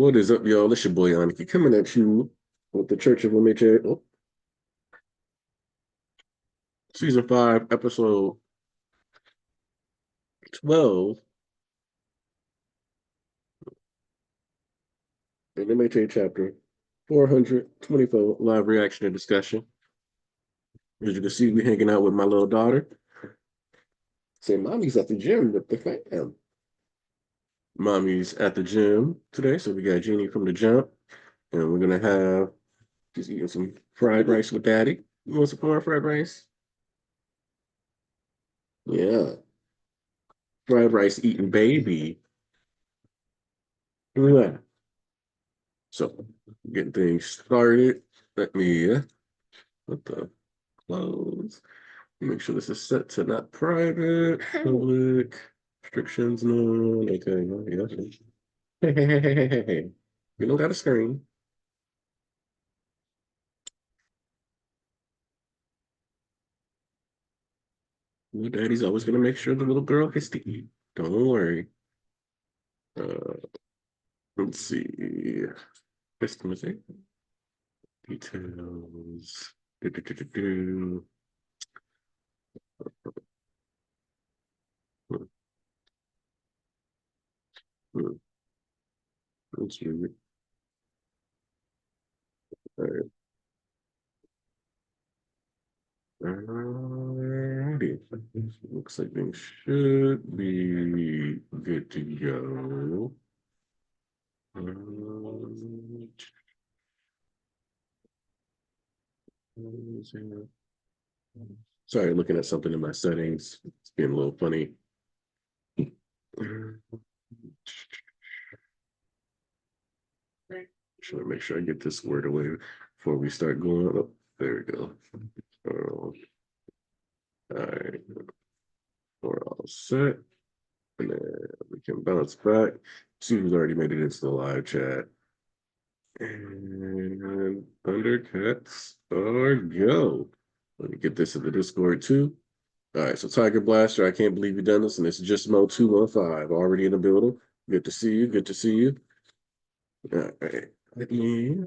What is up, y'all? It's your boy Aniki coming at you with the Church of MHA, season 5, episode 12, in MHA chapter 424, live reaction and discussion. As you can see, we hanging out with my little daughter. Say, mommy's at the gym with the fam. Mommy's at the gym today, so we got Jeannie from the jump, and we're gonna have she's eating some fried rice with daddy. You want some more fried rice? Yeah, fried rice eating baby. Yeah. So, getting things started. Let me put the close. Make sure this is set to not private, public, restrictions, no. Okay, no, yeah. Hey. You don't got a screen. Your daddy's always going to make sure the little girl gets to eat. Don't worry. Uh, let's see. Customization. Details. Do. Hmm, hmm. Let's read it. All right. Alrighty. Looks like things should be good to go. Sorry, looking at something in my settings. It's being a little funny. Should I make sure I get this squared away before we start going up? There we go. All right, we're all set. And then we can bounce back. See who's already made it into the live chat. And Thundercats are go. Let me get this in the Discord too. All right, so Tiger Blaster, I can't believe you've done this, and it's just Mo 215 already in the building. Good to see you. Good to see you. All right, let me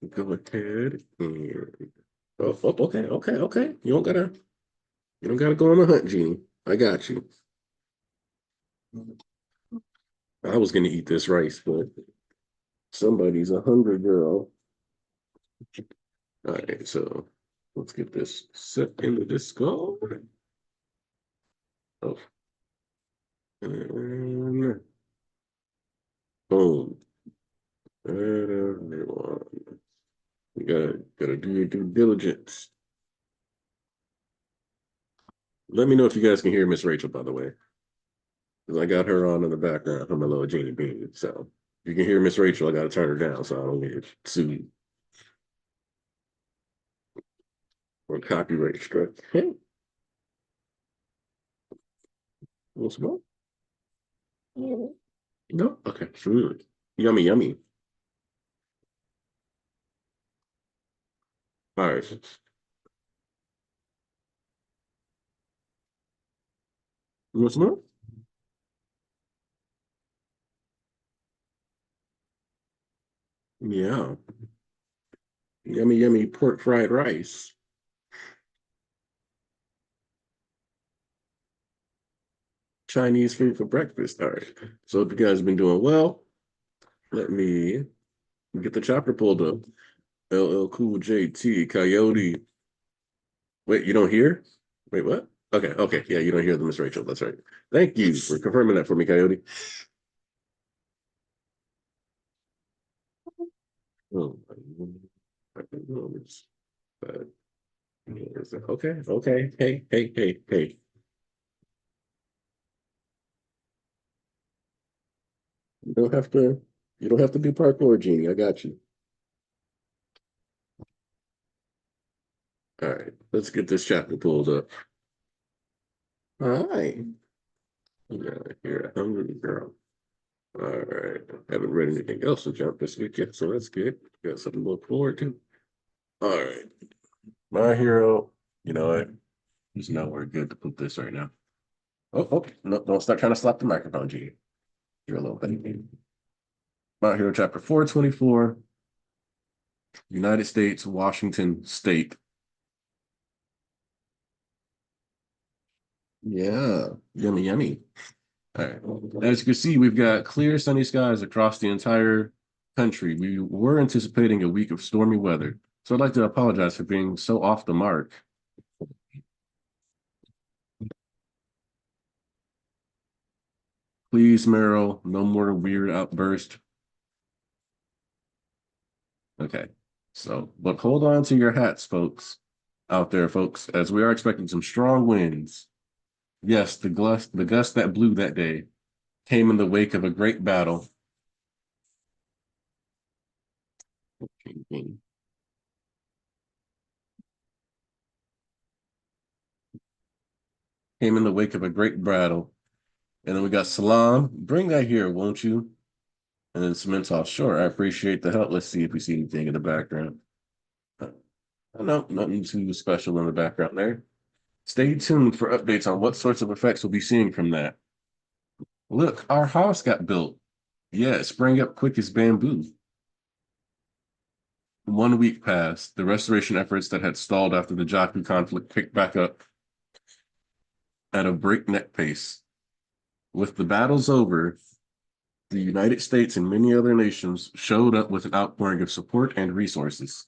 go ahead and okay. You don't gotta go on a hunt, Genie. I got you. I was gonna eat this rice, but somebody's a hungry girl. All right, so let's get this set in the Discord. Oh, and boom. Everyone. You gotta do your due diligence. Let me know if you guys can hear Miss Rachel, by the way. Because I got her on in the background from my little Jeannie Bean. So if you can hear Miss Rachel, I gotta turn her down so I don't get sued or copyright struck. Hey, what's more? No? Okay. Yummy, yummy. All right. What's more? Yeah. Yummy, yummy pork fried rice. Chinese food for breakfast. All right. So if you guys have been doing well, let me get the chopper pulled up. LL Cool JT, Coyote. Wait, you don't hear? Wait, what? Okay. Yeah, you don't hear the Miss Rachel. That's right. Thank you for confirming that for me, Coyote. Oh, okay. Hey. You don't have to. You don't have to do parkour, Genie. I got you. All right, let's get this chapter pulled up. All right. Yeah, you're a hungry girl. All right. Haven't read anything else to jump this week yet, so that's good. Got something to look forward to. All right. My hero. You know what? There's nowhere good to put this right now. Oh, no, don't start trying to slap the microphone, G. You're a little baby. Out here, chapter 424, United States, Washington State. Yeah, yummy, yummy. All right. As you can see, we've got clear sunny skies across the entire country. We were anticipating a week of stormy weather. So I'd like to apologize for being so off the mark. Please, Meryl, no more weird outburst. Okay. So, but hold on to your hats, folks, out there, folks, as we are expecting some strong winds. Yes, the gust that blew that day came in the wake of a great battle. Came in the wake of a great battle. And then we got Salam. Bring that here, won't you? And then Cemental, sure, I appreciate the help. Let's see if we see anything in the background. No, nothing too special in the background there. Stay tuned for updates on what sorts of effects we'll be seeing from that. Look, our house got built. Yeah, it sprang up quick as bamboo. 1 week passed. The restoration efforts that had stalled after the Jakku conflict picked back up at a breakneck pace. With the battles over, the United States and many other nations showed up with an outpouring of support and resources.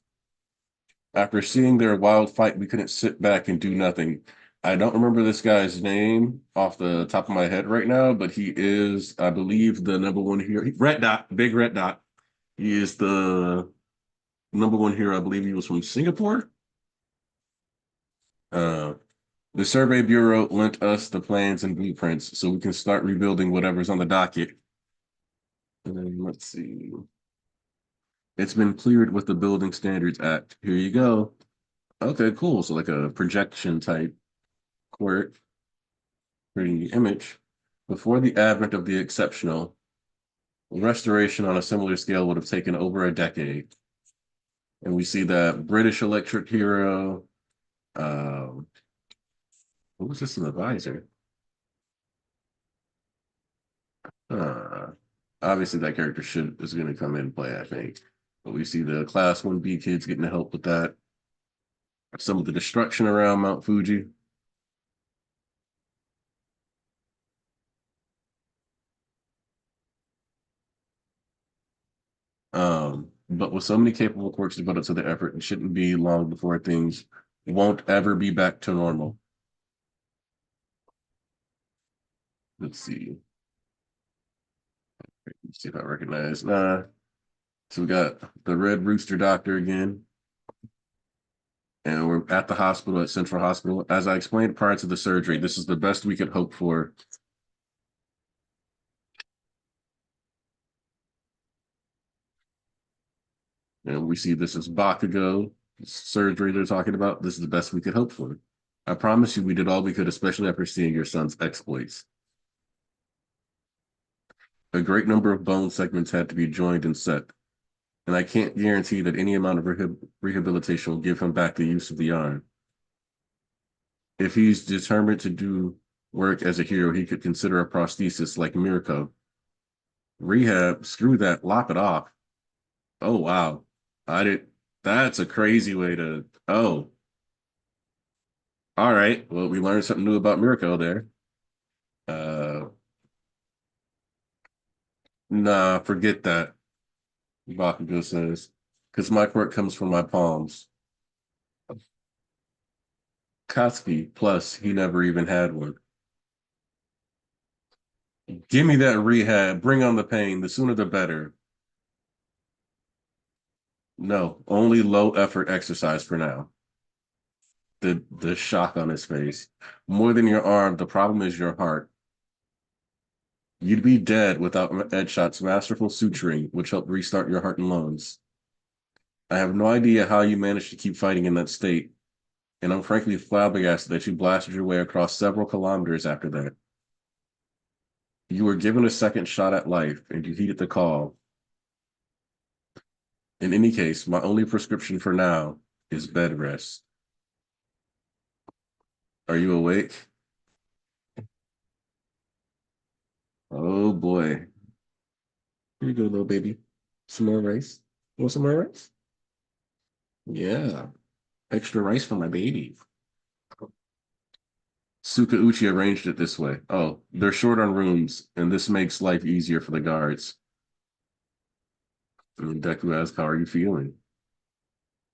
After seeing their wild fight, we couldn't sit back and do nothing. I don't remember this guy's name off the top of my head right now, but he is, I believe, the number one hero. Red Dot, big Red Dot. He is the number one hero. I believe he was from Singapore. Uh, the Survey Bureau lent us the plans and blueprints so we can start rebuilding whatever's on the docket. And then let's see. It's been cleared with the Building Standards Act. Here you go. Okay, cool. So like a projection type quirk, creating the image. Before the advent of the exceptional, restoration on a similar scale would have taken over a decade. And we see that British electric hero. Um, who was this an advisor? Uh, Obviously, that character is going to come in and play, I think. But we see the Class 1B kids getting to help with that. Some of the destruction around Mount Fuji. But with so many capable quirks devoted to the effort, it shouldn't be long before things won't ever be back to normal. Let's see. Let's see if I recognize. Nah. So we got the Red Rooster Doctor again. And we're at the hospital at Central Hospital. As I explained prior to the surgery, this is the best we could hope for. And we see this as Bakugo surgery they're talking about. This is the best we could hope for. I promise you, we did all we could, especially after seeing your son's exploits. A great number of bone segments had to be joined and set, and I can't guarantee that any amount of rehabilitation will give him back the use of the arm. If he's determined to do work as a hero, he could consider a prosthesis like Mirko. Rehab, screw that, lop it off. Oh, wow. I did. That's a crazy way to. Oh, all right. Well, we learned something new about Mirko there. Uh, nah, forget that, Bakugo says, because my quirk comes from my palms. Katsuki, plus he never even had one. Give me that rehab. Bring on the pain. The sooner the better. No, only low effort exercise for now. The shock on his face. More than your arm, the problem is your heart. You'd be dead without Edshot's masterful suturing, which helped restart your heart and lungs. I have no idea how you managed to keep fighting in that state, and I'm frankly flabbergasted that you blasted your way across several kilometers after that. You were given a second shot at life, and you heeded the call. In any case, my only prescription for now is bed rest. Are you awake? Oh boy. Here you go, little baby. Some more rice. Want some more rice? Yeah. Extra rice for my baby. Suka Uchi arranged it this way. Oh, they're short on rooms, and this makes life easier for the guards. And Deku asks, how are you feeling?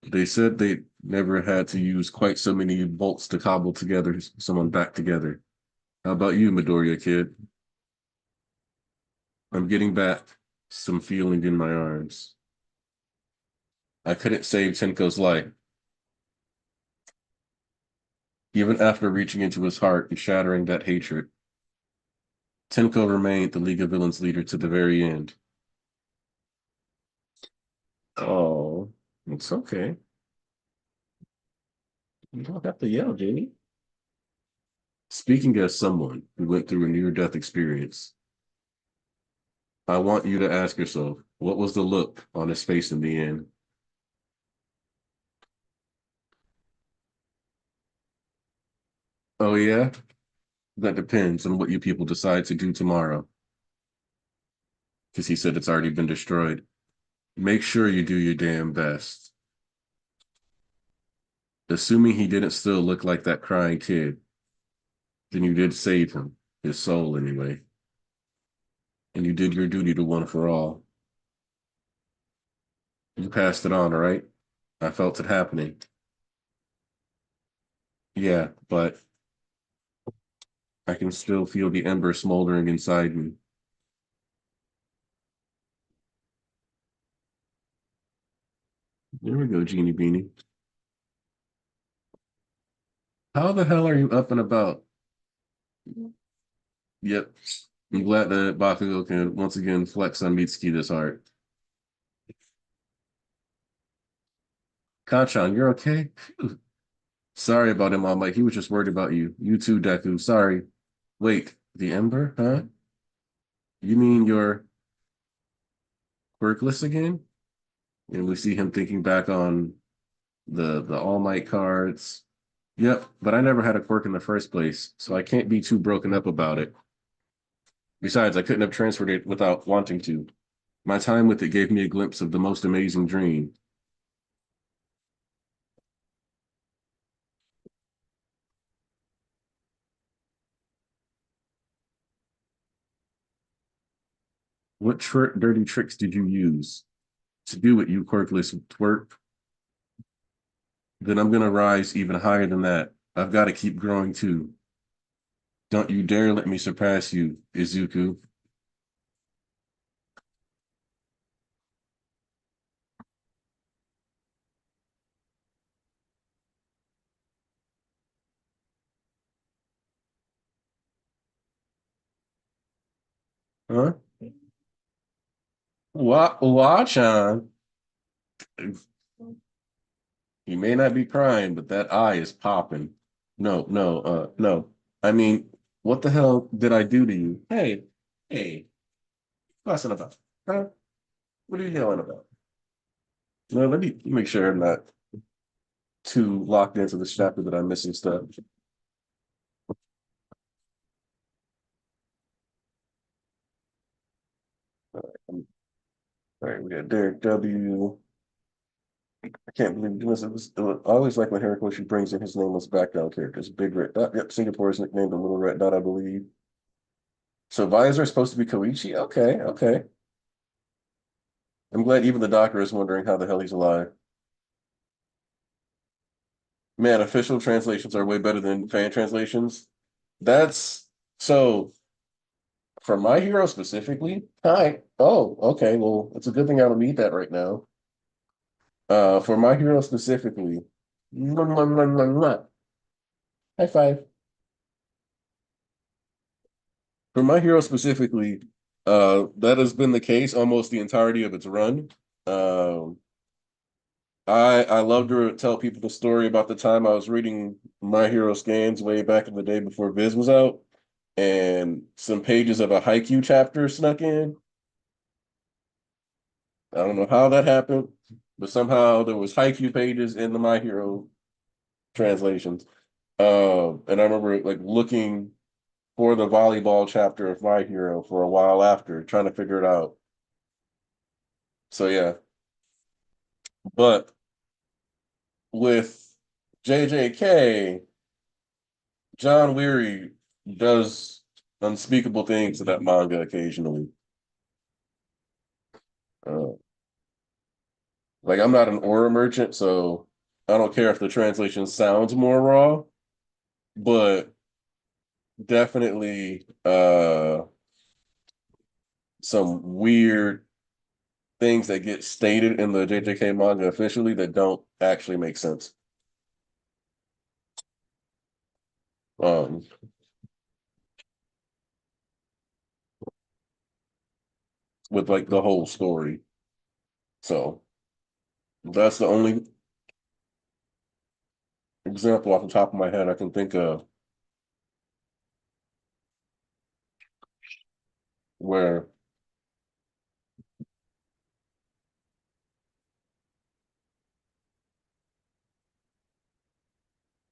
They said they never had to use quite so many bolts to cobble together someone back together. How about you, Midoriya kid? I'm getting back some feeling in my arms. I couldn't save Tenko's life. Even after reaching into his heart and shattering that hatred, Tenko remained the League of Villains leader to the very end. Oh, it's okay. You don't have to yell, Jamie. Speaking as someone who went through a near-death experience, I want you to ask yourself, what was the look on his face in the end? Oh, yeah? That depends on what you people decide to do tomorrow, because he said it's already been destroyed. Make sure you do your damn best. Assuming he didn't still look like that crying kid, then you did save him, his soul anyway. And you did your duty to one for all. You passed it on, all right? I felt it happening. Yeah, but I can still feel the ember smoldering inside me. There we go, Genie Beanie. How the hell are you up and about? Yep. I'm glad that Bakugo can once again flex on Mitsuki this hard. Kanchan, you're okay? Phew. Sorry about him, All Might. He was just worried about you. You too, Deku. Sorry. Wait, the Ember, huh? You mean you're quirkless again? And we see him thinking back on the All Might cards. Yep, but I never had a quirk in the first place, so I can't be too broken up about it. Besides, I couldn't have transferred it without wanting to. My time with it gave me a glimpse of the most amazing dream. What dirty tricks did you use to do it, you quirkless twerp? Then I'm gonna rise even higher than that. I've got to keep growing too. Don't you dare let me surpass you, Izuku. Huh? Watch on. He may not be crying, but that eye is popping. No, no, no. I mean, what the hell did I do to you? Hey, hey, what's it about? Huh? What are you yelling about? No, let me make sure I'm not too locked into the chapter that I'm missing stuff. All right, we got Derek W. I can't believe this. I always like when Horikoshi brings in his nameless background characters. Big Red Dot. Yep, Singapore is nicknamed the Little Red Dot, I believe. So Visor is supposed to be Koichi? Okay, okay. I'm glad even the doctor is wondering how the hell he's alive. Man, official translations are way better than fan translations. That's so for my hero specifically. Hi. Oh, okay. Well, it's a good thing I don't need that right now. For my hero specifically, mwah, mwah, mwah, mwah, mwah. High five. For my hero specifically, that has been the case almost the entirety of its run. Um, I love to tell people the story about the time I was reading My Hero Scans way back in the day before Viz was out, and some pages of a Haikyuu chapter snuck in. I don't know how that happened, but somehow there was Haikyuu pages in the My Hero translations. And I remember like looking for the volleyball chapter of My Hero for a while after, trying to figure it out. So yeah, but with JJK, John Weary does unspeakable things to that manga occasionally. Uh, like I'm not an aura merchant, so I don't care if the translation sounds more raw, but definitely some weird things that get stated in the JJK manga officially that don't actually make sense. Um, with like the whole story. So that's the only example off the top of my head I can think of where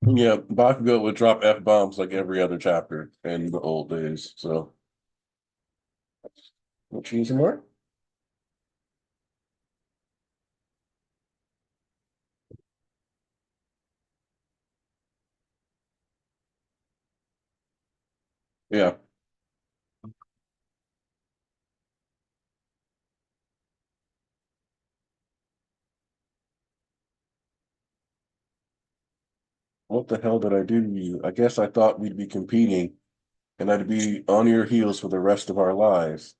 yeah, Bakugo would drop F bombs like every other chapter in the old days. So we'll choose more. Yeah. What the hell did I do to you? I guess I thought we'd be competing and I'd be on your heels for the rest of our lives.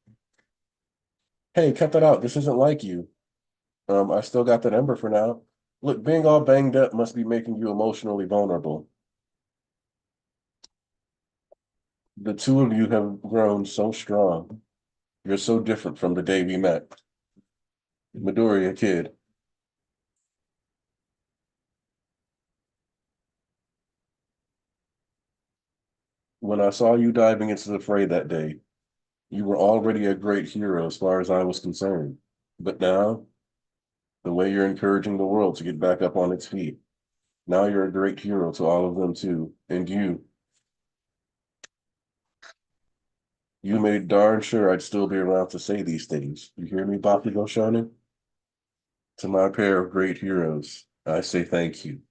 Hey, cut that out. This isn't like you. I still got that ember for now. Look, being all banged up must be making you emotionally vulnerable. The two of you have grown so strong. You're so different from the day we met. Midoriya kid, when I saw you diving into the fray that day, you were already a great hero as far as I was concerned. But now, the way you're encouraging the world to get back up on its feet, now you're a great hero to all of them too. And you made darn sure I'd still be around to say these things. You hear me, Bakugo Shonen? To my pair of great heroes, I say thank you.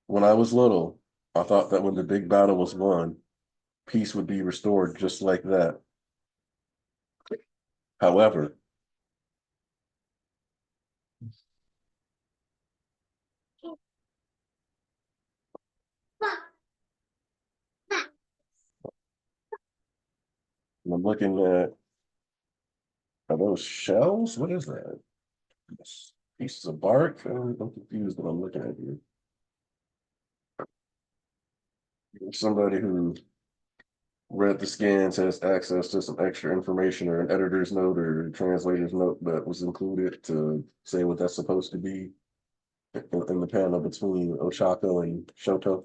When I was little, I thought that when the big battle was won, peace would be restored just like that. However, I'm looking at, are those shells? What is that? Pieces of bark? I'm confused what I'm looking at here. Somebody who read the scans has access to some extra information or an editor's note or a translator's note that was included to say what that's supposed to be in the panel between Ochako and Shoto.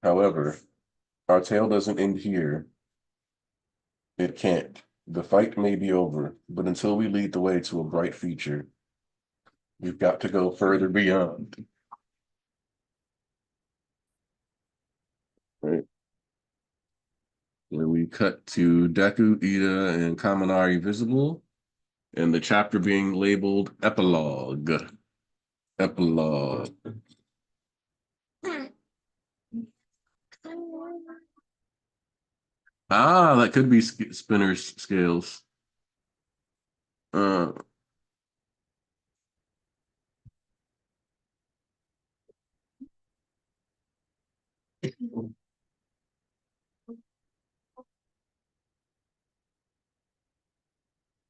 However, our tale doesn't end here. It can't. The fight may be over, but until we lead the way to a bright future, we've got to go further beyond. Right? Where we cut to Deku, Ida, and Kaminari visible, and the chapter being labeled Epilogue. Epilogue. Ah, that could be Spinner's scales. Uh,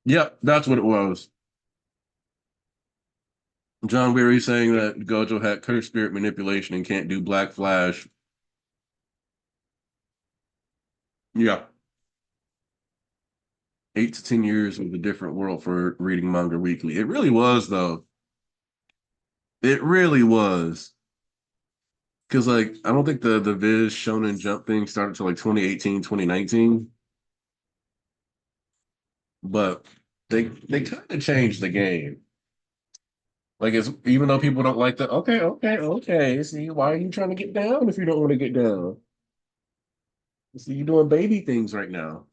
yep, that's what it was. John Weary saying that Gojo had cursed spirit manipulation and can't do Black Flash. Yeah, 8 to 10 years with a different world for reading manga weekly. It really was, though. It really was. Because, like, I don't think the Viz Shonen Jump thing started till like 2018, 2019. But they kind of changed the game. Like, it's even though people don't like that, okay, okay, okay. See, why are you trying to get down if you don't want to get down? See, you doing baby things right now.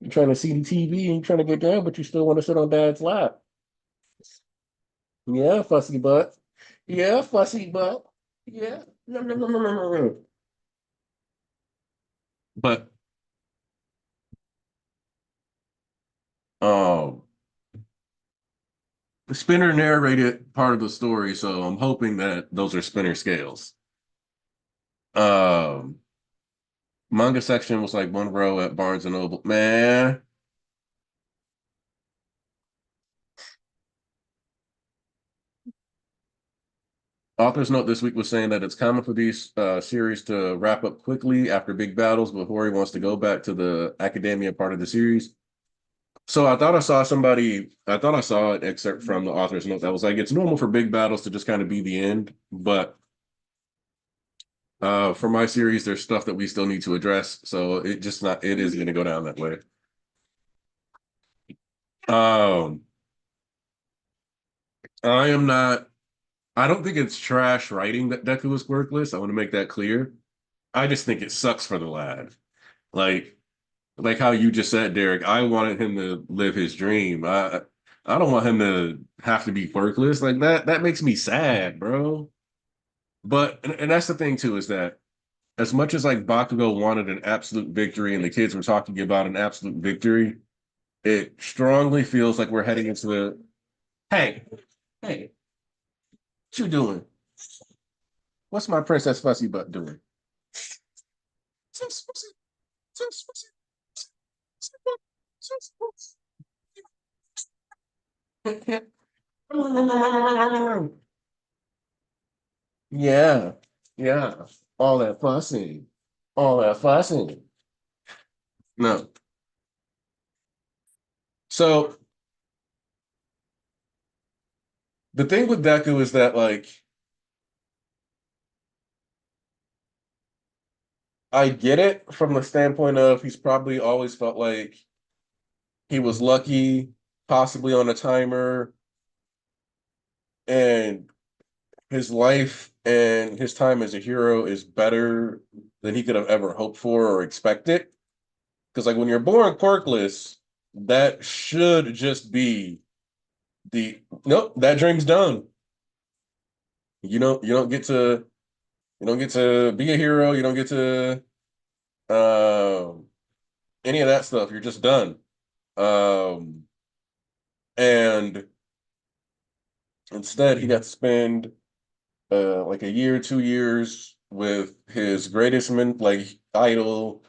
You're trying to see the TV and you're trying to get down, but you still want to sit on dad's lap. Yeah, fussy butt. Yeah, fussy butt. Yeah. No, no, no, no, no, no, no. But um Spinner narrated part of the story, so I'm hoping that those are Spinner scales. Um Manga section was like one row at Barnes and Noble. Man, author's note this week was saying that it's common for these series to wrap up quickly after big battles before he wants to go back to the academia part of the series. So I thought I saw an excerpt from the author's note that was like, it's normal for big battles to just kind of be the end, but for my series, there's stuff that we still need to address. So it is going to go down that way. Um, I am not, I don't think it's trash writing that Deku is quirkless. I want to make that clear. I just think it sucks for the lad. Like, like how you just said, Derek, I wanted him to live his dream. I don't want him to have to be quirkless. Like that makes me sad, bro. But and that's the thing too, is that as much as like Bakugo wanted an absolute victory and the kids were talking about an absolute victory, it strongly feels like we're heading into the hey, hey, what you doing? What's my Princess Fussy Butt doing? Yeah, yeah. All that fussing. All that fussing. No. So the thing with Deku is that like I get it from the standpoint of he's probably always felt like he was lucky, possibly on a timer, and his life and his time as a hero is better than he could have ever hoped for or expected. Because like when you're born quirkless, that should just be the nope, that dream's done. You don't get to be a hero, you don't get to um any of that stuff. You're just done. Um and instead he got to spend like a year, 2 years with his greatest like idol,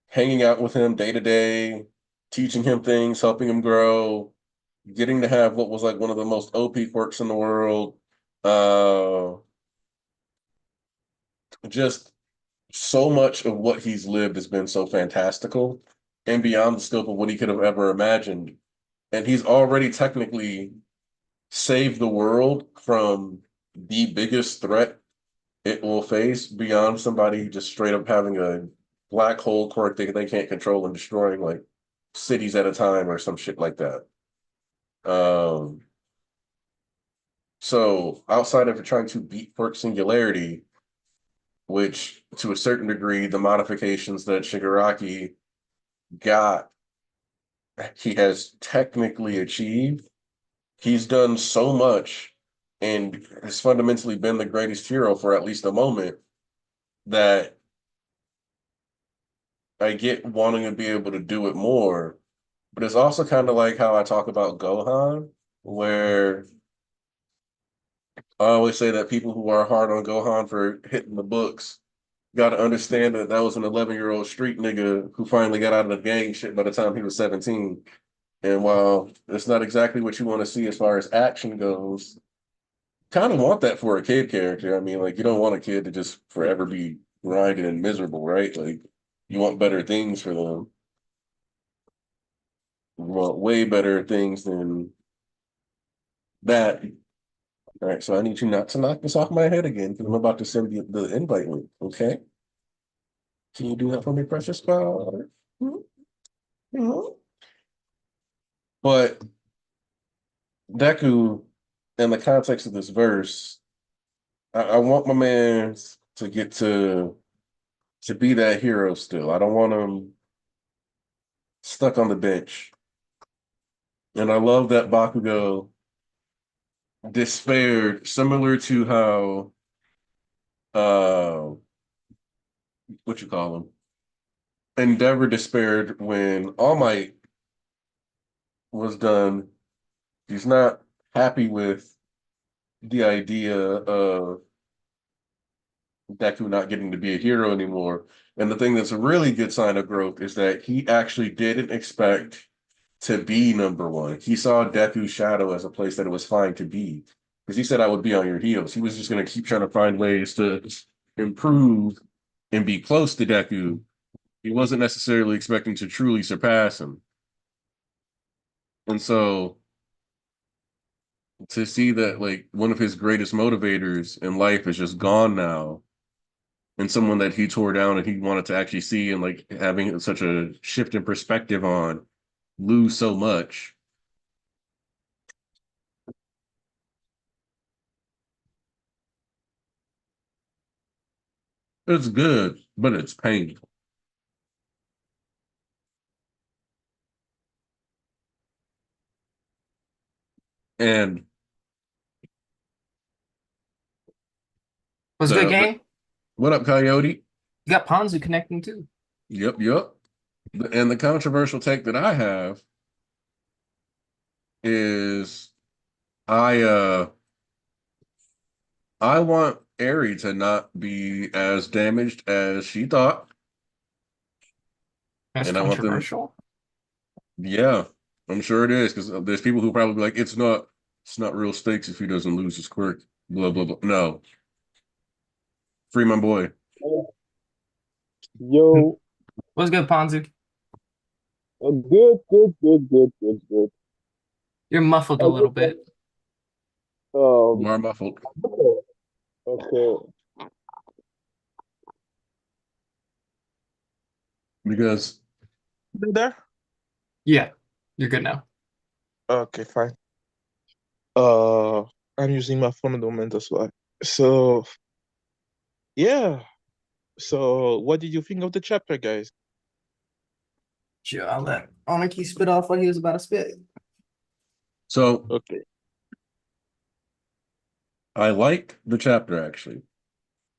hanging out with him day to day, teaching him things, helping him grow, getting to have what was like one of the most OP quirks in the world. Uh, just so much of what he's lived has been so fantastical and beyond the scope of what he could have ever imagined. And he's already technically saved the world from the biggest threat it will face beyond somebody just straight up having a black hole quirk they can't control and destroying like cities at a time or some shit like that. Um, so outside of trying to beat quirk singularity, which to a certain degree, the modifications that Shigaraki got, he has technically achieved. He's done so much and has fundamentally been the greatest hero for at least a moment that I get wanting to be able to do it more. But it's also kind of like how I talk about Gohan, where I always say that people who are hard on Gohan for hitting the books got to understand that that was an 11-year-old street nigga who finally got out of the gang shit by the time he was 17. And while it's not exactly what you want to see as far as action goes, kind of want that for a kid character. I mean, like, you don't want a kid to just forever be grinding and miserable, right? Like, you want better things for them. You want way better things than that. All right, so I need you not to knock this off my head again because I'm about to send you the invite link. Okay, can you do that for me, precious Father? Mm-hmm. But Deku, in the context of this verse, I want my man to get to to be that hero still. I don't want him stuck on the bench. And I love that Bakugo despaired, similar to how uh what you call him? Endeavor despaired when All Might was done. He's not happy with the idea of Deku not getting to be a hero anymore. And the thing that's a really good sign of growth is that he actually didn't expect to be number one. He saw Deku's shadow as a place that it was fine to be. Because he said, I would be on your heels. He was just going to keep trying to find ways to improve and be close to Deku. He wasn't necessarily expecting to truly surpass him. And so to see that like one of his greatest motivators in life is just gone now, and someone that he tore down and he wanted to actually see and like having such a shift in perspective on lose so much. It's good, but it's painful. And Was a good the game. what up, Coyote? You got Ponzu connecting too. Yep, yep. And the controversial take that I have is I uh I want Eri to not be as damaged as she thought. That's And I want them, controversial. yeah, I'm sure it is, because there's people who probably be like, it's not real stakes if he doesn't lose his quirk, blah blah blah. No, free my boy. Yo, Was good, Ponzu. good, good, good, good, good, good. You're muffled a I little just bit. More muffled okay. because You there? Yeah, you're good now. Okay, fine. Uh, I'm using my phone at the moment, that's why. So, yeah. So, what did you think of the chapter, guys? Sure, I'll let Anarchy spit off what he was about to spit. so Okay. I like the chapter actually.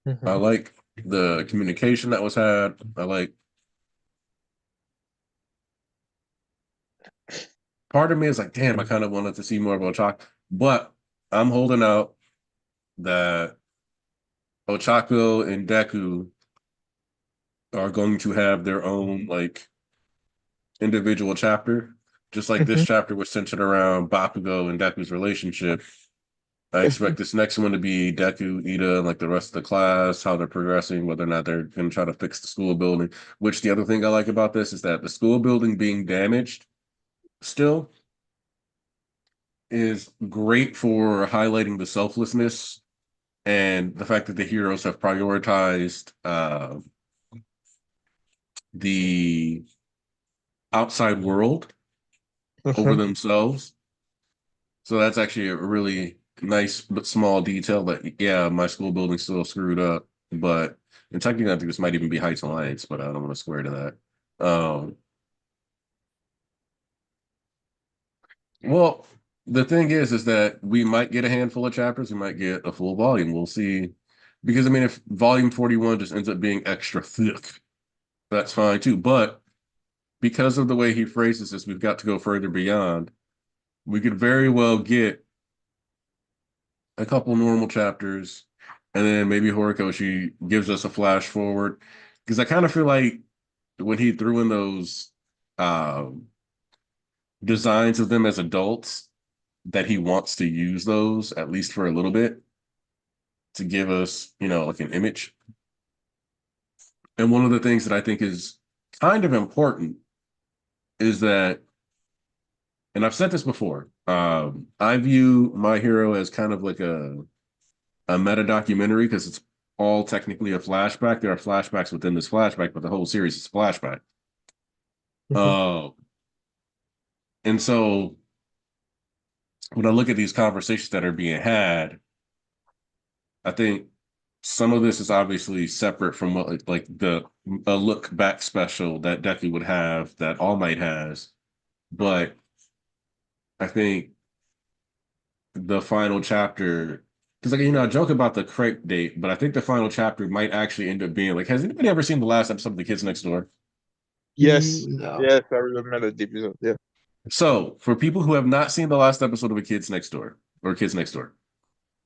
I Mm-hmm. like the communication that was had. I like part of me is like, damn, I kind of wanted to see more of Ochako, but I'm holding out that Ochako and Deku are going to have their own like individual chapter, just like this Mm-hmm. chapter was centered around Bakugo and Deku's relationship. I expect this next one to be Deku, Ida, and like the rest of the class, how they're progressing, whether or not they're going to try to fix the school building. Which the other thing I like about this is that the school building being damaged still is great for highlighting the selflessness and the fact that the heroes have prioritized the outside world over Mm-hmm. themselves. So that's actually a really nice but small detail that, yeah, my school building's still screwed up, but and technically I think this might even be Heights Alliance, but I don't want to swear to that. Well, the thing is that we might get a handful of chapters, we might get a full volume. We'll see. Because I mean, if volume 41 just ends up being extra thick, that's fine too. But because of the way he phrases this, we've got to go further beyond. We could very well get a couple normal chapters, and then maybe Horikoshi gives us a flash forward. Because I kind of feel like when he threw in those um, designs of them as adults, that he wants to use those at least for a little bit to give us, like an image. And one of the things that I think is kind of important is that, and I've said this before, I view My Hero as kind of like a meta documentary because it's all technically a flashback. There are flashbacks within this flashback, but the whole series is flashback. Mm-hmm. Uh, and so when I look at these conversations that are being had, I think some of this is obviously separate from what like the a look back special that Deku would have that All Might has, but I think the final chapter because like I joke about the crate date, but I think the final chapter might actually end up being like, has anybody ever seen the last episode of The Kids Next Door? Yes, No. yes, I remember that episode. Yeah. So for people who have not seen the last episode of A Kids Next Door or Kids Next Door,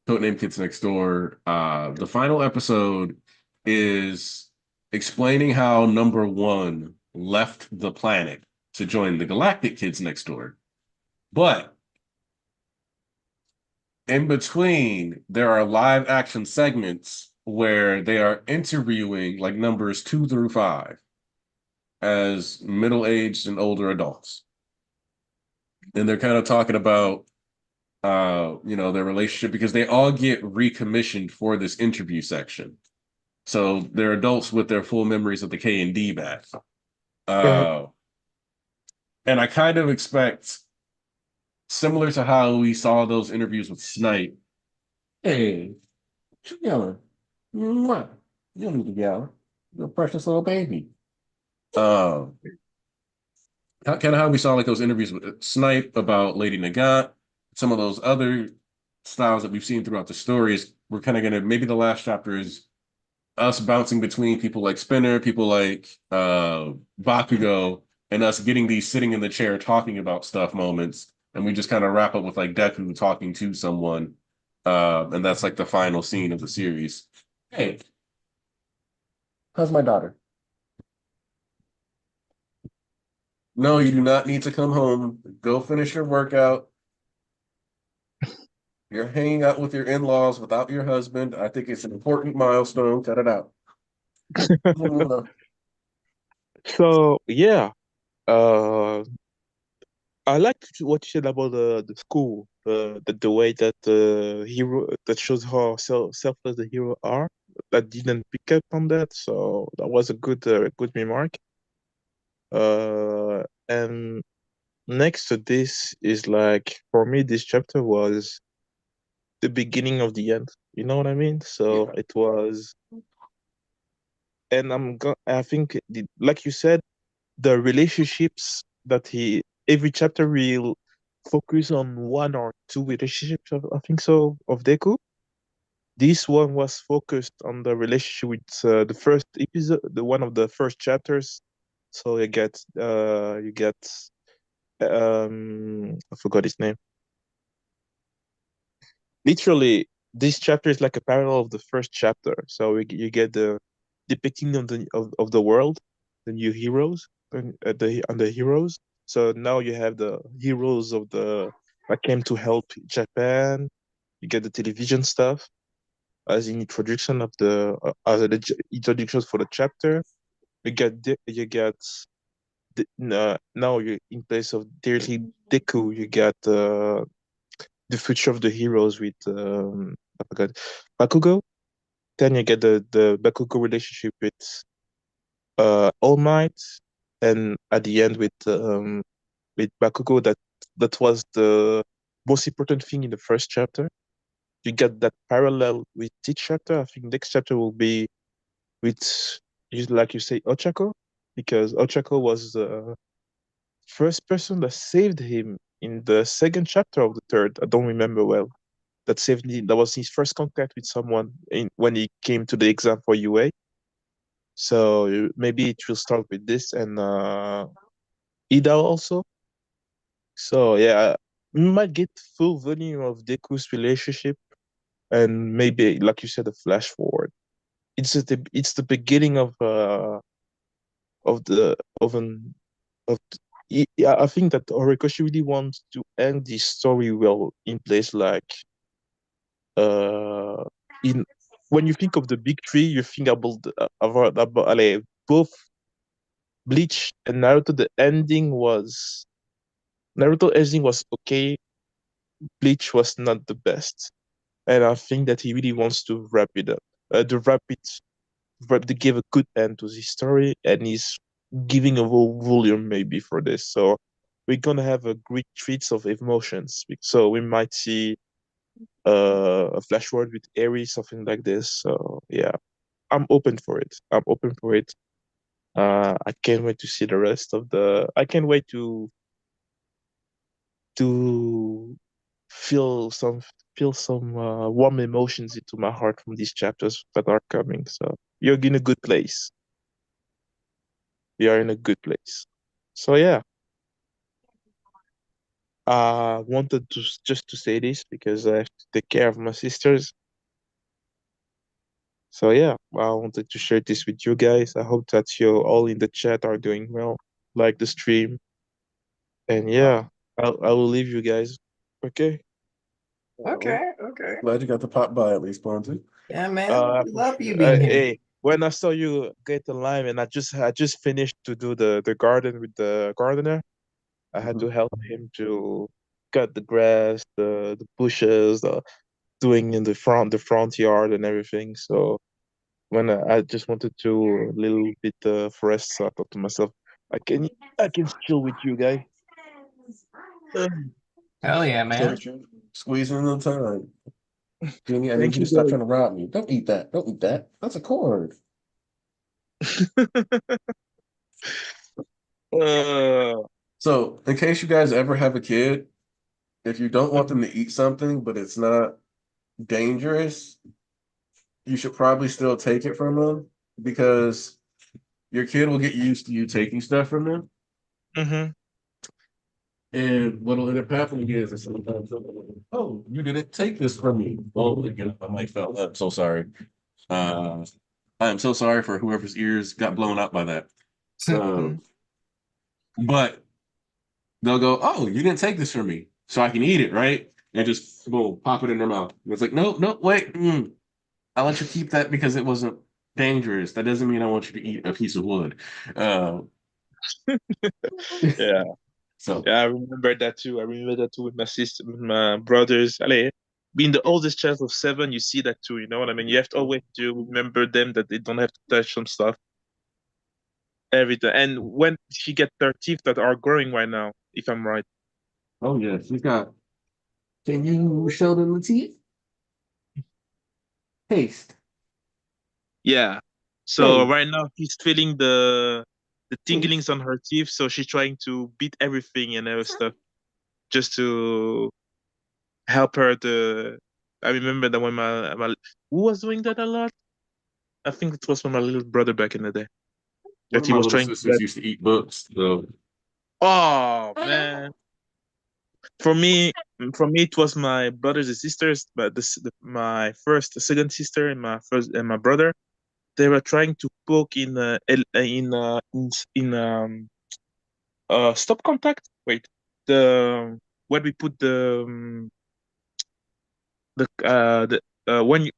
codename Kids Next Door, the final episode is explaining how number one left the planet to join the Galactic Kids Next Door. But in between, there are live action segments where they are interviewing like numbers 2 through 5 as middle-aged and older adults. And they're kind of talking about their relationship because they all get recommissioned for this interview section. So they're adults with their full memories of the K and D back. Right. And I kind of expect, similar to how we saw those interviews with Snipe, hey, what you yelling? Mwah. You don't need to yell. You're a precious little baby. Kind of how we saw like those interviews with Snipe about Lady Nagant, some of those other styles that we've seen throughout the stories. We're kind of gonna maybe the last chapter is us bouncing between people like Spinner, people like Bakugo, and us getting these sitting in the chair talking about stuff moments. And we just kind of wrap up with like Deku talking to someone. And that's like the final scene of the series. Hey, how's my daughter? No, you do not need to come home. Go finish your workout. You're hanging out with your in-laws without your husband. I think it's an important milestone. Cut it out. So yeah, uh, I liked what you said about the school, the way that the hero that shows how selfless the hero are. That didn't pick up on that, so that was a good remark. And next to this is like for me, this chapter was the beginning of the end. You know what I mean? So Yeah. it was, and I think, like you said, the relationships that every chapter will focus on one or two relationships, I think so, of Deku. This one was focused on the relationship with the first episode, the one of the first chapters. So you get I forgot his name. Literally, this chapter is like a parallel of the first chapter. So you get the depicting of the world, the new heroes, and the heroes. So now you have the heroes of the that came to help Japan. You get the television stuff as an introduction of the introductions for the chapter. Now you in place of Dearly Deku, you got the future of the heroes with I forgot Bakugo. Then you get the Bakugo relationship with All Might, and at the end with Bakugo, that was the most important thing in the first chapter. You get that parallel with each chapter. I think next chapter will be with, like you say, Ochako, because Ochako was the first person that saved him in the second chapter of the third. I don't remember well. That saved him. That was his first contact with someone when he came to the exam for UA. So maybe it will start with this and Ida also. So yeah, we might get full volume of Deku's relationship and maybe, like you said, a flash forward. It's the beginning of the of an of yeah, I think that Horikoshi really wants to end this story well in place, like uh in when you think of the big three, you think about both Bleach and Naruto. Naruto ending was okay. Bleach was not the best, and I think that he really wants to wrap it up. To give a good end to this story, and he's giving a whole volume maybe for this. So we're gonna have a great treats of emotions. So we might see a flash word with Aries, something like this. So yeah, I'm open for it. I'm open for it. I can't wait to see the rest of the. I can't wait to feel some warm emotions into my heart from these chapters that are coming. So you're in a good place. We are in a good place. So yeah, I wanted to just to say this because I have to take care of my sisters. So yeah, I wanted to share this with you guys. I hope that you all in the chat are doing well, like the stream, and yeah, I will leave you guys. Okay. Okay, okay. Glad you got to pop by at least, Ponzi. Yeah, man. I We love appreciate you it. being here. Hey, when I saw you get the lime, and I just finished to do the garden with the gardener. I had to help him to cut the grass, the bushes, doing in the front yard and everything. So when I just wanted to a little bit forest, so I thought to myself, I can I can chill with you guys. Hell yeah, man. Squeezing in the time. Jimmy, I need Thank you to you stop trying to rob me. Don't eat that. Don't eat that. That's a cord. guys. uh, So, in case you guys ever have a kid, if you don't want them to eat something, but it's not dangerous, you should probably still take it from them because your kid will get used to you taking stuff from them. mhm. And what'll end up happening is that sometimes, oh, you didn't take this from me. Oh, again, my mic fell. I'm so sorry. Uh, I'm so sorry for whoever's ears got blown up by that. Um, but they'll go, oh, you didn't take this from me, so I can eat it, right? And just boom, pop it in their mouth. And it's like, no, no, wait. I'll let you keep that because it wasn't dangerous. That doesn't mean I want you to eat a piece of wood. Uh, Yeah. so, Yeah, I remember that too. I remember that too with my sister, with my brothers. Allez, being the oldest child of seven, you see that too. You know what I mean? You have to always to remember them that they don't have to touch some stuff every time. And when she get their teeth that are growing right now, if I'm right. oh yeah, she's got. Can you show them the teeth? Taste, Yeah. So taste, right now she's feeling the taste. tinglings on her teeth, so she's trying to beat everything and other stuff just to help her to. I remember that when my who was doing that a lot? I think it was with my little brother back in the day. One That of he my was little trying to sisters get. used to eat books, so Oh man. For me, it was my brothers and sisters, but my second sister, and my brother, they were trying to poke in stop contact. Wait, the where we put the when you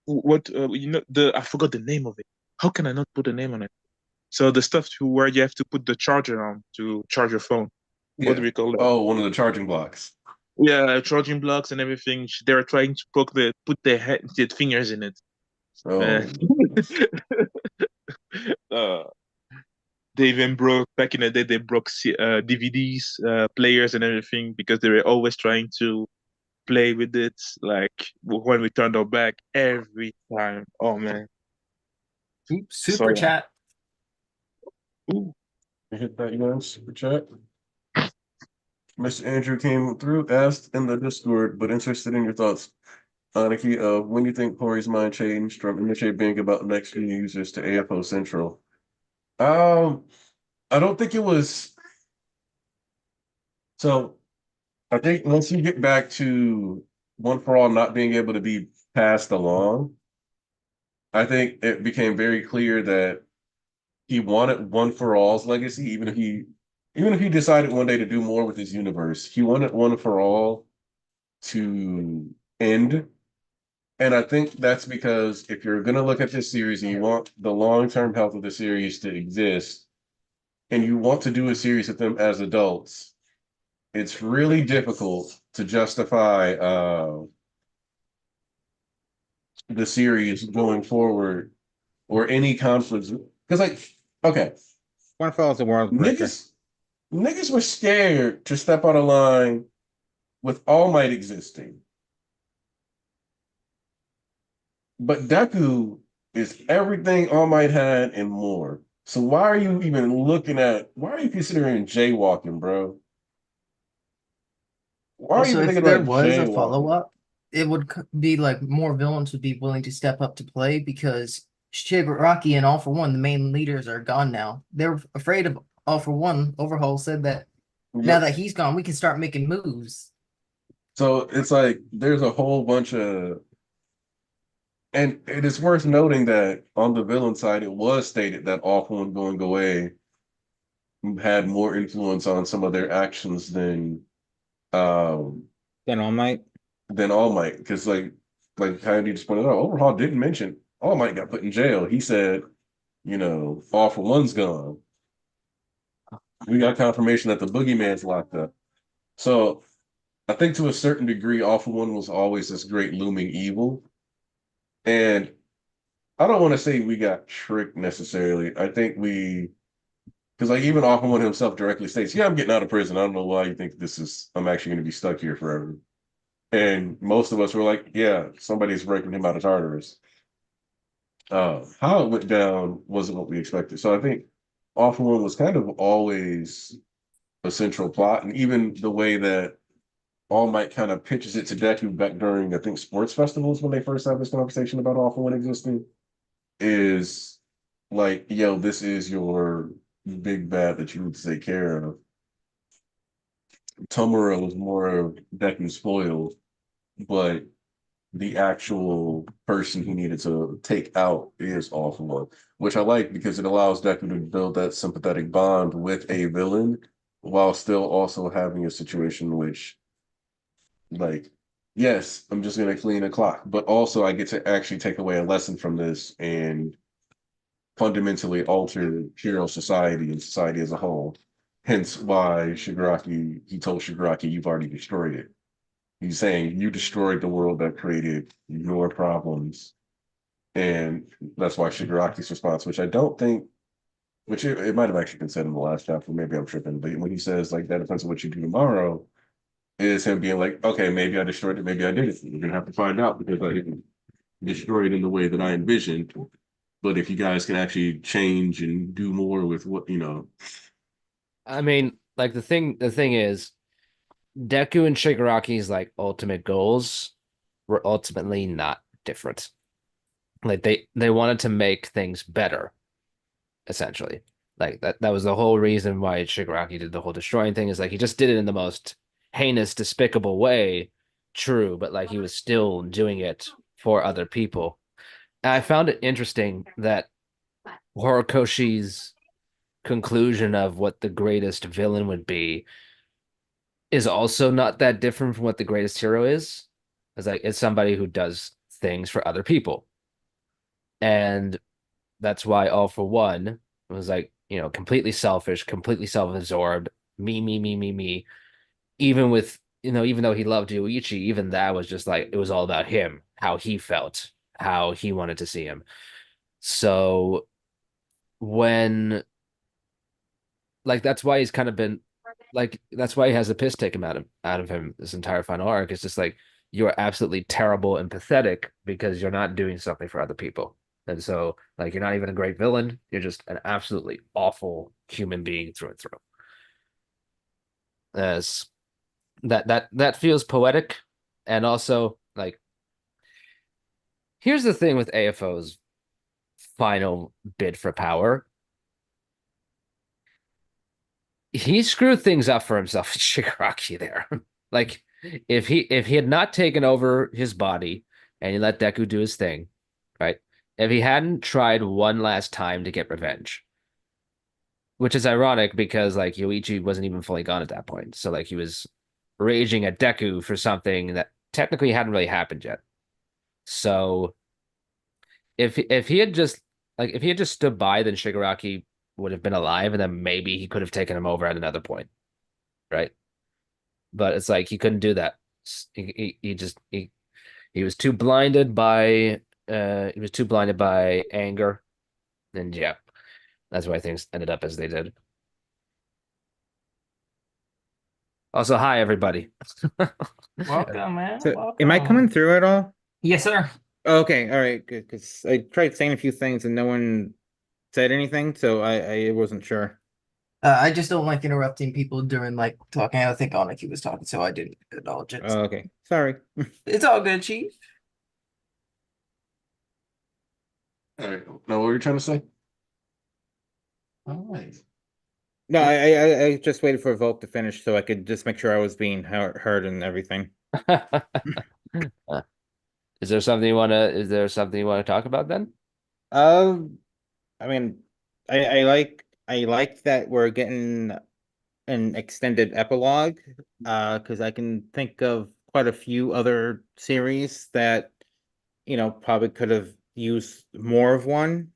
what you know the I forgot the name of it. How can I not put a name on it? So the stuff where you have to put the charger on to charge your phone. What do yeah. we call it? Oh, one of the charging blocks. Yeah, charging blocks and everything. They were trying to put their fingers in it. Uh, Oh, uh, they even broke back in the day. They broke DVDs, players, and everything because they were always trying to play with it. Like when we turned our back every time. Oh man. Oops, So super chat. ooh. you hit that, super chat. Mr. Andrew came through, asked in the Discord, but interested in your thoughts, Aniki, of when you think Corey's mind changed from MHA being about next few users to AFO Central. Um, I don't think it was. So I think once you get back to One for All not being able to be passed along, I think it became very clear that he wanted One for All's legacy, even if he decided one day to do more with his universe, he wanted One for All to end. And I think that's because if you're going to look at this series and you want the long-term health of the series to exist, and you want to do a series with them as adults, it's really difficult to justify the series going forward or any conflicts. Because, like, okay, One follows the world breaker. niggas were scared to step on a line with All Might existing. But Deku is everything All Might had and more. So why are you even looking at? Why are you considering jaywalking, bro? Why are you Also, even if thinking there about was a follow jaywalking? up, it would be like more villains would be willing to step up to play because Shigaraki and All for One, the main leaders, are gone now. They're afraid of All for One. Overhaul said that now Yep. that he's gone, we can start making moves. So it's like there's a whole bunch of, and it is worth noting that on the villain side, it was stated that All For One going away had more influence on some of their actions um Then All Might. than All Might. Because like Coyote just pointed out, Overhaul didn't mention All Might got put in jail. He said, All For One's gone. We got confirmation that the boogeyman's locked up. So I think to a certain degree, All For One was always this great looming evil. And I don't want to say we got tricked necessarily. I think because like even All For One himself directly states, "Yeah, I'm getting out of prison. I don't know why you think I'm actually going to be stuck here forever." And most of us were like, "Yeah, somebody's breaking him out of Tartarus." How it went down wasn't what we expected. So I think All For One was kind of always a central plot, and even the way that All Might kind of pitches it to Deku back during, I think, sports festivals when they first have this conversation about All For One existing is like, yo, this is your big bad that you need to take care of. Tomura was more of Deku spoiled, but the actual person he needed to take out is All For One, which I like because it allows Deku to build that sympathetic bond with a villain while still also having a situation which, like, yes, I'm just going to clean a clock, but also I get to actually take away a lesson from this and fundamentally alter hero society and society as a whole. Hence why he told Shigaraki, you've already destroyed it. He's saying you destroyed the world that created your problems. And that's why Shigaraki's response, which I don't think, which it might have actually been said in the last chapter, maybe I'm tripping, but when he says, like, that depends on what you do tomorrow, is him being like, okay, maybe I destroyed it, maybe I didn't. We're going to have to find out because I didn't destroy it in the way that I envisioned. But if you guys can actually change and do more with what. I mean, like the thing is, Deku and Shigaraki's like ultimate goals were ultimately not different. Like they wanted to make things better, essentially. Like that was the whole reason why Shigaraki did the whole destroying thing, is like he just did it in the most heinous, despicable way, true, but like he was still doing it for other people. And I found it interesting that Horikoshi's conclusion of what the greatest villain would be is also not that different from what the greatest hero is. It's like it's somebody who does things for other people. And that's why All For One was like, completely selfish, completely self-absorbed, me. Even with, even though he loved Yuichi, even that was just like, it was all about him, how he felt, how he wanted to see him. So when, like, that's why he's kind of been, like, that's why he has the piss taken out of him this entire final arc. It's just like, you're absolutely terrible and pathetic because you're not doing something for other people. And so, like, you're not even a great villain. You're just an absolutely awful human being through and through. As that feels poetic, and also like, here's the thing with AFO's final bid for power. He screwed things up for himself in Shigaraki there. Like, if he had not taken over his body and he let Deku do his thing, right? If he hadn't tried one last time to get revenge, which is ironic because like Yoichi wasn't even fully gone at that point. So like he was raging at Deku for something that technically hadn't really happened yet. So if he had just if he had just stood by, then Shigaraki would have been alive, and then maybe he could have taken him over at another point, right? But it's like he couldn't do that. He just he was too blinded by anger, and yeah, that's why things ended up as they did. Also, hi everybody. Welcome, man. So, Welcome. am I coming through at all? Yes, sir. Okay, all right, good. Because I tried saying a few things and no one said anything, so I wasn't sure. I just don't like interrupting people during like talking. I think Aniki was talking, so I didn't acknowledge it. Okay, sorry. It's all good, Chief. All right. Now, what were you trying to say? All right. No, I just waited for a vote to finish so I could just make sure I was being heard and everything. Is there something you want to talk about then? Um, I mean, I like that we're getting an extended epilogue, because I can think of quite a few other series that, probably could have used more of one.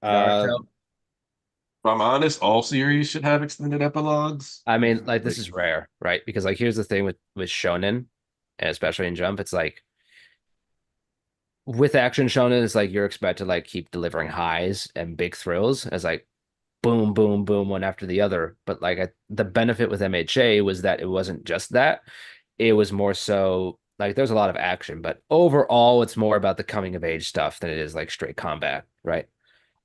Uh, Naruto. If I'm honest, all series should have extended epilogues. I mean, like this is rare, right? Because like here's the thing with shonen, and especially in Jump, it's like with action shonen, it's like you're expected to like keep delivering highs and big thrills as like boom, boom, boom, one after the other. But like the benefit with MHA was that it wasn't just that. It was more so like there's a lot of action, but overall, it's more about the coming of age stuff than it is like straight combat, right?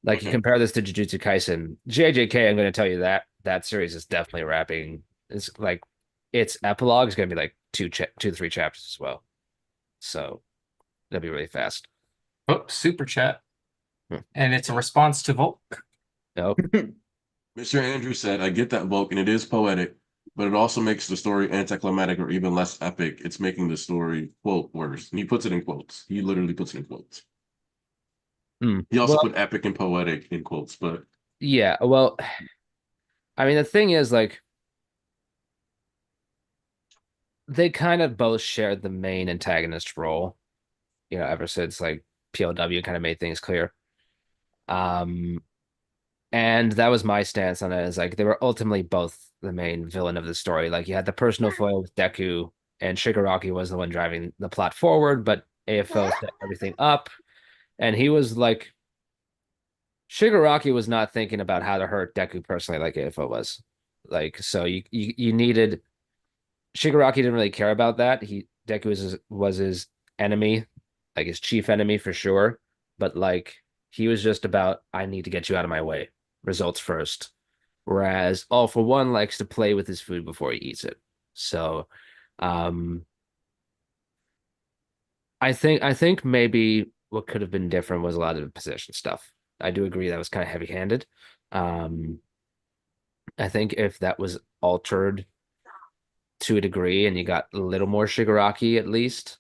Like you compare this to Jujutsu Kaisen, JJK, I'm going to tell you that that series is definitely wrapping. It's like its epilogue is going to be like 2 to 3 chapters as well. So it'll be really fast. Oh, super chat. Hmm. And it's a response to Volk. Nope. Mr. Andrew said, I get that, Vulcan, it is poetic, but it also makes the story anticlimactic or even less epic. It's making the story, quote, worse. And he puts it in quotes. He literally puts it in quotes. He also Well, put epic and poetic in quotes, but yeah. Well, I mean, the thing is, like, they kind of both shared the main antagonist role, ever since like PLW kind of made things clear. Um, and that was my stance on it. Is like they were ultimately both the main villain of the story. Like you had the personal foil with Deku, and Shigaraki was the one driving the plot forward, but AFO set everything up, and he was like Shigaraki was not thinking about how to hurt Deku personally like AFO was. Like so you needed Shigaraki didn't really care about that. Deku was his enemy, like his chief enemy for sure. But like he was just about I need to get you out of my way. Results first. Whereas All for One likes to play with his food before he eats it. So um I think maybe what could have been different was a lot of the position stuff. I do agree that was kind of heavy-handed. Um I think if that was altered to a degree and you got a little more Shigaraki at least,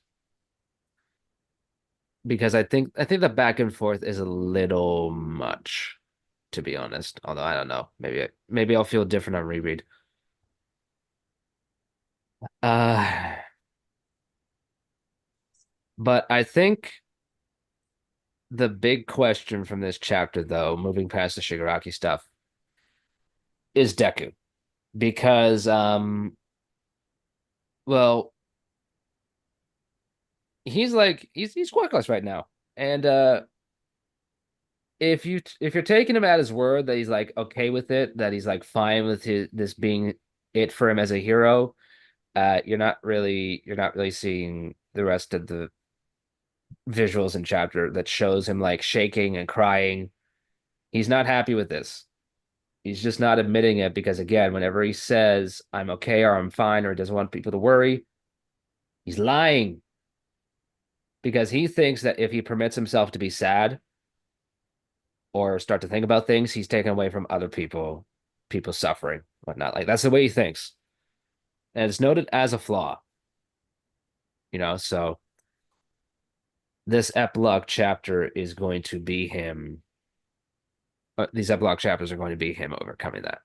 because I think the back and forth is a little much, to be honest. Although I don't know, maybe I'll feel different on reread. Uh, but I think the big question from this chapter, though, moving past the Shigaraki stuff, is Deku, because well, he's quirkless right now, and if you're taking him at his word that he's like okay with it, that he's like fine with this being it for him as a hero, you're not really seeing the rest of the visuals in chapter that shows him like shaking and crying. He's not happy with this. He's just not admitting it because again, whenever he says I'm okay or I'm fine or doesn't want people to worry, he's lying because he thinks that if he permits himself to be sad or start to think about things, he's taken away from other people suffering, whatnot. Like that's the way he thinks. And it's noted as a flaw. So this epilogue chapter is going to be him. These epilogue chapters are going to be him overcoming that.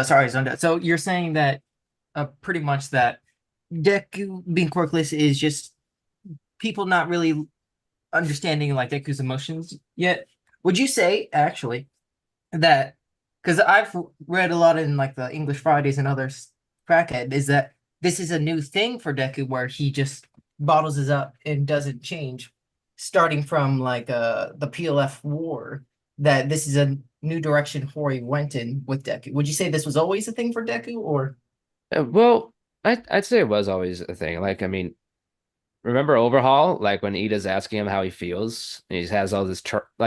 Sorry, zoned out. So you're saying that pretty much that Deku being quirkless is just people not really understanding like Deku's emotions yet. Would you say actually that because I've read a lot in like the English Fridays and other crackhead is that this is a new thing for Deku where he just bottles it up and doesn't change, starting from like the PLF war. That this is new direction Hori went in with Deku. Would you say this was always a thing for Deku, or Well, I'd say it was always a thing. Like, I mean, remember Overhaul? Like when Ida's asking him how he feels, and he has all this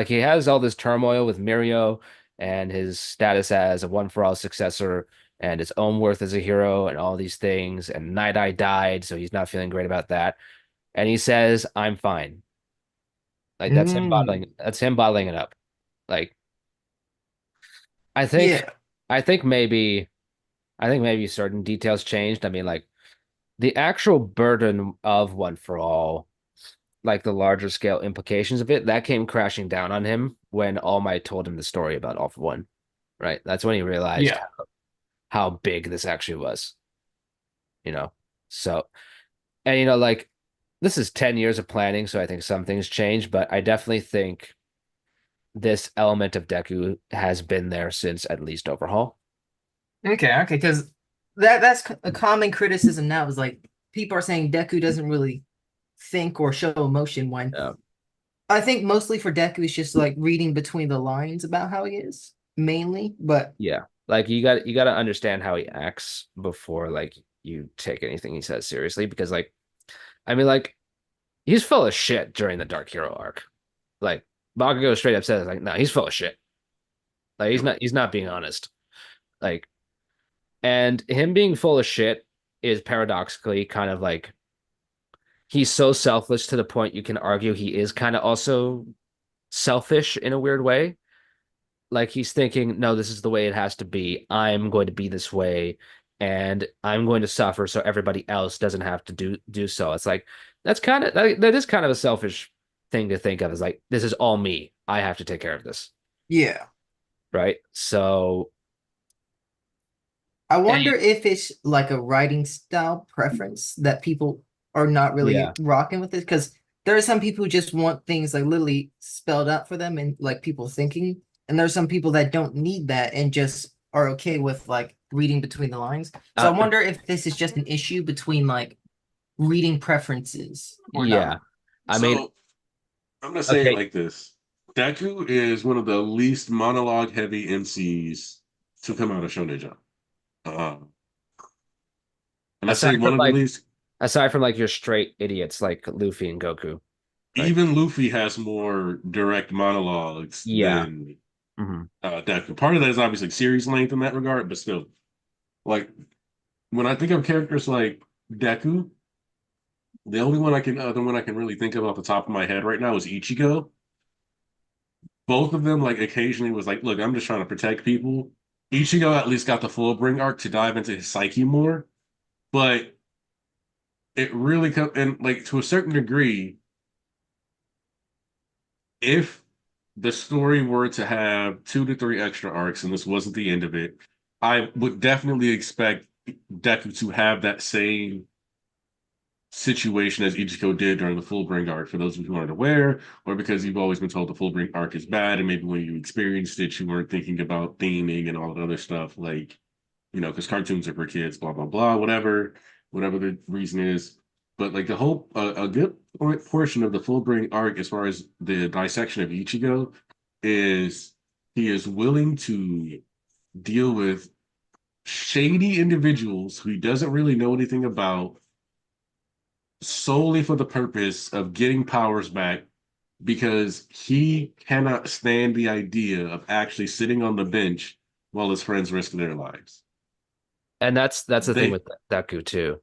he has all this turmoil with Mirio and his status as a one for all successor and his own worth as a hero and all these things. And Night Eye died, so he's not feeling great about that. And he says, "I'm fine." Like that's him bottling it up. Like I think yeah, I think maybe certain details changed. I mean, like the actual burden of One for All, like the larger scale implications of it, that came crashing down on him when All Might told him the story about All for One. Right? That's when he realized Yeah. how big this actually was. You know? So, and like this is 10 years of planning, so I think some things change, but I definitely think this element of Deku has been there since at least Overhaul. okay, because that's a common criticism now. Is like people are saying Deku doesn't really think or show emotion when Yeah. I think mostly for Deku is just like reading between the lines about how he is mainly, but Yeah. Like you got to understand how he acts before like you take anything he says seriously because like I mean like he's full of shit during the Dark Hero arc. Like Bakugo straight up says like no, he's full of shit. Like he's not being honest. Like and him being full of shit is paradoxically kind of like he's so selfless to the point you can argue he is kind of also selfish in a weird way. Like he's thinking, no, this is the way it has to be. I'm going to be this way, and I'm going to suffer so everybody else doesn't have to do so. It's like that is kind of a selfish thing to think of. Is like this is all me. I have to take care of this, yeah. right? So I and wonder if it's like a writing style preference that people are not really yeah, rocking with it because there are some people who just want things like literally spelled out for them and like people thinking, and there are some people that don't need that and just are okay with like reading between the lines. So I uh, wonder if this is just an issue between like reading preferences or yeah. not. I mean, So I'm gonna say it okay, like this: Deku is one of the least monologue heavy MCs to come out of Shonen Jump. Uh, and I say aside from one of the like least. your straight idiots like Luffy and Goku, right? Even Luffy has more direct monologues Yeah. than Mhm. Deku. Part of that is obviously series length in that regard, but still, like when I think of characters like Deku, the only one other one I can really think of off the top of my head right now is Ichigo. Both of them, like occasionally, was like, "Look, I'm just trying to protect people." Ichigo at least got the full bring arc to dive into his psyche more, but it really comes and like to a certain degree, if the story were to have 2 to 3 extra arcs and this wasn't the end of it, I would definitely expect Deku to have that same situation as Ichigo did during the Fullbring arc. For those of you who aren't aware, or because you've always been told the Fullbring arc is bad, and maybe when you experienced it, you weren't thinking about theming and all that other stuff, like because cartoons are for kids, blah blah blah, whatever the reason is. But like the whole a good portion of the Fullbring arc, as far as the dissection of Ichigo, is he is willing to deal with shady individuals who he doesn't really know anything about solely for the purpose of getting powers back because he cannot stand the idea of actually sitting on the bench while his friends risk their lives. And that's the thing They with Deku too.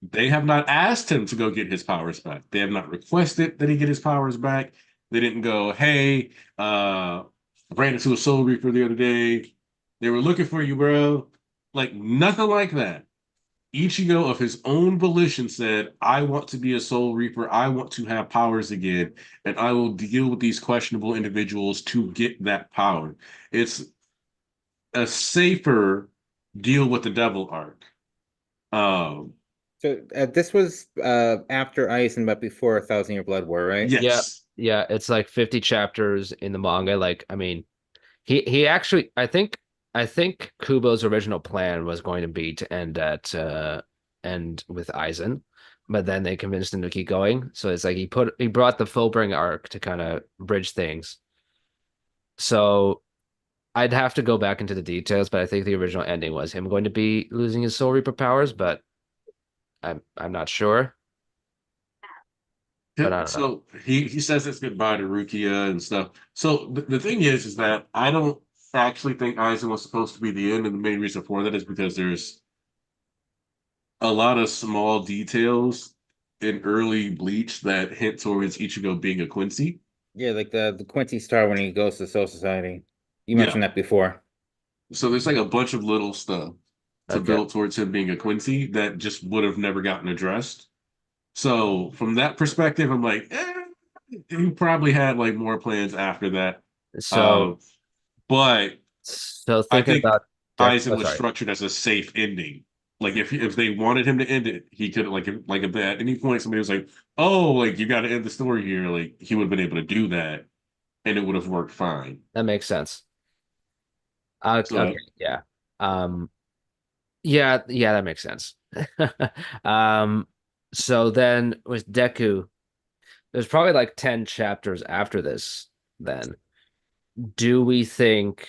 they have not asked him to go get his powers back. They have not requested that he get his powers back. They didn't go, hey, I ran into a soul reaper the other day. They were looking for you, bro. Like nothing like that. Ichigo of his own volition said, I want to be a soul reaper. I want to have powers again, and I will deal with these questionable individuals to get that power. It's a safer deal with the devil arc. Um, So this was after Aizen, but before 1,000 Year Blood War, right? Yeah, yes. yeah, it's like 50 chapters in the manga. Like, I mean, he actually I think Kubo's original plan was going to be to end with Aizen, but then they convinced him to keep going. So it's like he brought the Fullbring arc to kind of bridge things. So I'd have to go back into the details, but I think the original ending was him going to be losing his Soul Reaper powers, but I'm not sure. But I don't know. So he says it's goodbye to Rukia and stuff. So the thing is that I don't actually think Aizen was supposed to be the end, and the main reason for that is because there's a lot of small details in early Bleach that hint towards Ichigo being a Quincy. Yeah, like the Quincy Star when he goes to Soul Society. You Yeah. mentioned that before. So there's like a bunch of little stuff to Okay. build towards him being a Quincy that just would have never gotten addressed. So from that perspective, I'm like, he probably had like more plans after that. So But I thinking think about Aizen oh, was sorry. structured as a safe ending. Like if they wanted him to end it, he could if at any point somebody was like, "Oh, like you got to end the story here," like he would have been able to do that, and it would have worked fine. That makes sense. So Okay, yeah. Yeah, that makes sense. Um, so then with Deku, there's probably like 10 chapters after this, then. Do we think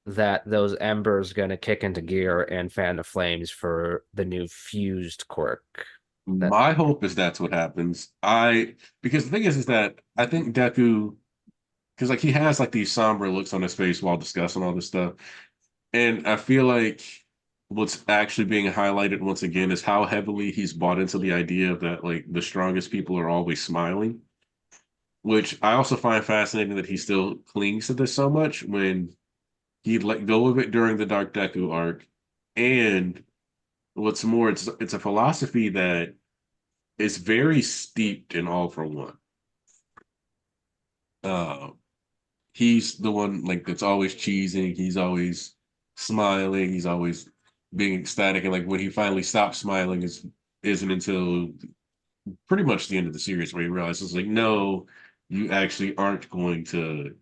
that those embers gonna kick into gear and fan the flames for the new fused quirk? my hope is that's what happens. Because the thing is that I think Deku, because like he has like these somber looks on his face while discussing all this stuff. And I feel like what's actually being highlighted once again is how heavily he's bought into the idea that like the strongest people are always smiling, which I also find fascinating that he still clings to this so much when he let go of it during the Dark Deku arc. And what's more, it's a philosophy that is very steeped in All for One. Uh, he's the one like that's always cheesing. He's always smiling. He's always being ecstatic. And like when he finally stops smiling isn't until pretty much the end of the series where he realizes like, no, you actually aren't going to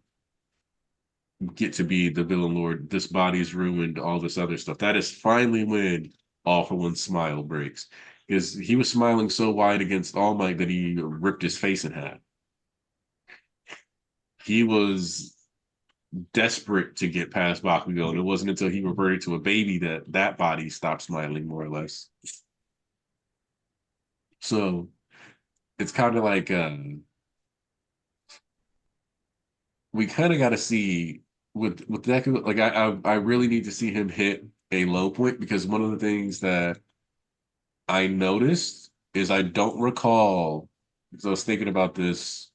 get to be the villain lord. This body's ruined, all this other stuff. That is finally when All for One's smile breaks. Because he was smiling so wide against All Might that he ripped his face in half. He was desperate to get past Bakugo, and it wasn't until he reverted to a baby that that body stopped smiling, more or less. So it's kind of like we kind of got to see with Deku. Like I really need to see him hit a low point because one of the things that I noticed is I don't recall because I was thinking about this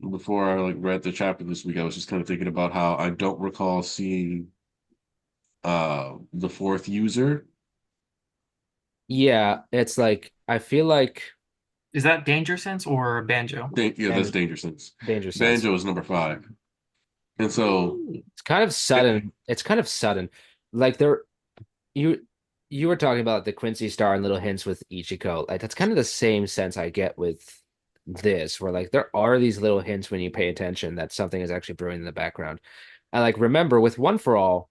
before I like read the chapter this week. I was just kind of thinking about how I don't recall seeing the fourth user. Yeah, it's like I feel like Is that Danger Sense or Banjo? Yeah, that's Danger Sense. Danger Sense. Banjo is number 5. And so It's kind of sudden. It's kind of sudden. Like there, you you were talking about the Quincy Star and little hints with Ichiko. Like that's kind of the same sense I get with this, where like there are these little hints when you pay attention that something is actually brewing in the background. I like remember with One for All,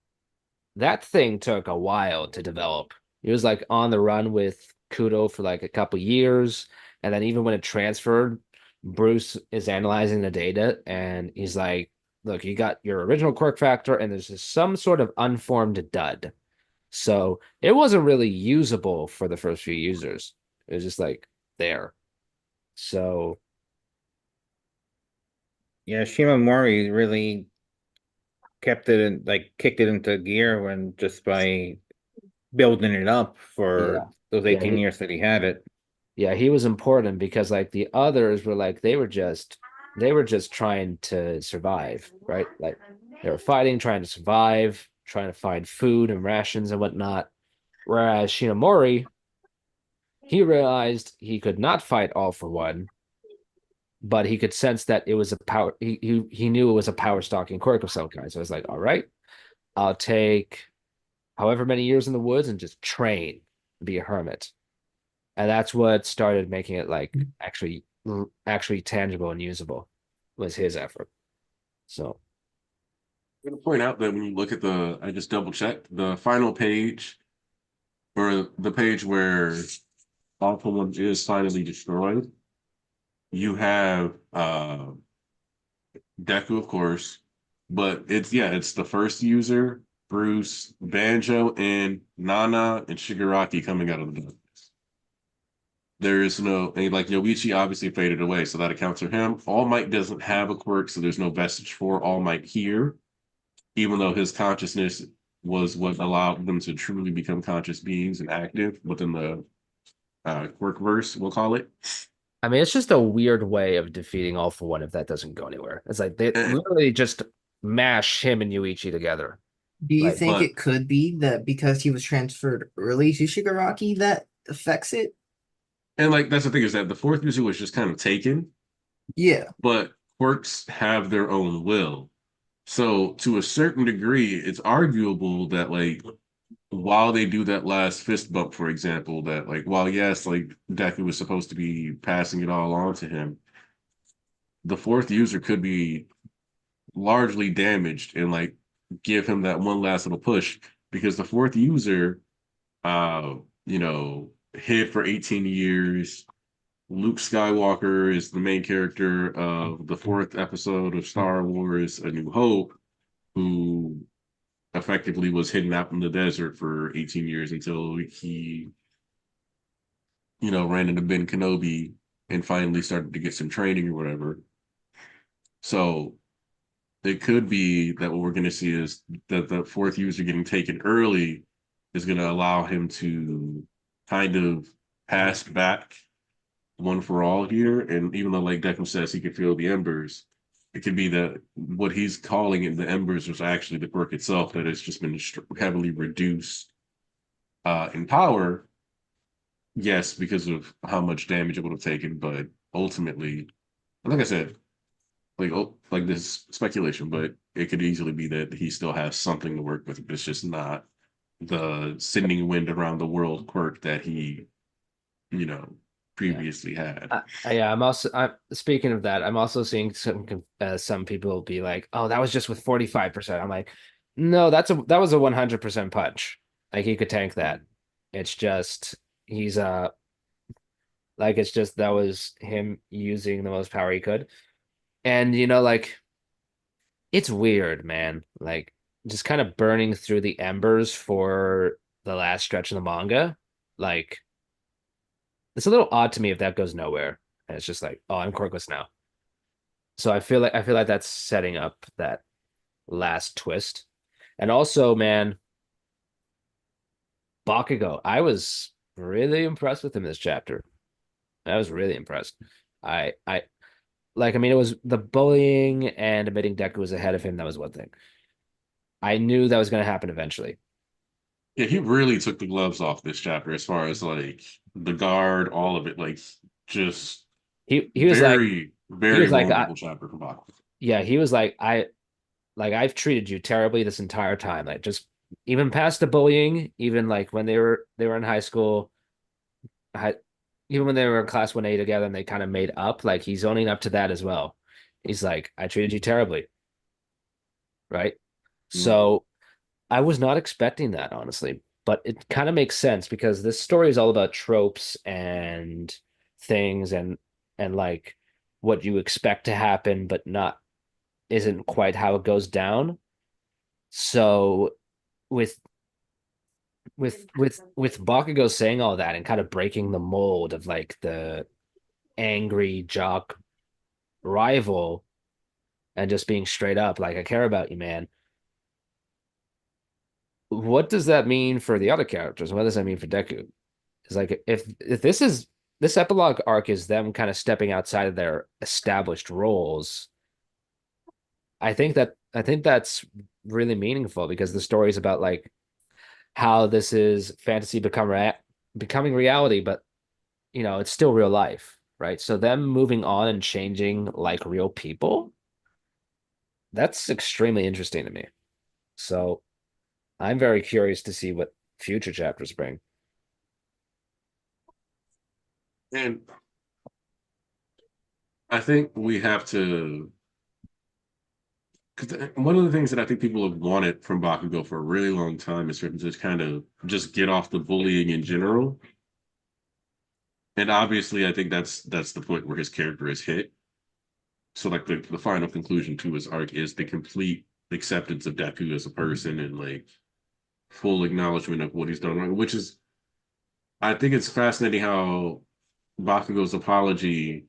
that thing took a while to develop. He was like on the run with Kudo for like a couple years, and then even when it transferred, Bruce is analyzing the data and he's like, "Look, you got your original quirk factor, and there's just some sort of unformed dud." So it wasn't really usable for the first few users. It was just like there. So Yeah, Shimamori really kept it in, like kicked it into gear when just by building it up yeah, for those yeah, 18 years that he had it. yeah, he was important because like the others were like they were just trying to survive, right? Like they were fighting, trying to survive, trying to find food and rations and whatnot. Whereas Shinomori, he realized he could not fight All for One, but he could sense that it was a power. He knew it was a power stalking quirk of some kind. So I was like, all right, I'll take however many years in the woods and just train, be a hermit. And that's what started making it like actually tangible and usable was his effort. So I'm going to point out that when you look at I just double checked the final page or the page where Alpha One is finally destroyed. You have Deku, of course. But it's the first user, Bruce, Banjo, and Nana and Shigaraki coming out of the darkness. There is no, and like Yoichi obviously faded away, so that accounts for him. All Might doesn't have a quirk, so there's no vestige for All Might here, even though his consciousness was what allowed them to truly become conscious beings and active within the quirkverse, we'll call it. I mean, it's just a weird way of defeating All for One if that doesn't go anywhere. It's like they Eh, literally just mash him and Yuichi together. Do you Like, think but- it could be that because he was transferred early to Shigaraki that affects it? And like that's the thing is that the fourth user was just kind of taken, Yeah. but quirks have their own will. So to a certain degree, it's arguable that like while they do that last fist bump, for example, that like while yes, like Deku was supposed to be passing it all on to him, the fourth user could be largely damaged and like give him that one last little push because the fourth user uh you know hid for 18 years. Luke Skywalker is the main character of the fourth episode of Star Wars A New Hope, who effectively was hidden out in the desert for 18 years until he, ran into Ben Kenobi and finally started to get some training or whatever. So it could be that what we're going to see is that the fourth user getting taken early is going to allow him to kind of pass back one for all here. And even though, like Declan says, he can feel the embers, it could be that what he's calling it the embers was actually the quirk itself that has just been heavily reduced in power. Yes, because of how much damage it would have taken, but ultimately, like I said, like this speculation, but it could easily be that he still has something to work with. It's just not the sending wind around the world quirk that he, previously had. I'm speaking of that. I'm also seeing some people be like, "Oh, that was just with 45%." I'm like, "No, that was a 100% punch. Like he could tank that. It's just he's like it's just that was him using the most power he could." And like it's weird, man. Like just kind of burning through the embers for the last stretch of the manga. Like it's a little odd to me if that goes nowhere. And it's just like, oh, I'm quirkless now. So I feel like that's setting up that last twist. And also, man, Bakugo, I was really impressed with him this chapter. I was really impressed. I like I mean it was the bullying and admitting Deku was ahead of him, that was one thing. I knew that was gonna happen eventually. Yeah, he really took the gloves off this chapter as far as like the guard, all of it, like just He was like very like, vulnerable chapter for Bakugo. yeah, he was like I've treated you terribly this entire time. Like just even past the bullying, even like when they were in high school, I, even when they were in class 1A together and they kind of made up, like he's owning up to that as well. He's like, I treated you terribly. Right. So I was not expecting that, honestly, but it kind of makes sense because this story is all about tropes and things and like what you expect to happen, but not isn't quite how it goes down. So with with Bakugo saying all that and kind of breaking the mold of like the angry jock rival and just being straight up like I care about you, man. What does that mean for the other characters? What does that mean for Deku? It's like if this epilogue arc is them kind of stepping outside of their established roles, I think that's really meaningful because the story is about like how this is fantasy becoming reality, but it's still real life, right? So them moving on and changing like real people, that's extremely interesting to me. So I'm very curious to see what future chapters bring. And I think we have to, because one of the things that I think people have wanted from Bakugo for a really long time is for him to just kind of just get off the bullying in general. And obviously, I think that's the point where his character is hit. So, like the final conclusion to his arc is the complete acceptance of Deku as a person and like full acknowledgement of what he's done wrong, which is I think it's fascinating how Bakugo's apology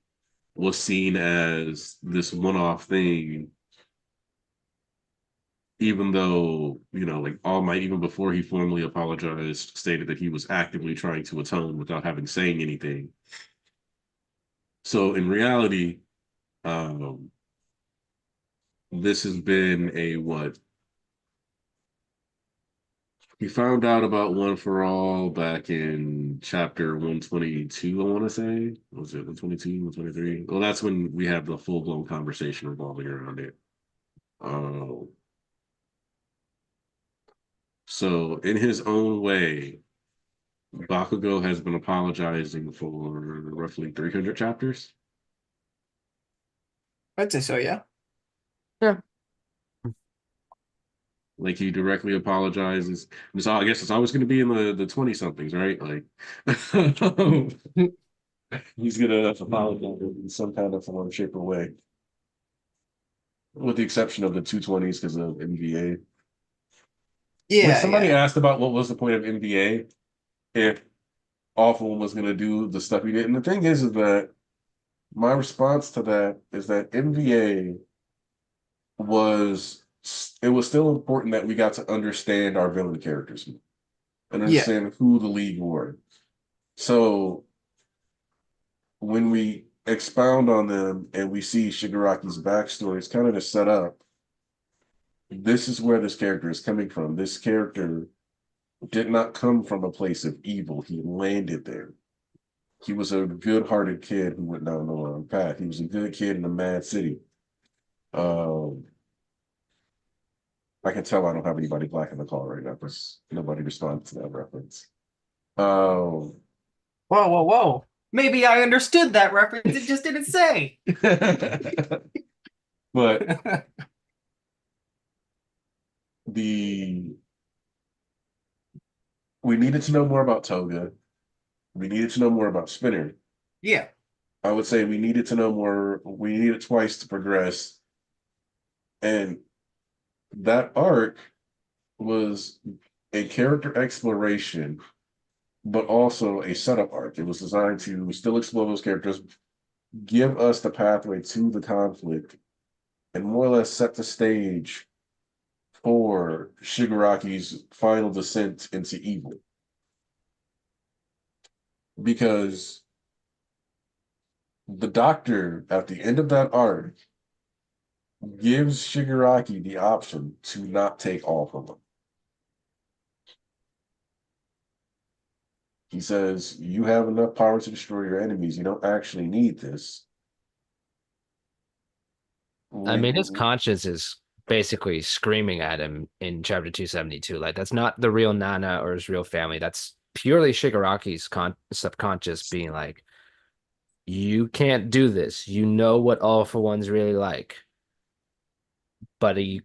was seen as this one-off thing, even though, like All Might, even before he formally apologized, stated that he was actively trying to atone without having saying anything. So in reality, this has been a what? We found out about One for All back in chapter 122, I want to say. What was it 122, 123? Well, that's when we have the full-blown conversation revolving around it. So in his own way, Bakugo has been apologizing for roughly 300 chapters. I'd say so, yeah. Like he directly apologizes. So I guess it's always going to be in the 20 somethings, right? Like he's gonna apologize in some kind of form, shape, or way. With the exception of the 220s because of NBA. Yeah, When somebody yeah. asked about what was the point of NBA, if Awful was gonna do the stuff he did. And the thing is that my response to that is that NBA was still important that we got to understand our villain characters and understand who the league were. So when we expound on them and we see Shigaraki's backstory, it's kind of to set up. This is where this character is coming from. This character did not come from a place of evil. He landed there. He was a good-hearted kid who went down the wrong path. He was a good kid in a mad city. I can tell I don't have anybody black in the call right now because nobody responds to that reference. Whoa, whoa, whoa. Maybe I understood that reference. It just didn't say. But we needed to know more about Toga. We needed to know more about Spinner. Yeah. I would say we needed to know more. We needed twice to progress. And that arc was a character exploration, but also a setup arc. It was designed to still explore those characters, give us the pathway to the conflict, and more or less set the stage for Shigaraki's final descent into evil. Because the doctor, at the end of that arc, gives Shigaraki the option to not take all from him. He says, you have enough power to destroy your enemies. You don't actually need this. I mean, his conscience is basically screaming at him in chapter 272. Like, that's not the real Nana or his real family. That's purely Shigaraki's subconscious being like, you can't do this. You know what All for One's really like. But he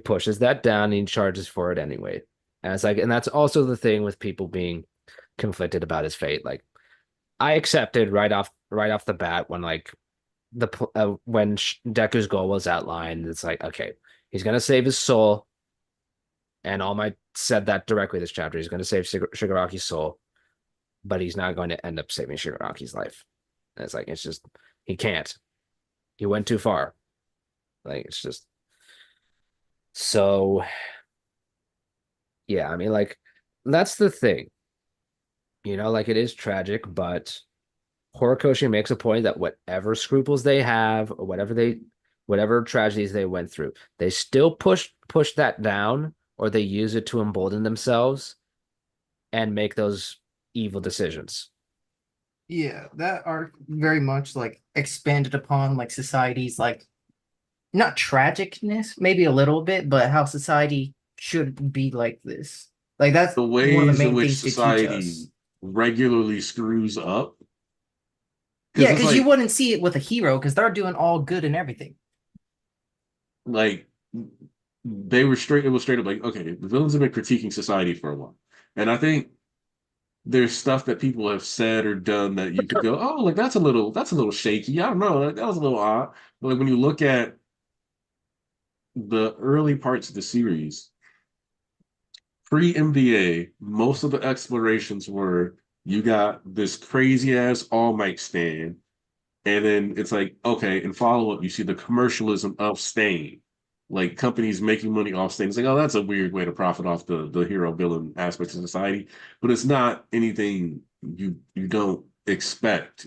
pushes that down and he charges for it anyway. And it's like, and that's also the thing with people being conflicted about his fate. Like, I accepted right off the bat when like when Deku's goal was outlined. It's like, okay, he's gonna save his soul, and All Might said that directly this chapter. He's gonna save Shigaraki's soul, but he's not going to end up saving Shigaraki's life. And it's like, it's just he can't. He went too far. Like, it's just so. Yeah, I mean, like, that's the thing. Like, it is tragic, but Horikoshi makes a point that whatever scruples they have or whatever tragedies they went through, they still push that down, or they use it to embolden themselves and make those evil decisions. Yeah, that arc very much like expanded upon like society's like not tragicness, maybe a little bit, but how society should be like this. Like that's The one of the ways in main which things to teach society us. regularly screws up. Yeah, it's because you like, wouldn't see it with a hero because they're doing all good and everything. like they were straight. It was straight up like, okay, the villains have been critiquing society for a while, and I think there's stuff that people have said or done that you could go, oh, like that's a little shaky. I don't know, that was a little odd. But like when you look at the early parts of the series, pre-MVA, most of the explorations were you got this crazy ass All Might stand, and then it's like, okay, in follow-up, you see the commercialism of Stain. Like companies making money off Stain. It's like, oh, that's a weird way to profit off the hero villain aspects of society. But it's not anything you don't expect.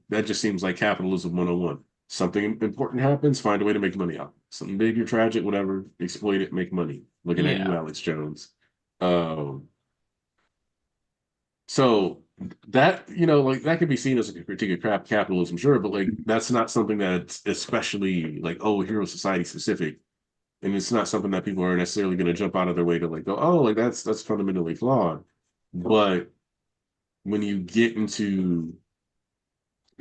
That just seems like capitalism 101. Something important happens, find a way to make money off. Something big or tragic, whatever, exploit it, make money. Looking at you, Yeah. Alex Jones. Um, so that, like that could be seen as a critique of capitalism, sure, but like that's not something that's especially like, oh, hero society specific. And it's not something that people are necessarily going to jump out of their way to like go, oh, like that's fundamentally flawed. But when you get into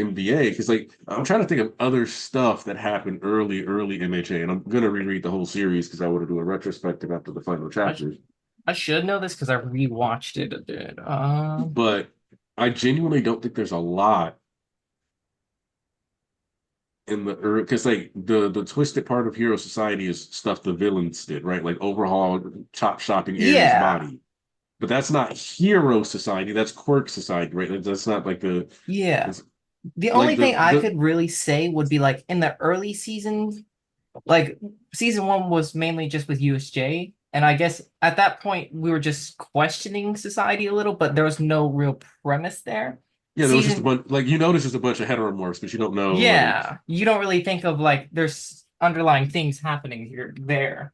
MBA, because like I'm trying to think of other stuff that happened early MHA, and I'm gonna reread the whole series because I want to do a retrospective after the final chapters. I should know this because I rewatched it a bit. But I genuinely don't think there's a lot in the because like the twisted part of Hero Society is stuff the villains did, right? Like overhaul, chop shopping Ares' Yeah. body. But that's not Hero Society, that's Quirk Society, right? That's not like the Yeah. it's The like only thing I could really say would be like in the early seasons, like season one was mainly just with USJ. And I guess at that point we were just questioning society a little, but there was no real premise there. yeah, there was just a Season bunch like you notice there's a bunch of heteromorphs, but you don't know like Yeah, you don't really think of like there's underlying things happening here there.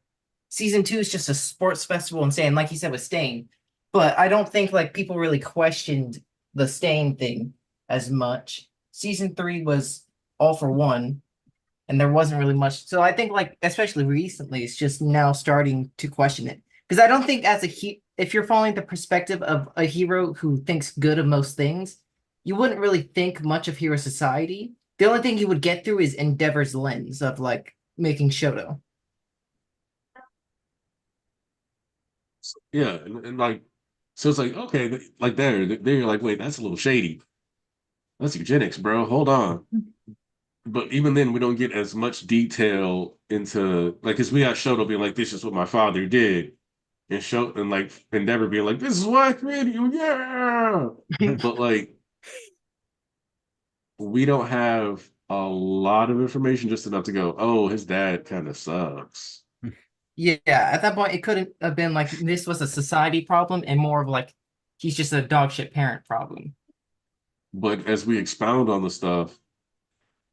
Season two is just a sports festival and saying, like you said, with Stain. But I don't think like people really questioned the Stain thing as much. Season three was all for one, and there wasn't really much. So I think like especially recently, it's just now starting to question it. Because I don't think as if you're following the perspective of a hero who thinks good of most things, you wouldn't really think much of hero society. The only thing you would get through is Endeavor's lens of like making Shoto. yeah, and like so it's like okay, like there you're like, wait, that's a little shady. That's eugenics, bro. Hold on. But even then, we don't get as much detail into like, because we got Shoto being like, "This is what my father did," and show and like Endeavor being like, "This is why I created you." Yeah, but like we don't have a lot of information, just enough to go, "Oh, his dad kind of sucks." Yeah, at that point, it couldn't have been like this was a society problem and more of like he's just a dog shit parent problem. But as we expound on the stuff,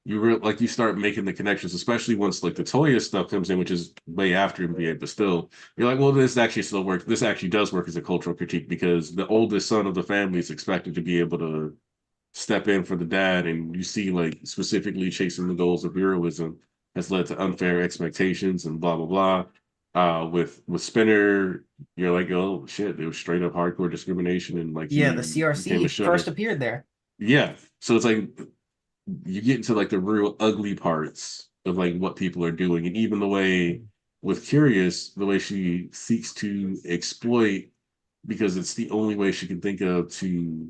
like you start making the connections, especially once like the Toya stuff comes in, which is way after NBA, but still, you're like, well, this actually still works. This actually does work as a cultural critique because the oldest son of the family is expected to be able to step in for the dad, and you see like specifically chasing the goals of heroism has led to unfair expectations and blah blah blah. With Spinner, you're like, oh shit, it was straight up hardcore discrimination, and like Yeah, he the became a CRC shoulda. first appeared there. Yeah, so it's like you get into like the real ugly parts of like what people are doing, and even the way with Curious, the way she seeks to exploit because it's the only way she can think of to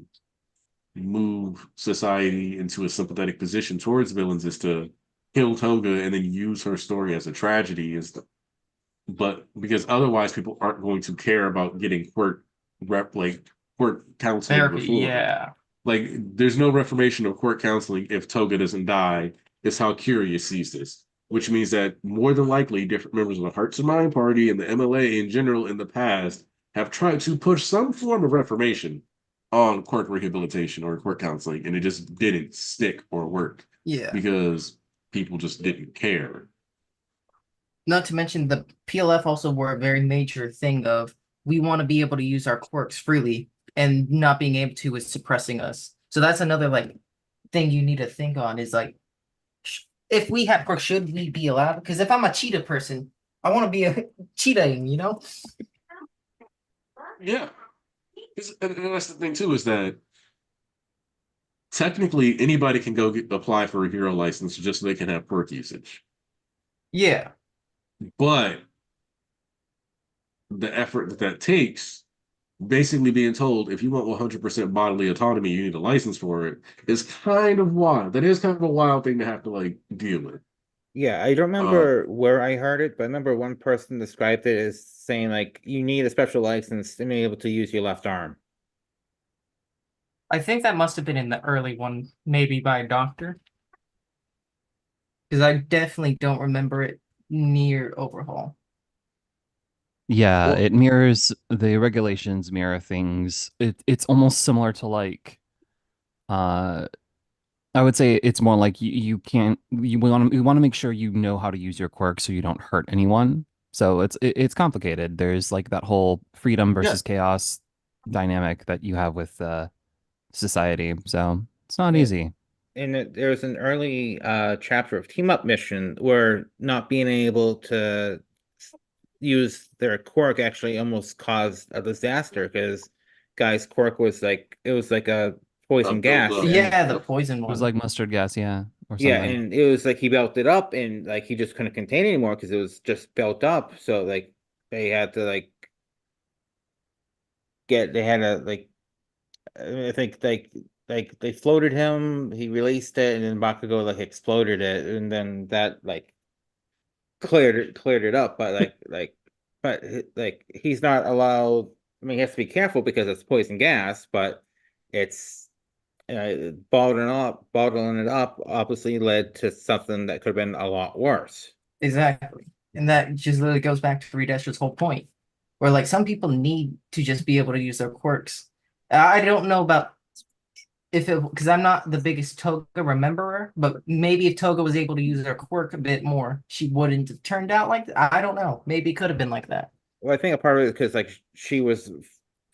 move society into a sympathetic position towards villains is to kill Toga and then use her story as a tragedy but because otherwise people aren't going to care about getting quirk counseling Therapy, reform. yeah. Like there's no reformation of court counseling if Toga doesn't die, is how Curious sees this. Which means that more than likely different members of the Hearts and Mind Party and the MLA in general in the past have tried to push some form of reformation on court rehabilitation or court counseling, and it just didn't stick or work Yeah. because people just didn't care. Not to mention the PLF also were a very major thing of we want to be able to use our quirks freely and not being able to is suppressing us. So that's another like thing you need to think on is like if we have quirks, should we be allowed? Because if I'm a cheetah person, I want to be a cheetahing, you know? Yeah. And that's the thing too, is that technically anybody can go apply for a hero license just so they can have quirk usage. Yeah. But the effort that takes, basically being told if you want 100% bodily autonomy, you need a license for it, is kind of wild. That is kind of a wild thing to have to like deal with. Yeah, I don't remember where I heard it, but I remember one person described it as saying like you need a special license to be able to use your left arm. I think that must have been in the early one, maybe by a doctor. Because I definitely don't remember it near Overhaul. Yeah, Well, it mirrors the regulations mirror things. It's almost similar to like uh I would say it's more like you can't you want to make sure you know how to use your quirk so you don't hurt anyone. So it's complicated. There's like that whole freedom yeah. versus chaos dynamic that you have with society. So it's not Yeah. easy. And there's an early chapter of Team Up Mission where not being able to use their quirk actually almost caused a disaster because guy's quirk was like it was like a poison Build gas up. and Yeah, the poison It was one. like mustard gas, yeah, or yeah, something. and it was like he belted up and like he just couldn't contain it anymore because it was just built up. So like they had to like they had to like I think like they floated him, he released it, and then Bakugo like exploded it, and then that like cleared it up. But like he's not allowed. I mean, he has to be careful because it's poison gas, but it's bottling it up obviously led to something that could have been a lot worse. Exactly. And that just literally goes back to Redestro's whole point. Where like some people need to just be able to use their quirks. I don't know about if it because I'm not the biggest Toga rememberer, but maybe if Toga was able to use her quirk a bit more, she wouldn't have turned out like that. I don't know. Maybe it could have been like that. Well, I think a part of it is because like she was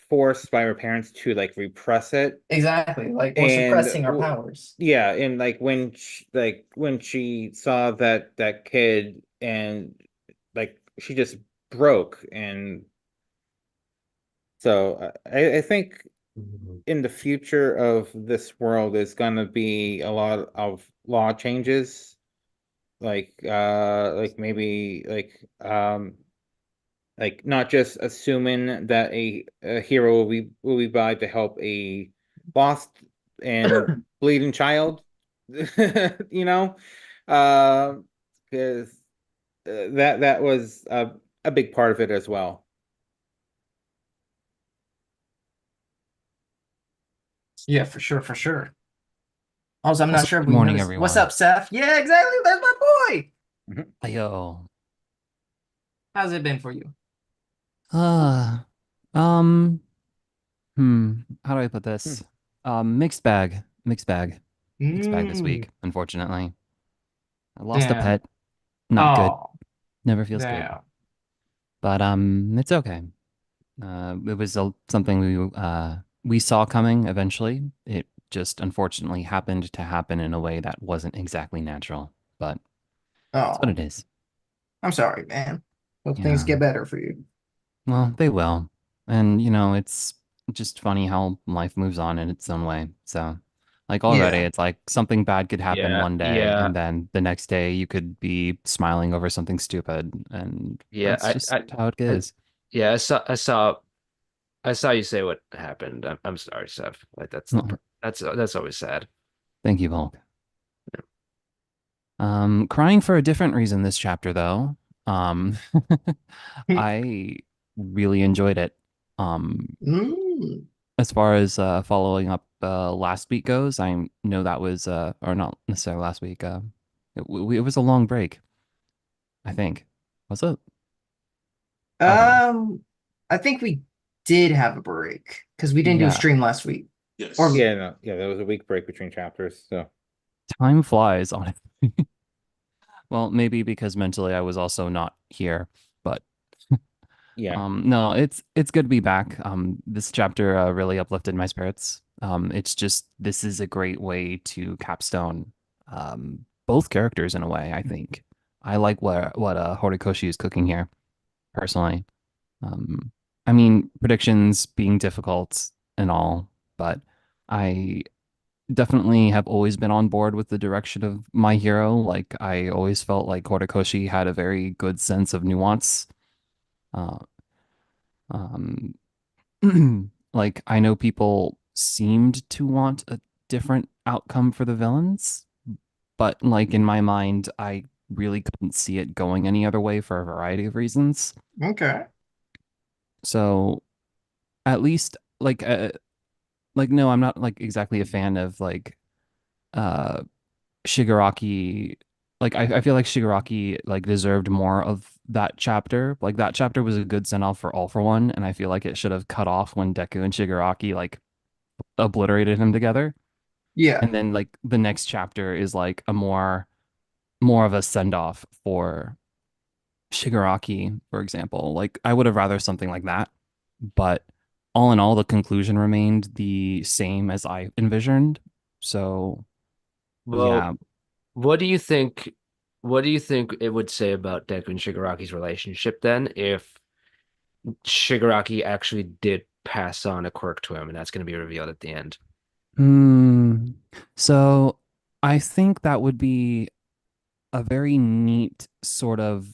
forced by her parents to like repress it, Exactly. Like we're and suppressing our powers. yeah, and like when she saw that kid and like she just broke, and so I think in the future of this world is gonna be a lot of law changes, like maybe like not just assuming that a hero will be by to help a lost and bleeding child, you know, because that was a big part of it as well. Yeah, for sure, for sure. Also, I'm not Also, sure if good we morning, noticed. What's everyone. up, Seth? Yeah, exactly. That's my boy. Yo. How's it been for you? Uh, um, how do I put Hmm. this? Mixed bag, mixed bag, mixed bag this Mm, week, unfortunately. I lost a damn. pet. Not good. Oh, Never feels good. damn. But it's okay. It was something we saw coming eventually. It just unfortunately happened to happen in a way that wasn't exactly natural, but it's what Oh, it is. I'm sorry, man. Hope things Yeah. get better for you. Well, they will. And it's just funny how life moves on in its own way. So, like already, Yeah. it's like something bad could happen Yeah, one day, yeah, and then the next day you could be smiling over something stupid, and yeah. that's just how it I is. yeah, I saw you say what happened. I'm sorry, Seth. Like that's always sad. Thank you, Volk. Crying for a different reason this chapter, though. Um, I really enjoyed it. Um, Mm. as far as following up last week goes, I know that was or not necessarily last week. It was a long break, I think. Was it? I don't know. Um, I think we did have a break because we didn't do a Yeah, stream last week. Yes. Or Yeah, no, yeah, there was a week break between chapters, so time flies on it. Well, maybe because mentally I was also not here, but yeah. no, it's good to be back. This chapter really uplifted my spirits. It's just this is a great way to capstone both characters in a way, I think. I like what Horikoshi is cooking here, personally. Um, I mean, predictions being difficult and all, but I definitely have always been on board with the direction of my hero. Like I always felt like Horikoshi had a very good sense of nuance. Uh, um, like I know people seemed to want a different outcome for the villains, but like in my mind, I really couldn't see it going any other way for a variety of reasons. Okay. So at least like no, I'm not like exactly a fan of uh Shigaraki. Like I feel like Shigaraki like deserved more of that chapter. Like that chapter was a good send off for All for One, and I feel like it should have cut off when Deku and Shigaraki like obliterated him together. Yeah. And then like the next chapter is like a more of a send off for Shigaraki, for example. Like I would have rather something like that. But all in all, the conclusion remained the same as I envisioned. So Well, yeah. what do you think? What do you think it would say about Deku and Shigaraki's relationship then if Shigaraki actually did pass on a quirk to him, and that's going to be revealed at the end? Hmm. So I think that would be a very neat sort of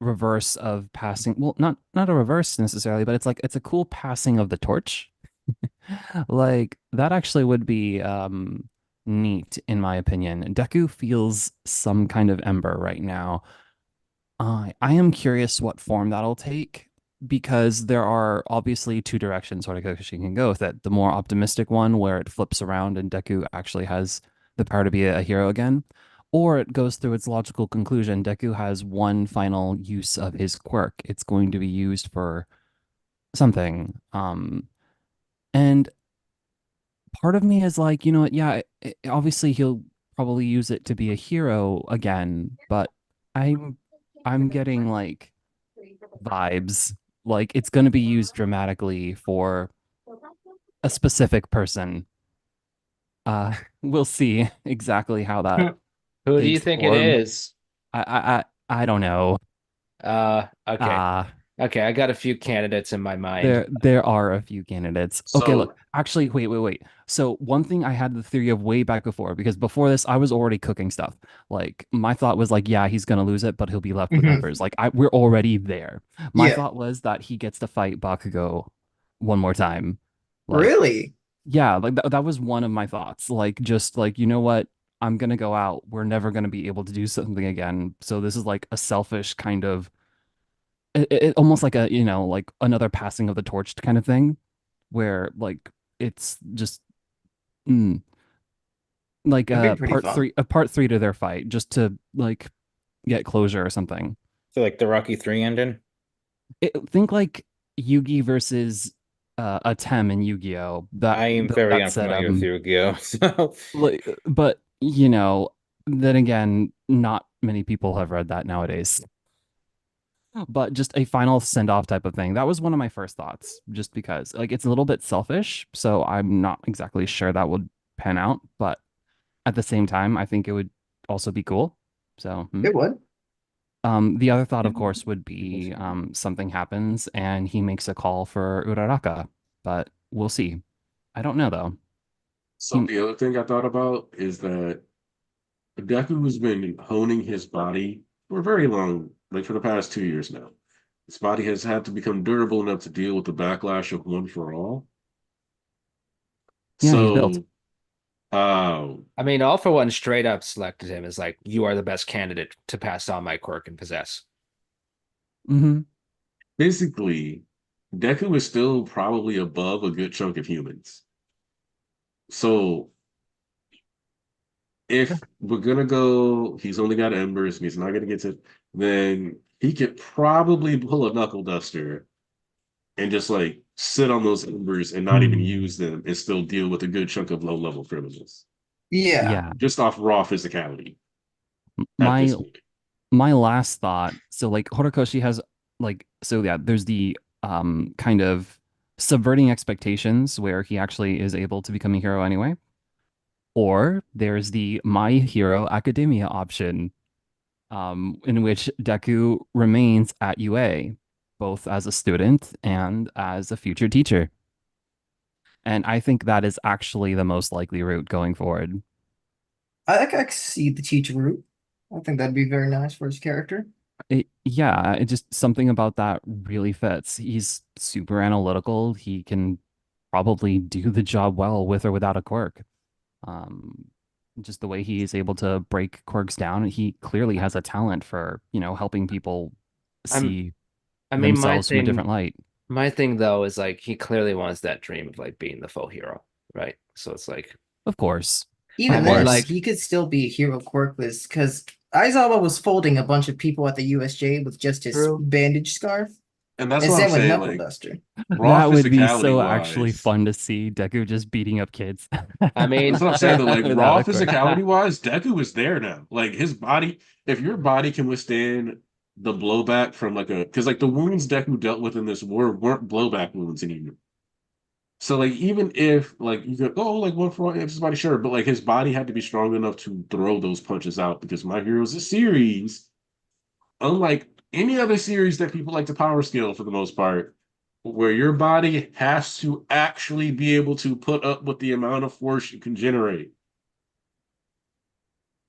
reverse of passing. Well, not a reverse necessarily, but it's a cool passing of the torch. Like that actually would be neat in my opinion. Deku feels some kind of ember right now. I am curious what form that'll take because there are obviously two directions Horikoshi can go with it. The more optimistic one where it flips around and Deku actually has the power to be a hero again, or it goes through its logical conclusion. Deku has one final use of his quirk. It's going to be used for something. And part of me is like, you know what? Yeah, obviously he'll probably use it to be a hero again, but I'm I'm getting like vibes like it's going to be used dramatically for a specific person. We'll see exactly how that Who do you takes think it form. is? I don't know. Okay. Uh Okay, I got a few candidates in my mind. there are a few candidates. Okay, So look. Actually, wait. So one thing I had the theory of way back before, because before this I was already cooking stuff. Like my thought was like, yeah, he's gonna lose it, but he'll be left with Mhm. embers. Like we're already there. My Yeah. thought was that he gets to fight Bakugo one more time. Like, Really? yeah, like that was one of my thoughts. Like just like, you know what? I'm gonna go out. We're never gonna be able to do something again. So this is like a selfish kind of almost like a, like another passing of the torch kind of thing where like it's just mm, like That'd be pretty fun. a part three to their fight just to like get closure or something. So like the Rocky 3 ending. Think like Yugi versus a Tem in Yu-Gi-Oh! That I am built very that unfamiliar setup. with Yu-Gi-Oh! So Like, but then again, not many people have read that nowadays. But just a final send off type of thing. That was one of my first thoughts, just because like it's a little bit selfish. So I'm not exactly sure that would pan out. But at the same time, I think it would also be cool. So, It would. the other thought, of course, would be something happens and he makes a call for Uraraka, but we'll see. I don't know though. so He, the other thing I thought about is that Deku has been honing his body for a very long, like for the past 2 years now. His body has had to become durable enough to deal with the backlash of One for All. yeah, he's built. So, uh, I mean, All for One straight up selected him as like, you are the best candidate to pass on my quirk and possess. Hmm. physically, Deku is still probably above a good chunk of humans. So, if we're gonna go, he's only got embers, and he's not gonna get to, then he could probably pull a knuckle duster and just like sit on those embers and not even use them and still deal with a good chunk of low level criminals Yeah. Yeah. just off raw physicality at My this point. my last thought, so like Horikoshi has like, so yeah, there's the kind of subverting expectations where he actually is able to become a hero anyway. Or there's the My Hero Academia option, in which Deku remains at UA, both as a student and as a future teacher. And I think that is actually the most likely route going forward. I could see the teacher route. I think that'd be very nice for his character. Yeah, it just something about that really fits. He's super analytical. He can probably do the job well with or without a quirk. Um, Just the way he is able to break quirks down, he clearly has a talent for, helping people I'm see I mean themselves from a different light. my thing though is like he clearly wants that dream of like being the full hero, right? So it's like Of course. Even I mean, then, like- he could still be a hero quirkless because Aizawa was folding a bunch of people at the USJ with just his True. bandage scarf. And that's And what I'm same with saying. Knuckle Like Duster. raw That would be physicality so actually wise. fun to see Deku just beating up kids. I mean, That's what I'm saying. Though, like Without raw a quirk. physicality wise, Deku is there now. Like his body, if your body can withstand the blowback from like because like the wounds Deku dealt with in this war weren't blowback wounds anymore. So like even if like you go, oh, like one for one, his body, sure, but like his body had to be strong enough to throw those punches out because My Hero's a series, unlike any other series that people like to power scale for the most part, where your body has to actually be able to put up with the amount of force you can generate.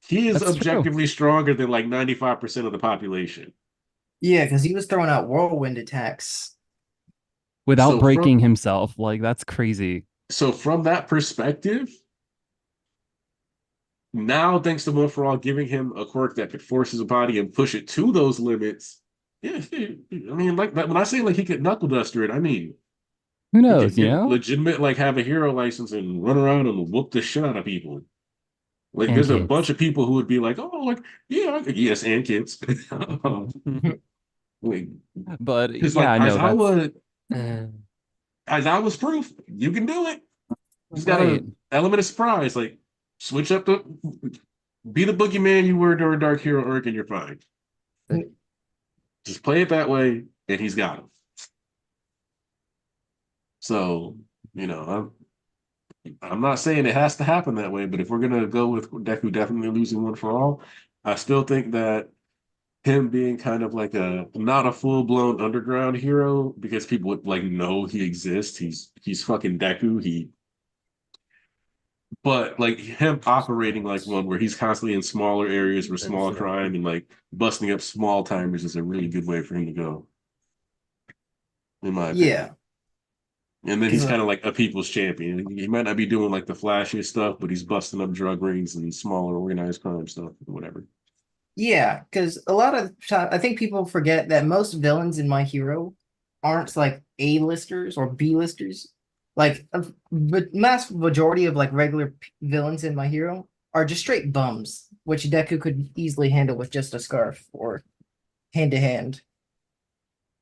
He is That's true. objectively stronger than like 95% of the population. Yeah, because he was throwing out whirlwind attacks. Without So breaking himself. Like, that's crazy. So from that perspective, now thanks to One for All giving him a quirk that could force his body and push it to those limits. Yeah, I mean, like when I say like he could knuckle duster it, I mean Who he knows, could you know? legitimate like have a hero license and run around and whoop the shit out of people. Like And there's a kids. bunch of people who would be like, oh, like yeah, yes, and kids. Like, But because yeah, like no, that's Aizawa's proof, you can do it. He's got right. an element of surprise. Like switch up the be the boogeyman you were during Dark Hero Urk and you're fine. Just play it that way, and he's got him. So, I'm not saying it has to happen that way, but if we're gonna go with Deku definitely losing One for All, I still think that him being kind of like a not a full-blown underground hero because people would like know he exists. He's fucking Deku. But like him operating like one where he's constantly in smaller areas for small crime and like busting up small timers is a really good way for him to go, in my opinion. Yeah. And then he's 'Cause, kind of like a people's champion. He might not be doing like the flashiest stuff, but he's busting up drug rings and smaller organized crime stuff or whatever. Yeah, because a lot of I think people forget that most villains in My Hero aren't like A-listers or B-listers. Like the mass majority of like regular villains in My Hero are just straight bums, which Deku could easily handle with just a scarf or hand to hand.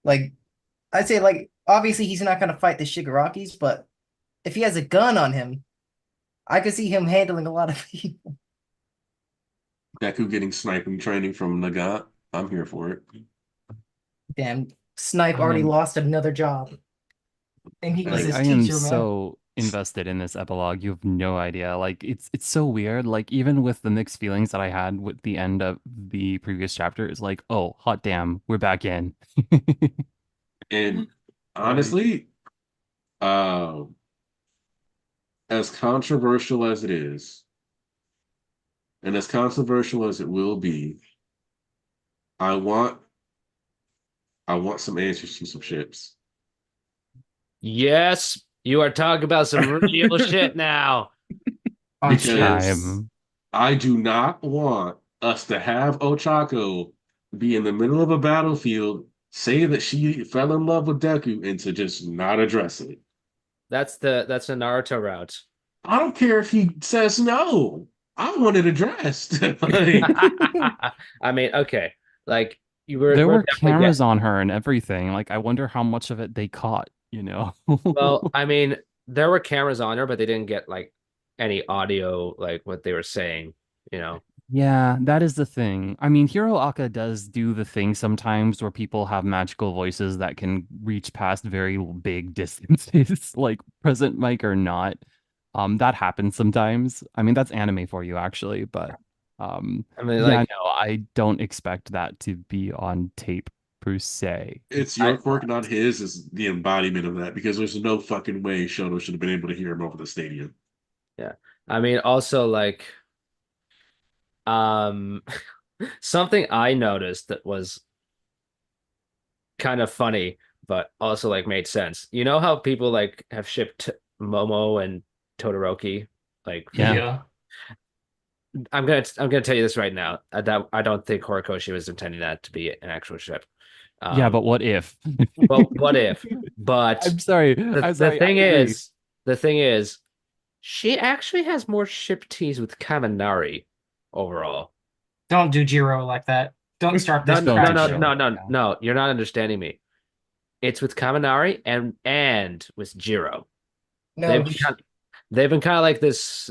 Like I'd say, like obviously he's not gonna fight the Shigarakis, but if he has a gun on him, I could see him handling a lot of people. Deku getting sniping training from Nagant. I'm here for it. Damn, Snipe I already am- lost another job. And he was Like, his I am teacher, man. so invested in this epilogue. You have no idea. Like it's so weird. Like even with the mixed feelings that I had with the end of the previous chapter, it's like, oh, hot damn, we're back in. And honestly, uh, as controversial as it is, and as controversial as it will be, I want some answers to some ships. yes, you are talking about some real shit now. Because Time. I do not want us to have Ochako be in the middle of a battlefield, say that she fell in love with Deku, and to just not address it. That's the Naruto route. I don't care if he says no. I want it addressed. Like, I mean, okay, like There we're were definitely cameras getting. on her and everything. Like I wonder how much of it they caught, you know? Well, I mean, there were cameras on her, but they didn't get like any audio, like what they were saying. You know, Yeah, that is the thing. I mean, Hiro Aka does do the thing sometimes where people have magical voices that can reach past very big distances, like present mic or not. That happens sometimes. I mean, that's anime for you actually, but I mean, yeah, like no, I don't expect that to be on tape per se. it's I- your quirk, not his, is the embodiment of that because there's no fucking way Shoto should have been able to hear him over the stadium. I mean, also like, um, something I noticed that was kind of funny, but also like made sense. You know how people like have shipped Momo and Todoroki, like Yeah. Yeah. I'm gonna tell you this right now. That I don't think Horikoshi was intending that to be an actual ship. Yeah, but what if? Well, what if? But I'm sorry. the I'm sorry. I thing agree. is, the thing is, she actually has more ship teas with Kaminari overall. Don't do Jiro like that. Don't start No, this no, Don't no, do crack no, shit. Jiro. no, no, Yeah. no. You're not understanding me. It's with Kaminari and with Jiro. No, They've been kind of like this.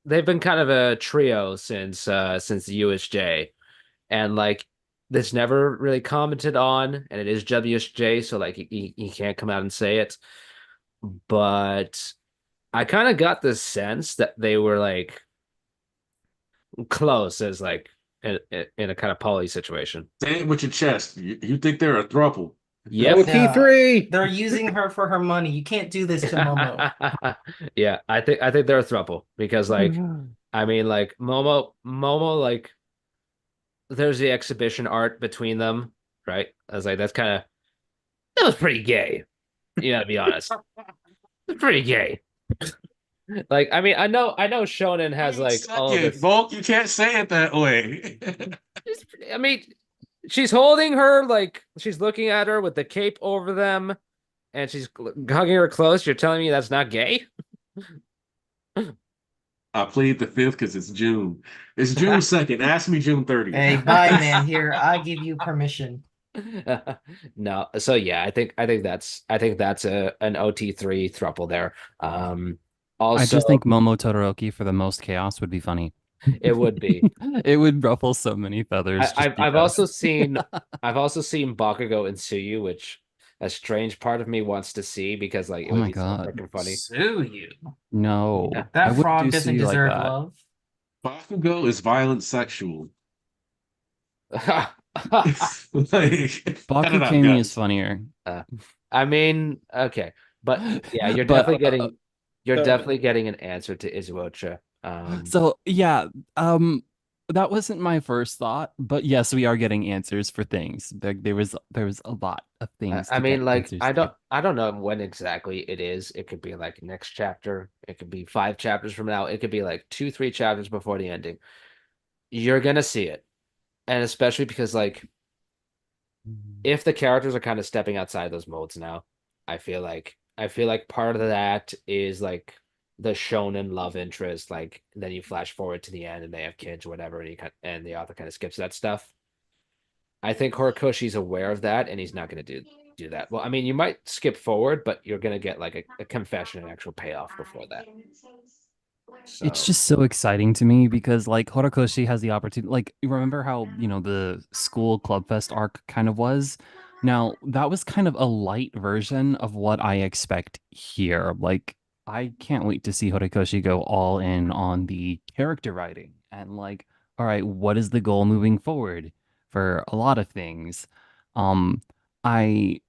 They've been kind of a trio since the USJ, and like this never really commented on, and it is WSJ, so like he can't come out and say it. But I kind of got this sense that they were like close as like in a kind of poly situation. Say it with your chest. You think they're a throuple? Yep. OT3. they're using her for her money. You can't do this to Momo. Yeah, I think they're a throuple because like I mean like Momo like there's the exhibition art between them, right? I was like that was pretty gay. You gotta be honest. It's pretty gay. Like I mean I know Shonen has like all of this. Volk, you can't say it that way. I mean she's holding her like she's looking at her with the cape over them and she's hugging her close. You're telling me that's not gay? I plead the fifth because it's June. It's June 2nd. Ask me June 30th. Hey, bye, man. Here, I give you permission. No, so yeah, I think that's a an OT3 thruple there. I Also just think Momo Todoroki for the most chaos would be funny. it would be. It would ruffle so many feathers. I've also seen Bakugo and Tsuyu, which a strange part of me wants to see because like it Oh would my be so God. freaking funny. Sue you. No, Yeah, I That wouldn't frog do doesn't Suyu like deserve that. love. Bakugo is violent sexual. Like, Bakukami is funnier. I mean, okay, but yeah, you're But, so- definitely getting an answer to Izuocha. So yeah, that wasn't my first thought, but yes, we are getting answers for things. There was a lot of things. I to mean, get like answers to. I don't know when exactly it is. It could be like next chapter. It could be 5 chapters from now. It could be like 2, 3 chapters before the ending. You're gonna see it, and especially because like if the characters are kind of stepping outside those modes now, I feel like part of that is like the shonen love interest. Like then you flash forward to the end and they have kids or whatever, and and the author kind of skips that stuff. I think Horikoshi's aware of that, and he's not going to do that. Well, I mean, you might skip forward, but you're going to get like a confession and actual payoff before that. It's So just so exciting to me because like Horikoshi has the opportunity. Like you remember how the school club fest arc kind of was. Now that was kind of a light version of what I expect here. Like I can't wait to see Horikoshi go all in on the character writing and like, all right, what is the goal moving forward for a lot of things. I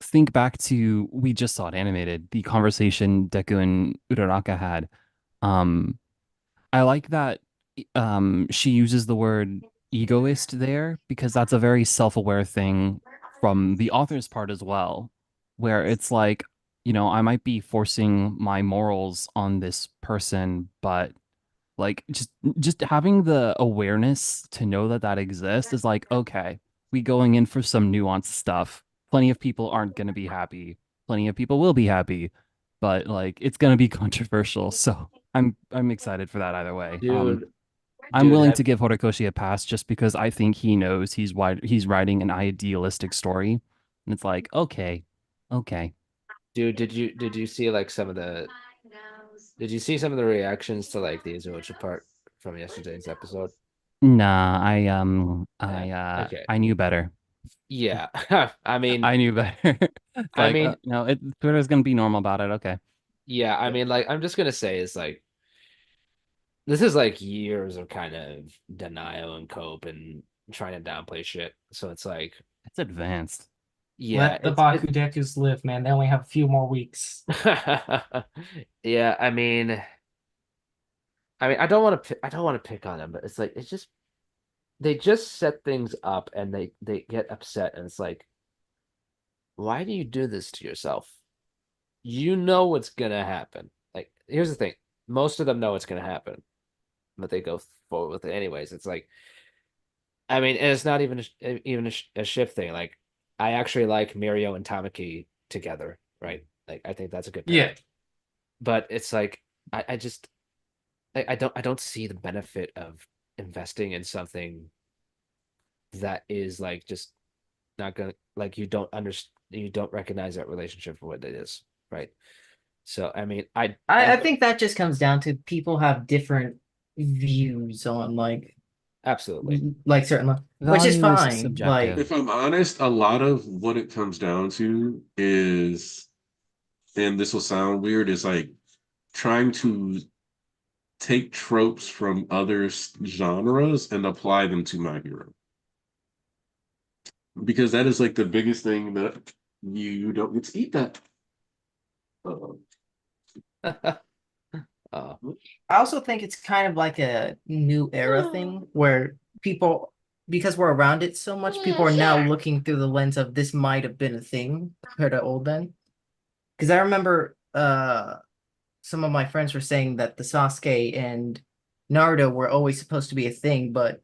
think back to we just saw it animated, the conversation Deku and Uraraka had. Um, I like that she uses the word egoist there because that's a very self-aware thing from the author's part as well, where it's like, I might be forcing my morals on this person, but like just having the awareness to know that that exists is like, okay, we going in for some nuanced stuff. Plenty of people aren't going to be happy. Plenty of people will be happy, but like it's going to be controversial. So I'm excited for that either way. dude, I'm willing have- to give Horikoshi a pass just because I think he knows he's writing an idealistic story. And it's like, okay, okay. dude, did you see like some of the did you see some of the reactions to like the Izuocha part from yesterday's episode? Nah, Okay. I knew better. Yeah. I mean, I knew better. It's I like, mean, no, Twitter's gonna be normal about it. Okay. yeah, I mean, like, I'm just gonna say is like this is like years of kind of denial and cope and trying to downplay shit. So it's like, It's advanced. yeah, Let the Baku Dekus live, man. They only have a few more weeks. yeah, I mean, I don't want to pick on them, but it's like it's just they just set things up and they get upset and it's like, why do you do this to yourself? You know what's gonna happen. Like, here's the thing: most of them know what's gonna happen. but they go forward with it anyways. It's like, I mean, and it's not even a shift thing. Like, I actually like Mirio and Tamaki together, right? Like, I think that's a good pair. Yeah. But it's like, I just I don't see the benefit of investing in something that is like just not gonna, like, you don't understand, you don't recognize that relationship for what it is, right? So I mean, I think that just comes down to people have different views on absolutely. like certain, which is Value is fine. subjective. Like, If I'm honest, a lot of what it comes down to is, and this will sound weird, is like trying to take tropes from other genres and apply them to My Hero. Because that is like the biggest thing that you don't get to eat that. Uh, I also think it's kind of like a new era thing where people, because we're around it so much, people are now looking through the lens of this might have been a thing compared to old then. Because I remember some of my friends were saying that the Sasuke and Naruto were always supposed to be a thing, but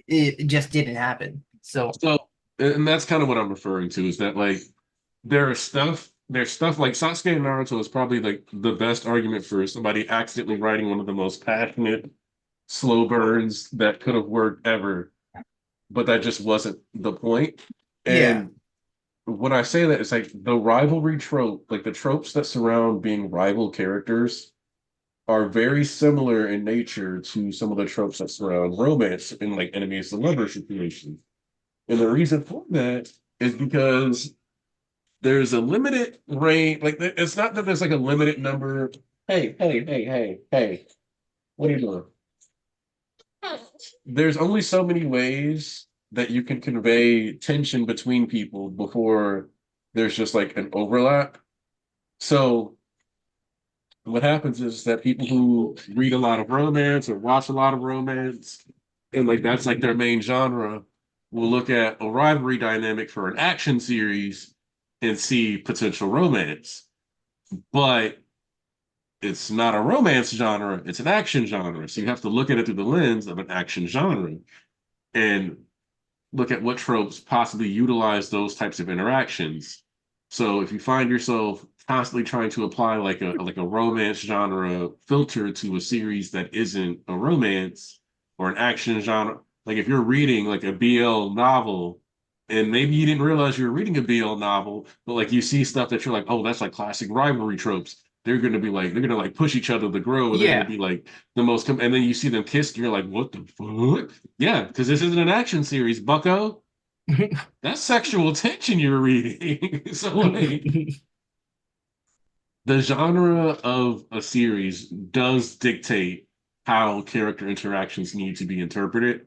it just didn't happen. So And that's kind of what I'm referring to, is that like there's stuff like Sasuke and Naruto is probably like the best argument for somebody accidentally writing one of the most passionate slow burns that could have worked ever, but that just wasn't the point. yeah, And when I say that, it's like the rivalry trope, like the tropes that surround being rival characters are very similar in nature to some of the tropes that surround romance in like enemies to lover situations. And the reason for that is because there's a limited range. Like, it's not that there's like a limited number. Hey, what are you doing? There's only so many ways that you can convey tension between people before there's just like an overlap. So what happens is that people who read a lot of romance or watch a lot of romance, and like that's like their main genre, will look at a rivalry dynamic for an action series and see potential romance. But it's not a romance genre, it's an action genre. So you have to look at it through the lens of an action genre and look at what tropes possibly utilize those types of interactions. So if you find yourself constantly trying to apply like a romance genre filter to a series that isn't a romance or an action genre, like if you're reading like a BL novel and maybe you didn't realize you were reading a BL novel, but like you see stuff that you're like, oh, that's like classic rivalry tropes. They're gonna like push each other to grow, and they're gonna Yeah. be like the most and then you see them kiss, and you're like, what the fuck? Yeah, because this isn't an action series, Bucko. That's sexual tension you're reading. So like the genre of a series does dictate how character interactions need to be interpreted,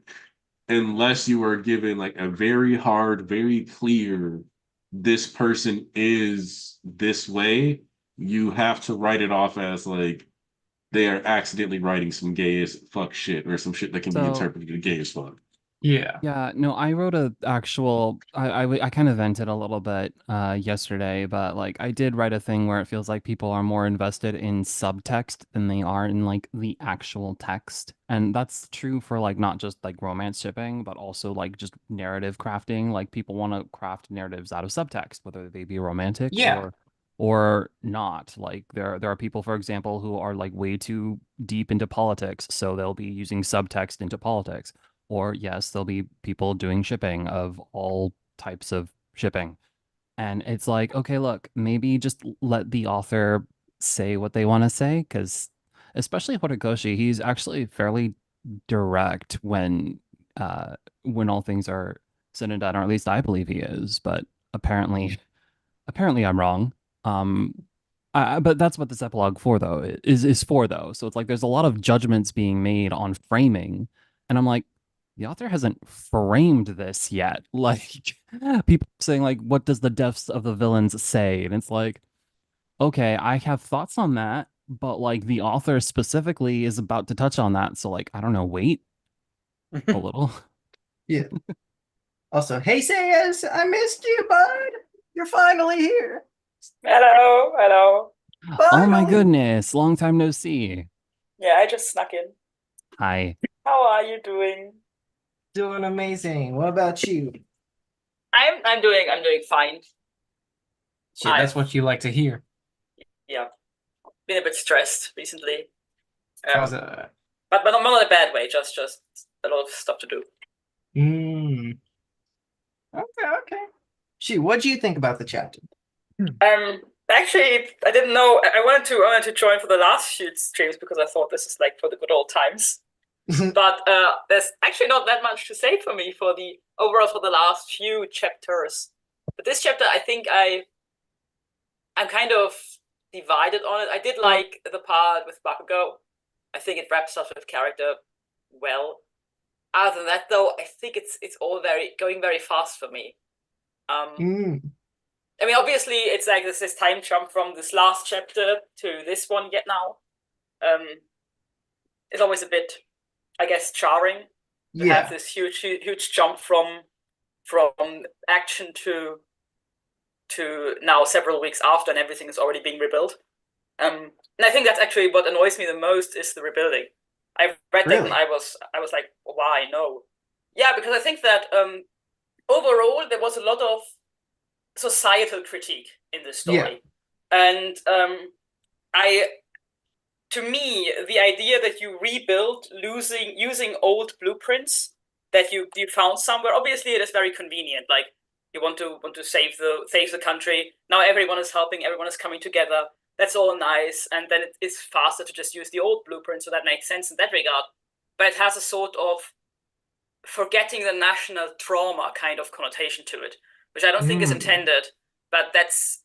unless you are given like a very hard, very clear, this person is this way, you have to write it off as like they are accidentally writing some gay as fuck shit or some shit that can be So interpreted as gay as fuck. Yeah. yeah, no, I wrote a actual I kind of vented a little bit yesterday, but like I did write a thing where it feels like people are more invested in subtext than they are in like the actual text. And that's true for like not just like romance shipping, but also like just narrative crafting. Like people want to craft narratives out of subtext, whether they be romantic Yeah. or not. Like there are people, for example, who are like way too deep into politics, so they'll be using subtext into politics. Or yes, there'll be people doing shipping of all types of shipping. And it's like, okay, look, maybe just let the author say what they want to say, because especially Horikoshi, he's actually fairly direct when all things are said and done, or at least I believe he is, but apparently I'm wrong. Um, but that's what this epilogue for though is for though. So it's like there's a lot of judgments being made on framing, and I'm like, the author hasn't framed this yet. Like people saying like, what does the deaths of the villains say? And it's like, okay, I have thoughts on that, but like the author specifically is about to touch on that. So like, I don't know, wait a little. yeah. Also, hey Sayas, I missed you, bud. You're finally here. Hello. Oh my Finally. goodness, long time no see. Yeah, I just snuck in. Hi. How are you doing? Doing amazing. What about you? I'm doing fine. Shit, that's what you like to hear. Yeah, been a bit stressed recently. How's But not in a bad way. Just a lot of stuff to do. Okay. Shoot, what do you think about the chapter? Actually, I didn't know. I wanted to join for the last few streams because I thought this is like for the good old times. But there's actually not that much to say for me for the overall for the last few chapters. But this chapter, I think I'm kind of divided on it. I did like the part with Bakugo. I think it wraps up with character well. Other than that, though, I think it's all going very fast for me. I mean, obviously, it's like this time jump from this last chapter to this one yet now. It's always a bit, I guess, jarring to have this huge jump from action to now several weeks after, and everything is already being rebuilt. And I think that's actually what annoys me the most is the rebuilding. I read that and I was like, why no? Yeah, because I think that overall there was a lot of societal critique in this story, and to me, the idea that you rebuild using old blueprints that you found somewhere, obviously it is very convenient. Like you want to save the country. Now everyone is helping, everyone is coming together. That's all nice, and then it's faster to just use the old blueprint, so that makes sense in that regard. But it has a sort of forgetting the national trauma kind of connotation to it, which I don't think is intended. But that's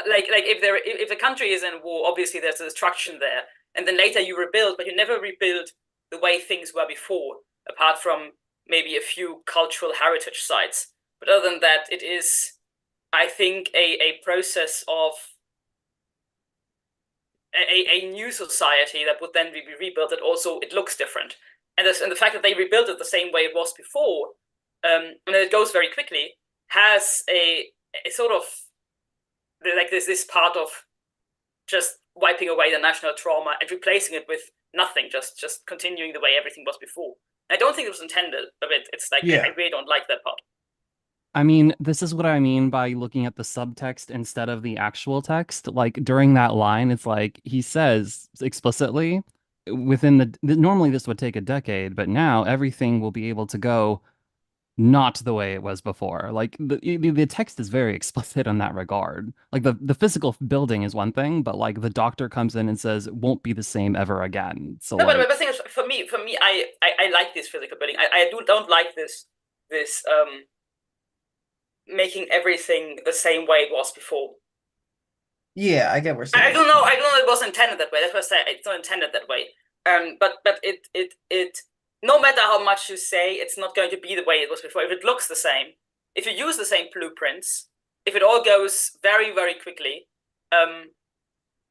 like if the country is in war, obviously there's a destruction there, and then later you rebuild, but you never rebuild the way things were before, apart from maybe a few cultural heritage sites. But other than that, it is, I think, a process of a new society that would then be rebuilt. That also it looks different, and the fact that they rebuilt it the same way it was before, and it goes very quickly, has a sort of like this part of just wiping away the national trauma and replacing it with nothing, just continuing the way everything was before. I don't think it was intended, but it's like I really don't like that part. I mean, this is what I mean by looking at the subtext instead of the actual text. Like during that line, it's like he says explicitly within normally this would take a decade, but now everything will be able to go not the way it was before. Like the text is very explicit in that regard. Like the physical building is one thing, but like the doctor comes in and says it won't be the same ever again. So no, like, but the thing is, for me, I like this physical building. I don't like this making everything the same way it was before. Yeah, I get what you're saying. I don't know it was intended that way. That's what I said. It's not intended that way. But it no matter how much you say, it's not going to be the way it was before. If it looks the same, if you use the same blueprints, if it all goes very, very quickly,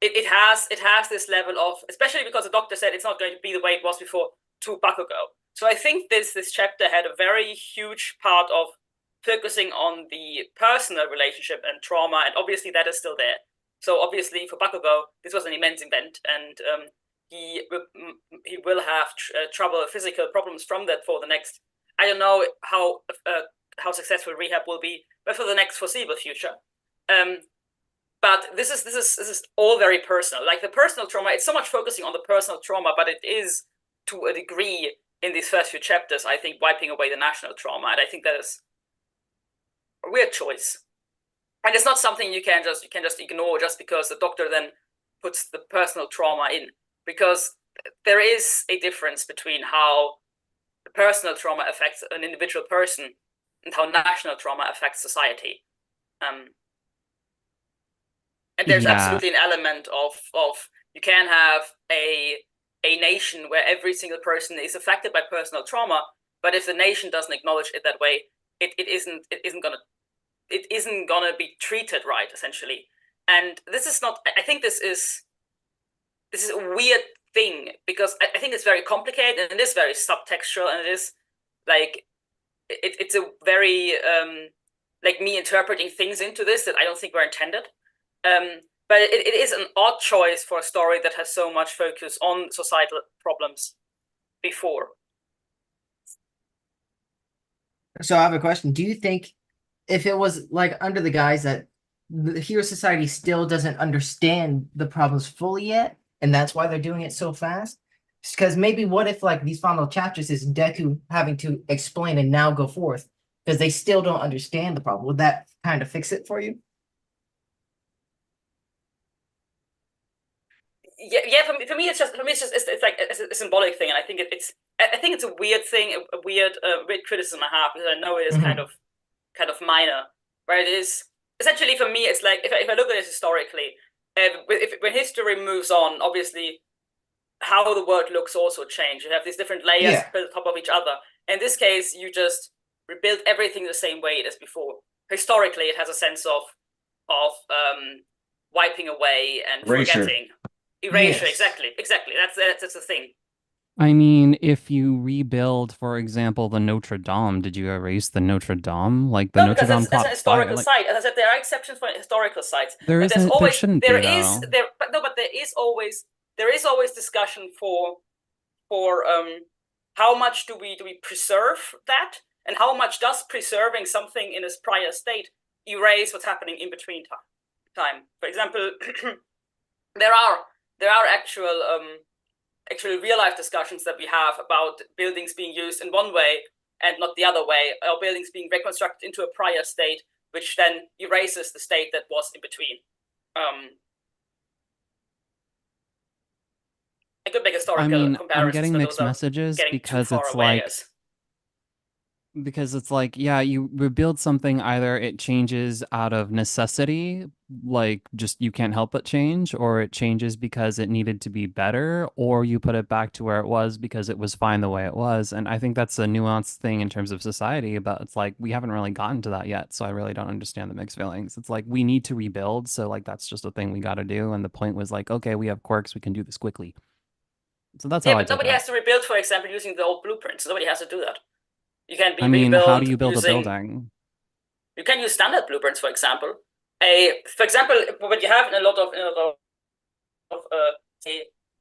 it has this level of, especially because the doctor said it's not going to be the way it was before to Bakugo. So I think this chapter had a very huge part of focusing on the personal relationship and trauma, and obviously that is still there. So obviously for Bakugo, this was an immense event, and he will have trouble, physical problems from that for the next. I don't know how successful rehab will be, but for the next foreseeable future. But this is all very personal. Like the personal trauma, it's so much focusing on the personal trauma, but it is to a degree in these first few chapters, I think, wiping away the national trauma, and I think that is a weird choice. And it's not something you can just ignore just because the doctor then puts the personal trauma in, because there is a difference between how the personal trauma affects an individual person and how national trauma affects society. And there's absolutely an element of you can have a nation where every single person is affected by personal trauma, but if the nation doesn't acknowledge it that way, it isn't gonna be treated right, essentially. And this is not. I think this is a weird thing, because I think it's very complicated and it is very subtextual, and it is like it's a very like me interpreting things into this that I don't think were intended. but it is an odd choice for a story that has so much focus on societal problems before. So I have a question. Do you think if it was like under the guise that the Hero Society still doesn't understand the problems fully yet, and that's why they're doing it so fast? Because maybe what if like these final chapters is Deku having to explain and now go forth because they still don't understand the problem? Would that kind of fix it for you? Yeah. For me, it's like a symbolic thing, and I think I think it's a weird thing, a weird criticism I have, because I know it is kind of minor, right? It is essentially, for me, it's like if I look at it historically, when history moves on, obviously how the world looks also change. You have these different layers built on top of each other. In this case, you just rebuild everything the same way it is before. Historically, it has a sense of wiping away and forgetting. Erasure, exactly. That's the thing. I mean, if you rebuild, for example, the Notre Dame, did you erase the Notre Dame? Like the No, Notre because Dame that's an historical like, site. As I said, there are exceptions for historical sites. there but isn't. There shouldn't be, but there is always discussion for how much do we preserve that, and how much does preserving something in its prior state erase what's happening in between time. For example, there are actual real life discussions that we have about buildings being used in one way and not the other way, or buildings being reconstructed into a prior state, which then erases the state that was in between. I could make a historical comparison. I'm getting mixed messages because it's like, yeah, you rebuild something, either it changes out of necessity, like just you can't help but change, or it changes because it needed to be better, or you put it back to where it was because it was fine the way it was. And I think that's a nuanced thing in terms of society, but it's like we haven't really gotten to that yet, so I really don't understand the mixed feelings. It's like we need to rebuild, so like that's just a thing we got to do, and the point was like, okay, we have quirks, we can do this quickly. So that's how I but nobody has to rebuild, for example, using the old blueprints. Nobody has to do that. You can be how do you build a building? You can use standard blueprints, for example. What you have in a lot of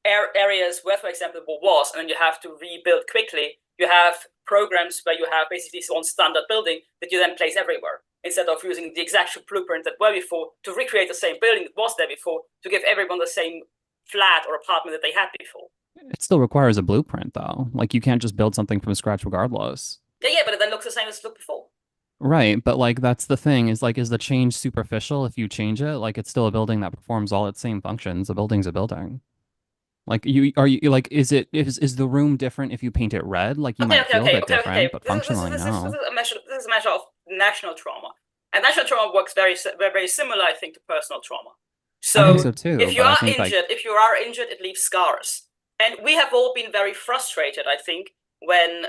areas where, for example, war was, and then you have to rebuild quickly. You have programs where you have basically one standard building that you then place everywhere, instead of using the exact blueprint that were before to recreate the same building that was there before, to give everyone the same flat or apartment that they had before. It still requires a blueprint, though. Like, you can't just build something from scratch regardless. Yeah, but it then looks the same as it looked before. Right, but like that's the thing, is like, is the change superficial if you change it? Like, it's still a building that performs all its same functions. A building's a building. Like, is the room different if you paint it red? Like, you might feel a bit different, but functionally, no. This is a measure of national trauma. And national trauma works very similar, I think, to personal trauma. So, I think so too, if you are injured, it leaves scars. And we have all been very frustrated, I think, when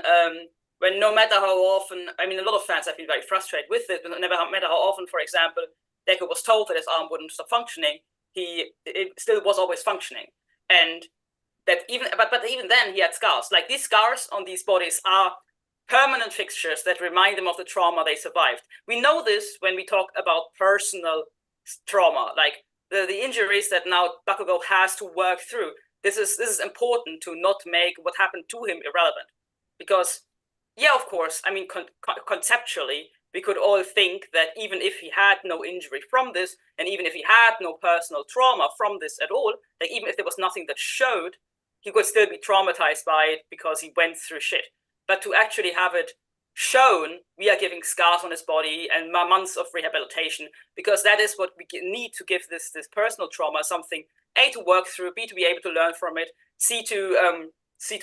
no matter how often, I mean, a lot of fans have been very frustrated with it, but no matter how often, for example, Deku was told that his arm wouldn't stop functioning, it still was always functioning. And that even then he had scars. Like, these scars on these bodies are permanent fixtures that remind them of the trauma they survived. We know this when we talk about personal trauma, like the injuries that now Bakugo has to work through. This is important to not make what happened to him irrelevant, because yeah, of course, I mean, conceptually, we could all think that even if he had no injury from this, and even if he had no personal trauma from this at all, like even if there was nothing that showed, he could still be traumatized by it because he went through shit. But to actually have it shown, we are giving scars on his body and months of rehabilitation, because that is what we need to give this personal trauma something, A, to work through, B, to be able to learn from it, C, to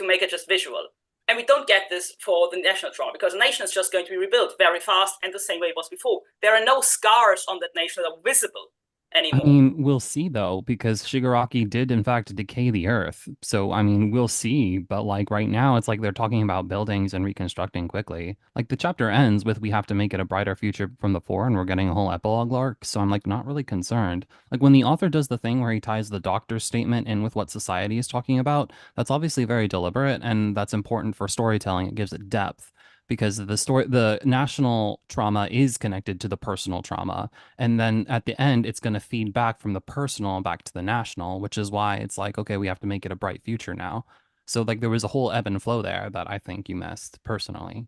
make it just visual. And we don't get this for the national trauma, because the nation is just going to be rebuilt very fast and the same way it was before. There are no scars on that nation that are visible anymore. I mean, we'll see, though, because Shigaraki did, in fact, decay the earth. So, I mean, we'll see. But, like, right now, it's like they're talking about buildings and reconstructing quickly. Like, the chapter ends with, we have to make it a brighter future from the 4, and we're getting a whole epilogue arc. So I'm, like, not really concerned. Like, when the author does the thing where he ties the doctor's statement in with what society is talking about, that's obviously very deliberate, and that's important for storytelling. It gives it depth. because the national trauma is connected to the personal trauma. And then at the end, it's going to feed back from the personal back to the national, which is why it's like, okay, we have to make it a bright future now. So like there was a whole ebb and flow there that I think you missed personally.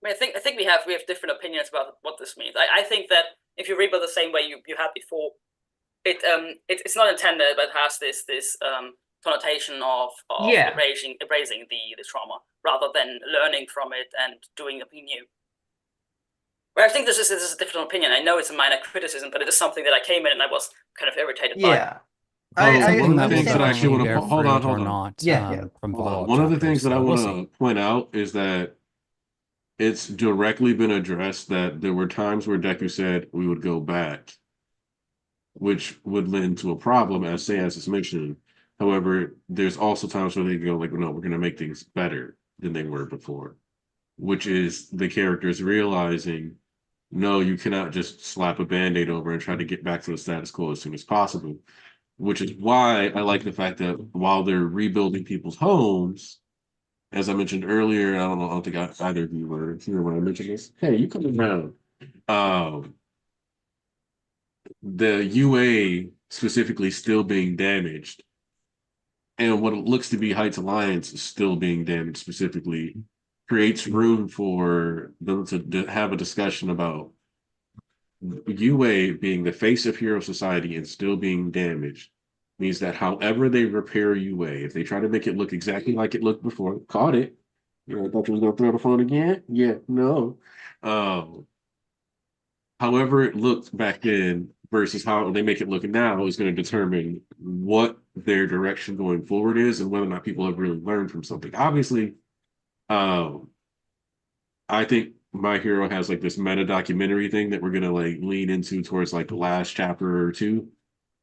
I mean, I think we have different opinions about what this means. I think that if you read it the same way you had before, it's not intended, but it has this connotation of Yeah. erasing the trauma rather than learning from it and doing something new. But I think this is a different opinion. I know it's a minor criticism, but it is something that I came in and I was kind of irritated by. Yeah. I Something that will things that I actually definitely wanna bear hold on, fruit or hold on. not Yeah. from Hold on. follow-up One of the chapters, things that I so we'll want to point out is that it's directly been addressed that there were times where Deku said we would go back, which would lend to a problem, as Sans is mentioning. However, there's also times where they go like, no, we're going to make things better than they were before, which is the characters realizing, no, you cannot just slap a band-aid over and try to get back to the status quo as soon as possible. Which is why I like the fact that while they're rebuilding people's homes, as I mentioned earlier, I don't think either of you were here when I mentioned this. Hey, you coming around? The UA specifically still being damaged, and what it looks to be Heights Alliance is still being damaged specifically, creates room for them to have a discussion about UA being the face of Hero Society and still being damaged. Means that however they repair UA, if they try to make it look exactly like it looked before, caught it. You know, I thought you was gonna throw the phone again. Yeah, no. However it looked back then versus how they make it look now is going to determine what their direction going forward is and whether or not people have really learned from something. Obviously, I think My Hero has like this meta documentary thing that we're gonna like lean into towards like the last chapter or two,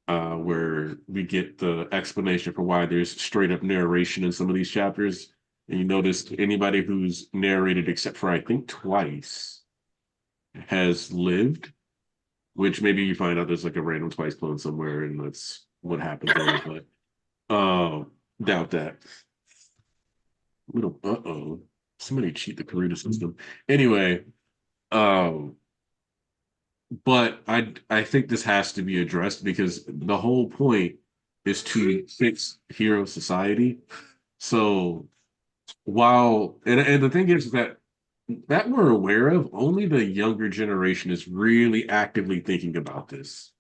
where we get the explanation for why there's straight up narration in some of these chapters. And you notice anybody who's narrated except for I think twice has lived, which maybe you find out there's like a random twice clone somewhere and that's what happened there, but doubt that. We don't somebody cheat the Karita system. Anyway, but I think this has to be addressed because the whole point is to fix Hero Society. So while and the thing is that we're aware of, only the younger generation is really actively thinking about this.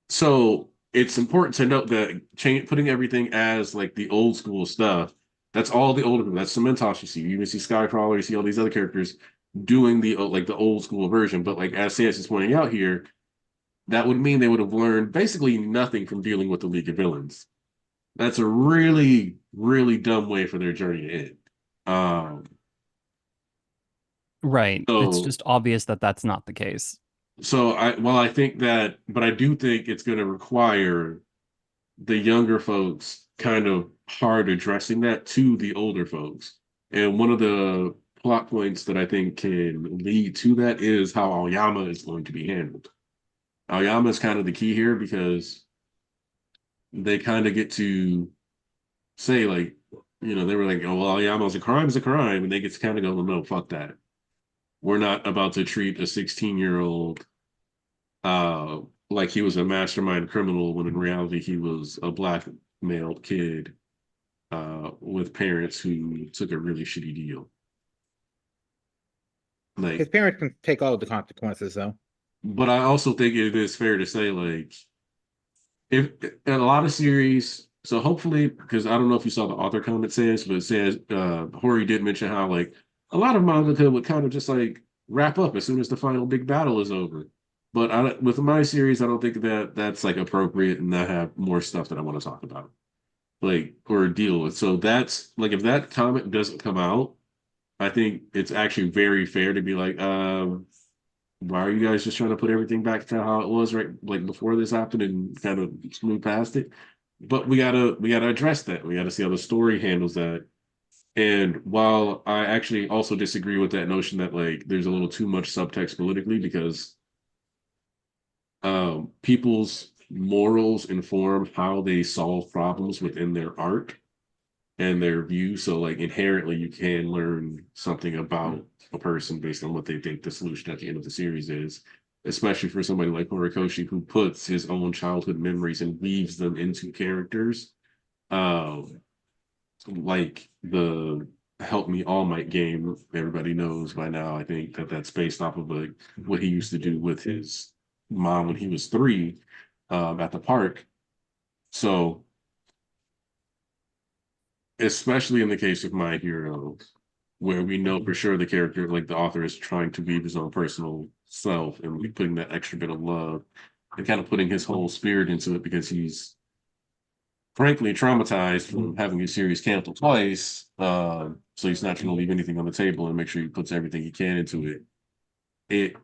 So it's important to note that putting everything as like the old school stuff, that's all the older people. That's Cementoss you see. You even see Skycrawler, you see all these other characters doing the like the old school version. But like as Sans is pointing out here, that would mean they would have learned basically nothing from dealing with the League of Villains. That's a really, really dumb way for their journey to end. Right. It's So just obvious that that's not the case. So I think that, but I do think it's going to require the younger folks kind of hard addressing that to the older folks. And one of the plot points that I think can lead to that is how Aoyama is going to be handled. Aoyama is kind of the key here because they kind of get to say like, you know, they were like, oh, well, Aoyama's a crime is a crime. And they get to kind of go, well, no, fuck that. We're not about to treat a 16-year-old like he was a mastermind criminal when in reality he was a blackmailed kid with parents who took a really shitty deal. His Like, parents can take all of the consequences, though. but I also think it is fair to say, like, if in a lot of series, so hopefully, because I don't know if you saw the author comment says, but it says Hori did mention how like a lot of manga would kind of just like wrap up as soon as the final big battle is over. But with my series, I don't think that that's like appropriate, and I have more stuff that I want to talk about, like or deal with. So that's like if that comment doesn't come out, I think it's actually very fair to be like, why are you guys just trying to put everything back to how it was right like before this happened and kind of move past it? But we gotta address that. We gotta see how the story handles that. And while I actually also disagree with that notion that like there's a little too much subtext politically because people's morals inform how they solve problems within their art and their view. So like inherently you can learn something about a person based on what they think the solution at the end of the series is, especially for somebody like Horikoshi who puts his own childhood memories and weaves them into characters. Like the Help Me All Might game, everybody knows by now. I think that that's based off of like what he used to do with his mom when he was 3 at the park. So especially in the case of My Hero, where we know for sure the character, like the author, is trying to weave his own personal self and putting that extra bit of love and kind of putting his whole spirit into it because he's frankly traumatized from having his series canceled twice. So he's not going to leave anything on the table and make sure he puts everything he can into it. It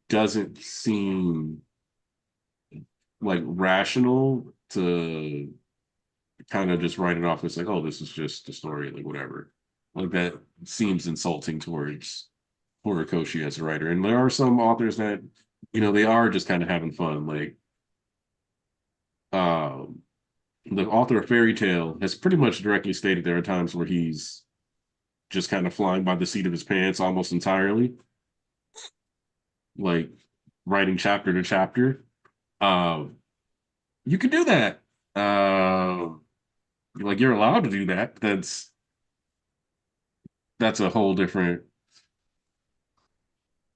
doesn't seem like rational to kind of just write it off as like, oh, this is just a story, like whatever. Like that seems insulting towards Horikoshi as a writer. And there are some authors that, they are just kind of having fun. Like the author of Fairy Tale has pretty much directly stated there are times where he's just kind of flying by the seat of his pants almost entirely. Like writing chapter to chapter. You can do that. Like you're allowed to do that. That's a whole different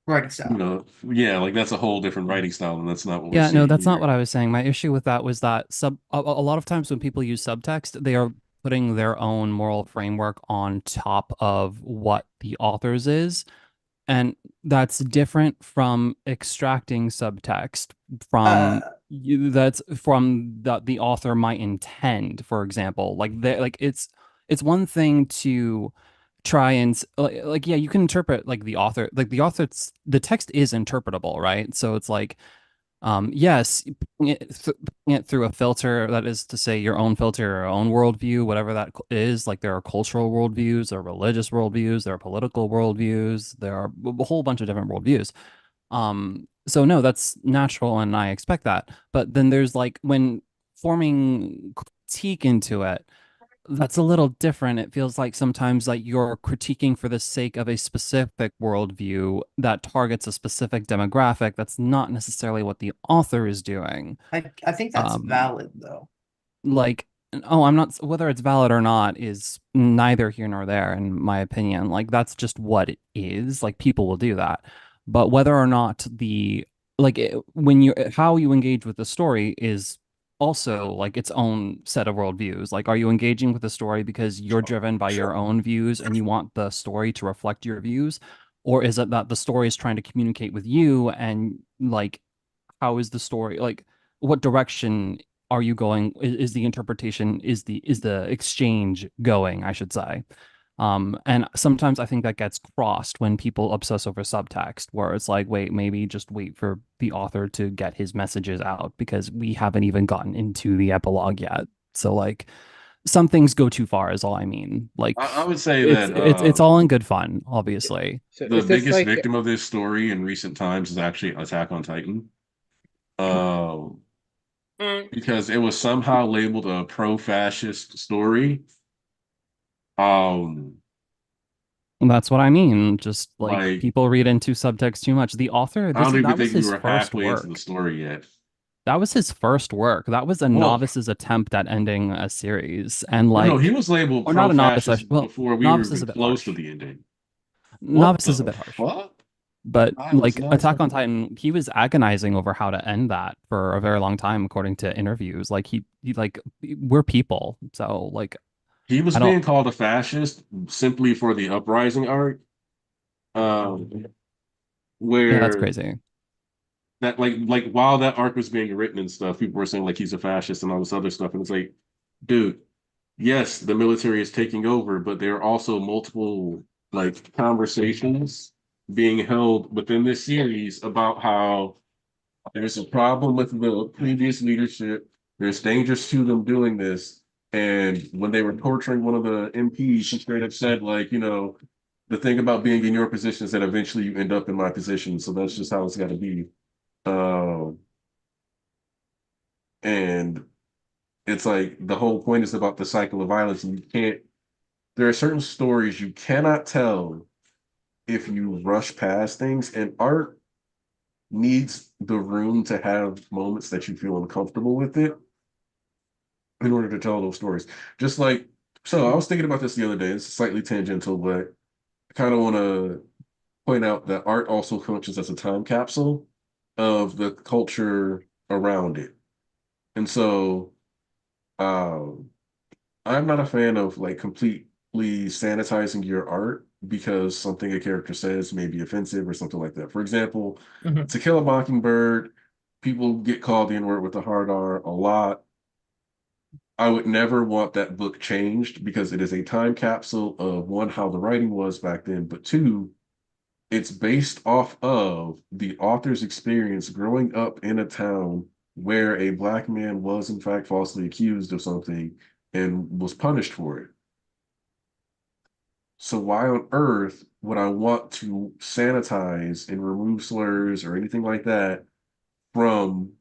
Writing style. Yeah, like that's a whole different writing style, and that's not what we're Yeah, no, seeing that's not here. what I was saying. My issue with that was that a lot of times when people use subtext, they are putting their own moral framework on top of what the author's is. And that's different from extracting subtext from that's from the author might intend, for example. It's one thing to try and like yeah, you can interpret like the text is interpretable, right? So it's like yes, putting it through a filter, that is to say your own filter, your own worldview, whatever that is. Like there are cultural worldviews, there are religious worldviews, there are political worldviews, there are a whole bunch of different worldviews. So no, that's natural and I expect that. But then there's like when forming critique into it, that's a little different. It feels like sometimes like you're critiquing for the sake of a specific worldview that targets a specific demographic. That's not necessarily what the author is doing. I think that's valid though. Like, oh, I'm not, whether it's valid or not is neither here nor there, in my opinion. Like, that's just what it is. Like, people will do that. But whether or not how you engage with the story is also like its own set of worldviews. Like, are you engaging with the story because you're driven by your own views and you want the story to reflect your views? Or is it that the story is trying to communicate with you and like, how is the story, like, what direction are you going? Is the interpretation, is the exchange going, I should say. And sometimes I think that gets crossed when people obsess over subtext, where it's like, wait, maybe just wait for the author to get his messages out because we haven't even gotten into the epilogue yet. So like some things go too far is all I mean. Like I would say it's all in good fun, obviously. So the is this biggest like victim of this story in recent times is actually Attack on Titan. Because it was somehow labeled a pro-fascist story. And that's what I mean. Just like Like people read into subtext too much. The author, I don't even that was think we his were first halfway into the work. story yet. That was his first work. That was a Well, novice's attempt at ending a series. And no, he like, was labeled or not a novice, pro-fascist well, before we were novice is even a bit close to harsh. the ending. What Novice is a the bit harsh. fuck? But I was like not Attack on expecting. Titan, he was agonizing over how to end that for a very long time, according to interviews. Like he like we're people. So like He was I don't being called a fascist simply for the uprising arc. Um, yeah, that's where crazy. that like while that arc was being written and stuff, people were saying like he's a fascist and all this other stuff, and it's like, dude, yes, the military is taking over, but there are also multiple like conversations being held within this series about how there's a problem with the previous leadership. There's dangers to them doing this. And when they were torturing one of the MPs, she straight up said, like, the thing about being in your position is that eventually you end up in my position. So that's just how it's got to be. Um, And it's like the whole point is about the cycle of violence, and there are certain stories you cannot tell if you rush past things, and art needs the room to have moments that you feel uncomfortable with it in order to tell those stories. Just like, so I was thinking about this the other day. It's slightly tangential, but I kind of want to point out that art also functions as a time capsule of the culture around it. And so um, I'm not a fan of like completely sanitizing your art because something a character says may be offensive or something like that. For example, Mhm. To Kill a Mockingbird, people get called the N-word with the hard R a lot. I would never want that book changed because it is a time capsule of one, how the writing was back then, but two, it's based off of the author's experience growing up in a town where a black man was in fact falsely accused of something and was punished for it. So why on earth would I want to sanitize and remove slurs or anything like that from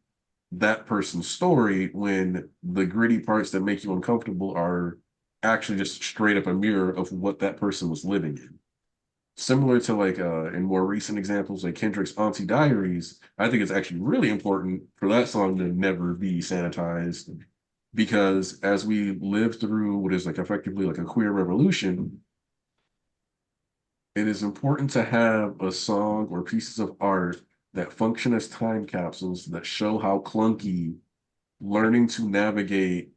that person's story when the gritty parts that make you uncomfortable are actually just straight up a mirror of what that person was living in? Similar to like in more recent examples like Kendrick's Auntie Diaries, I think it's actually really important for that song to never be sanitized because as we live through what is like effectively like a queer revolution, it is important to have a song or pieces of art that function as time capsules that show how clunky learning to navigate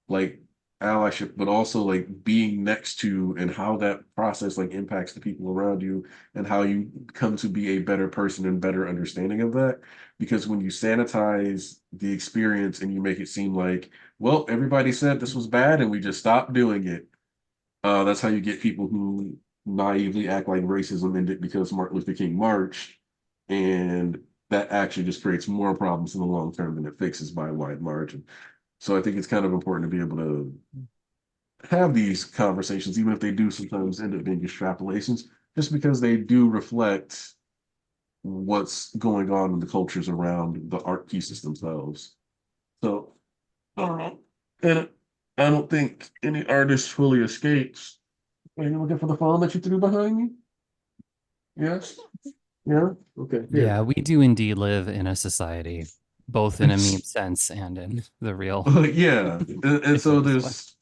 like allyship, but also like being next to and how that process like impacts the people around you and how you come to be a better person and better understanding of that. Because when you sanitize the experience and you make it seem like, well, everybody said this was bad and we just stopped doing it, that's how you get people who naively act like racism ended because Martin Luther King marched, and that actually just creates more problems in the long term than it fixes by a wide margin. So I think it's kind of important to be able to have these conversations, even if they do sometimes end up being extrapolations, just because they do reflect what's going on in the cultures around the art pieces themselves. So I don't know. And I don't think any artist fully escapes. Are you looking for the phone that you threw behind me? Yes. Yeah. Okay. Here. Yeah, we do indeed live in a society, both in a meme sense and in the real. Yeah. And so this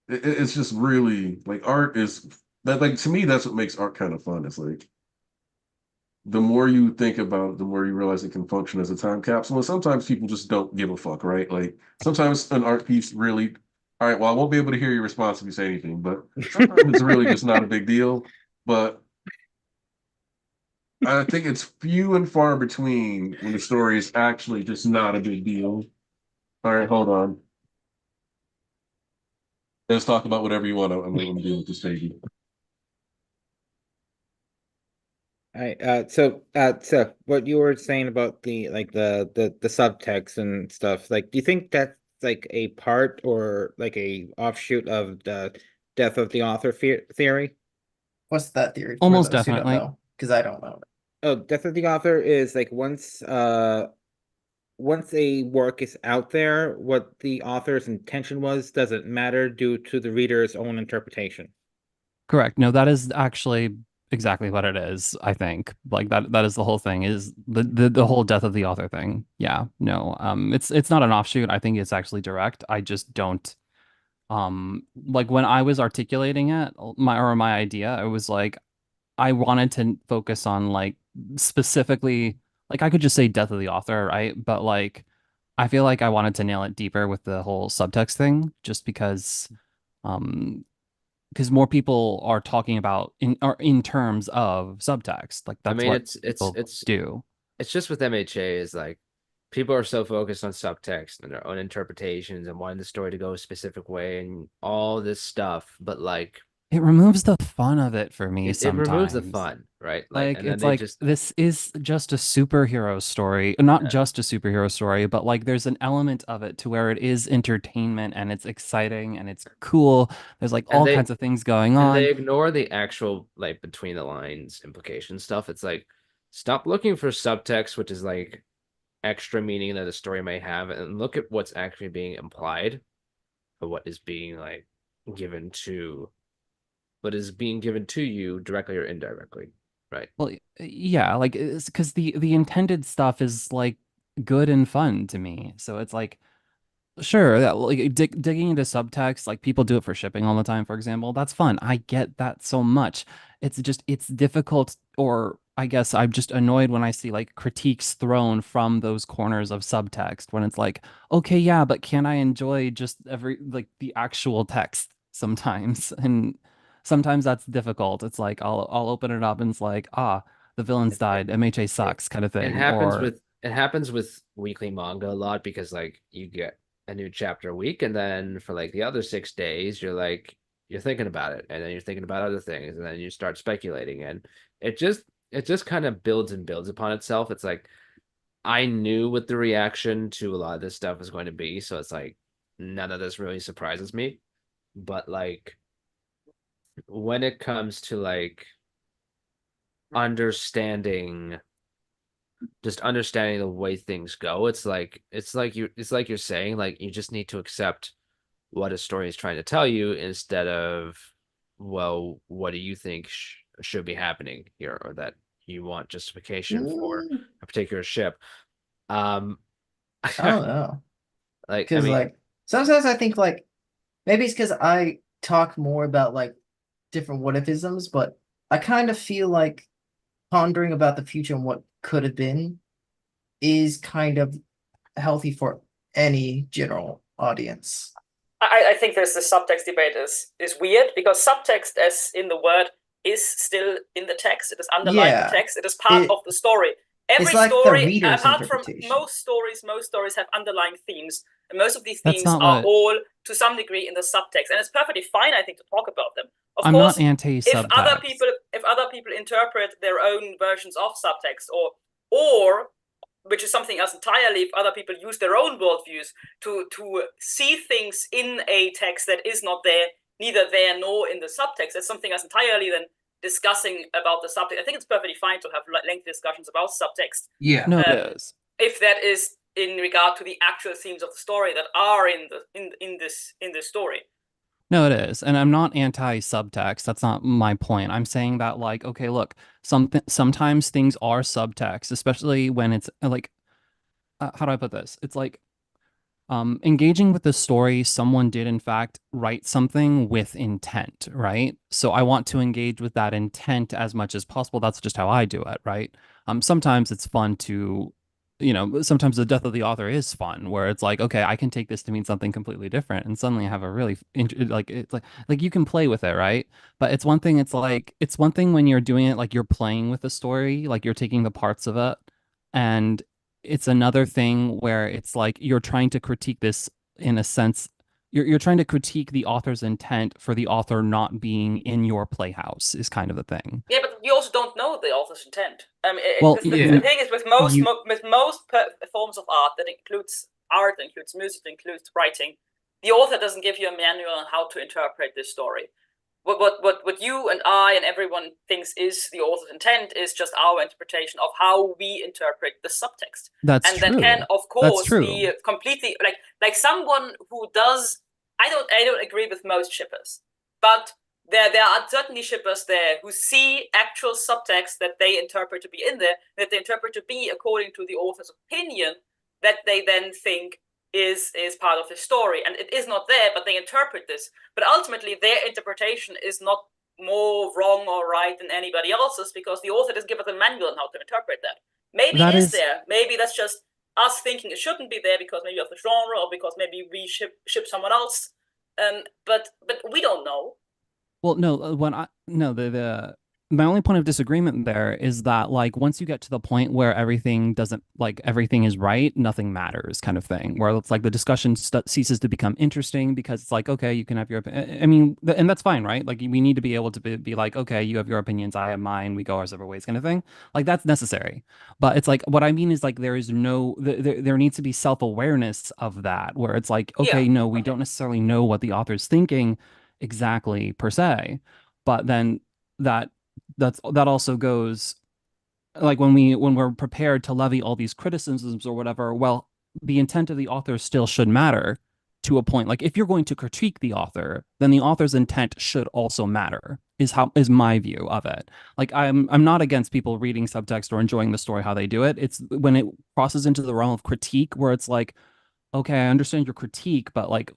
way. it's just really like art is that like to me that's what makes art kind of fun. It's like the more you think about it, the more you realize it can function as a time capsule. And sometimes people just don't give a fuck, right? Like sometimes an art piece really, all right, well, I won't be able to hear your response if you say anything, but sometimes it's really just not a big deal. But I think it's few and far between when the story is actually just not a big deal. All right, hold on. Let's talk about whatever you want. I'm going to deal with this baby. So what you were saying about the like the subtext and stuff, like do you think that's like a part or like a offshoot of the death of the author theory? What's that theory for Almost those who don't definitely. know? Because I don't know. Oh, death of the author is like once a work is out there, what the author's intention was doesn't matter due to the reader's own interpretation. Correct. No, that is actually exactly what it is, I think. Like that is the whole thing, is the whole death of the author thing. Yeah. No. It's not an offshoot. I think it's actually direct. I just don't like when I was articulating it, my idea, it was like I wanted to focus on like specifically, like I could just say death of the author, right? But like I feel like I wanted to nail it deeper with the whole subtext thing, just um because more people are talking about in terms of subtext. Like I that's mean, what it's people do. it's just with MHA is like people are so focused on subtext and their own interpretations and wanting the story to go a specific way and all this stuff, but like It removes the fun of it for me it removes the sometimes. fun, right? Like, Like and then it's they like just this is just a superhero story, not uh, just a superhero story, but like there's an element of it to where it is entertainment and it's exciting and it's cool. There's like and all kinds of things going they on. ignore the actual like between the lines implication stuff. It's like stop looking for subtext, which is like extra meaning that a story may have and look at what's actually being implied or what is being like given to you directly or indirectly, right? Well, yeah, like it's because the intended stuff is like good and fun to me. So it's like sure, that like digging into subtext, like people do it for shipping all the time, for example. That's fun. I get that so much. It's just it's difficult, or I guess I'm just annoyed when I see like critiques thrown from those corners of subtext when it's like, okay, yeah, but can I enjoy just every like the actual text sometimes? And sometimes that's difficult. It's like I'll open it up and it's like, ah, the villains died, MHA sucks kind of thing. Or It happens with weekly manga a lot because like you get a new chapter a week, and then for like the other 6 days, you're thinking about it, and then you're thinking about other things, and then you start speculating, and it just kind of builds and builds upon itself. It's like I knew what the reaction to a lot of this stuff was going to be, so it's like none of this really surprises me. But like when it comes to like understanding just understanding the way things go, it's like you're saying like you just need to accept what a story is trying to tell you instead of, well, what do you think should be happening here, or that you want justification for a particular ship. um I don't know. like I Because mean like sometimes I think like maybe it's because I talk more about like different what ifisms, but I kind of feel like pondering about the future and what could have been is kind of healthy for any general audience. I think there's the subtext debate is weird because subtext, as in the word, is still in the text. It is underlying the text. It is part of the story. Every it's like story, the reader's apart from interpretation. most stories have underlying themes, and most of these That's themes not are what- all to some degree in the subtext, and it's perfectly fine, I think, to talk about them. Of I'm course, not anti-subtext. if other people interpret their own versions of subtext, or which is something else entirely, if other people use their own worldviews to see things in a text that is not there, neither there nor in the subtext, that's something else entirely than discussing about the subtext. I think it's perfectly fine to have lengthy discussions about subtext. Yeah. No, it is. If that is in regard to the actual themes of the story that are in this story. No, it is. And I'm not anti-subtext. That's not my point. I'm saying that like, okay, look, sometimes things are subtext, especially when it's like how do I put this? It's like engaging with the story, someone did in fact write something with intent, right? So I want to engage with that intent as much as possible. That's just how I do it, right? Sometimes it's fun to, sometimes the death of the author is fun, where it's like, okay, I can take this to mean something completely different, and suddenly have a really like it's like you can play with it, right? But it's one thing. It's one thing when you're doing it like you're playing with the story, like you're taking the parts of it, and it's another thing where it's like you're trying to critique this in a sense. You're trying to critique the author's intent for the author not being in your playhouse is kind of the thing. Yeah, but you also don't know the author's intent. Well, the thing is with most forms of art that includes music, that includes writing, the author doesn't give you a manual on how to interpret this story. What you and I and everyone thinks is the author's intent is just our interpretation of how we interpret the subtext. That's and true. that can, of course, true. be completely like someone who does. I don't agree with most shippers, but there are certainly shippers there who see actual subtext that they interpret to be in there, that they interpret to be according to the author's opinion, that they then think is part of the story, and it is not there, but they interpret this. But ultimately, their interpretation is not more wrong or right than anybody else's because the author doesn't give us a manual on how to interpret that. Maybe it is there. Maybe that's just us thinking it shouldn't be there because maybe of the genre or because maybe we ship someone else. But we don't know. Well, no, the my only point of disagreement there is that like once you get to the point where everything is right, nothing matters kind of thing, where it's like the discussion ceases to become interesting because it's like, okay, you can have your I mean, and that's fine, right? Like we need to be able to be like, okay, you have your opinions, I have mine, we go our separate ways kind of thing. Like that's necessary. But it's like what I mean is like there needs to be self-awareness of that, where it's like, okay, no, we don't necessarily know what the author's thinking exactly per se, but then that also goes like when we're prepared to levy all these criticisms or whatever, well, the intent of the author still should matter to a point. Like if you're going to critique the author, then the author's intent should also matter, is my view of it. Like I'm not against people reading subtext or enjoying the story how they do it. It's when it crosses into the realm of critique where it's like, okay, I understand your critique, but like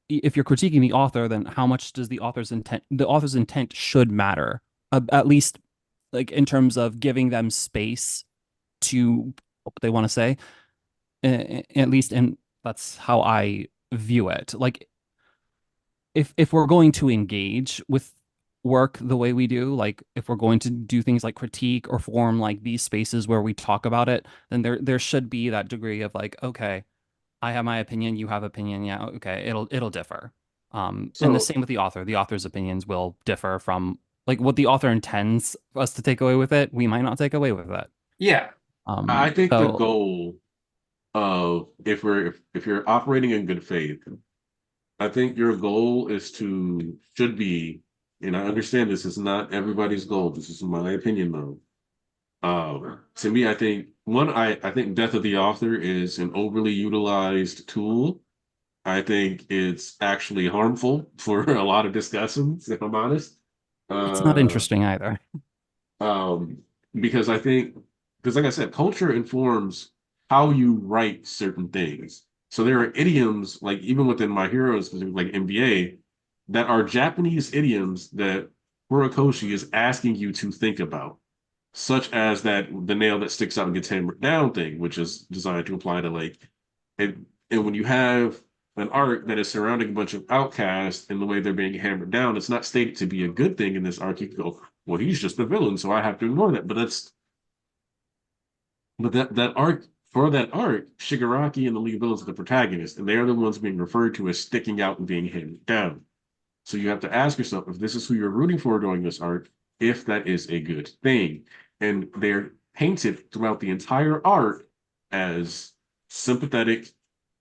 if you're critiquing the author, then how much does the author's intent should matter, at least like in terms of giving them space to what they want to say, at least. And that's how I view it. Like if we're going to engage with work the way we do, like if we're going to do things like critique or form like these spaces where we talk about it, then there should be that degree of like, okay, I have my opinion, you have opinion, yeah, okay, it'll differ. And the So same with the author. The author's opinions will differ from like what the author intends us to take away with it. We might not take away with it. Yeah. I think the So goal of if you're operating in good faith, I think your goal should be, and I understand this is not everybody's goal. This is my opinion though. To me, I think death of the author is an overly utilized tool. I think it's actually harmful for a lot of discussions, if I'm honest. it's not Uh, interesting either. um, because because like I said, culture informs how you write certain things. So there are idioms, like even within My Heroes, like NBA, that are Japanese idioms that Horikoshi is asking you to think about, such as the nail that sticks out and gets hammered down thing, which is designed to apply to like, and when you have an arc that is surrounding a bunch of outcasts and the way they're being hammered down, it's not stated to be a good thing in this arc. You can go, well, he's just a villain, so I have to ignore that. But that arc for that arc, Shigaraki and the League of Villains are the protagonists, and they are the ones being referred to as sticking out and being hammered down. So you have to ask yourself if this is who you're rooting for during this arc, if that is a good thing. And they're painted throughout the entire arc as sympathetic.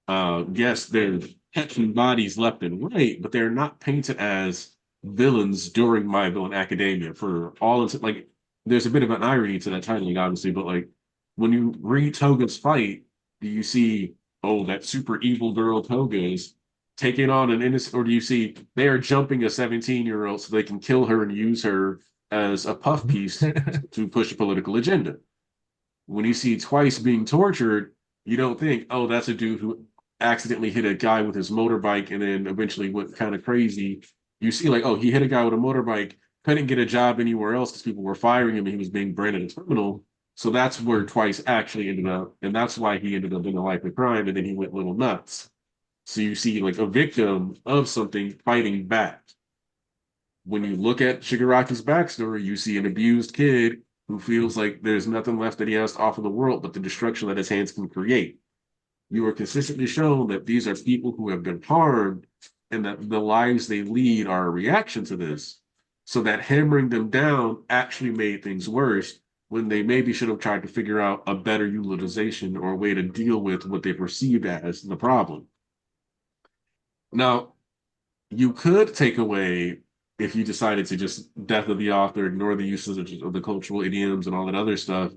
Yes, they're catching bodies left and right, but they're not painted as villains during My Villain Academia for all into like there's a bit of an irony to that titling, obviously, but like when you read Toga's fight, do you see, oh, that super evil girl Toga is taking on an innocent, or do you see they are jumping a 17-year-old so they can kill her and use her as a puff piece to push a political agenda? When you see Twice being tortured, you don't think, oh, that's a dude who accidentally hit a guy with his motorbike and then eventually went kind of crazy. You see, like, oh, he hit a guy with a motorbike, couldn't get a job anywhere else because people were firing him and he was being branded a criminal. So that's where Twice actually ended up, and that's why he ended up in a life of crime, and then he went little nuts. So you see, like, a victim of something fighting back. When you look at Shigaraki's backstory, you see an abused kid who feels like there's nothing left that he has to offer the world but the destruction that his hands can create. You are consistently shown that these are people who have been harmed and that the lives they lead are a reaction to this. So that hammering them down actually made things worse when they maybe should have tried to figure out a better utilization or a way to deal with what they perceived as the problem. Now, you could take away, if you decided to just death of the author, ignore the uses of the cultural idioms and all that other stuff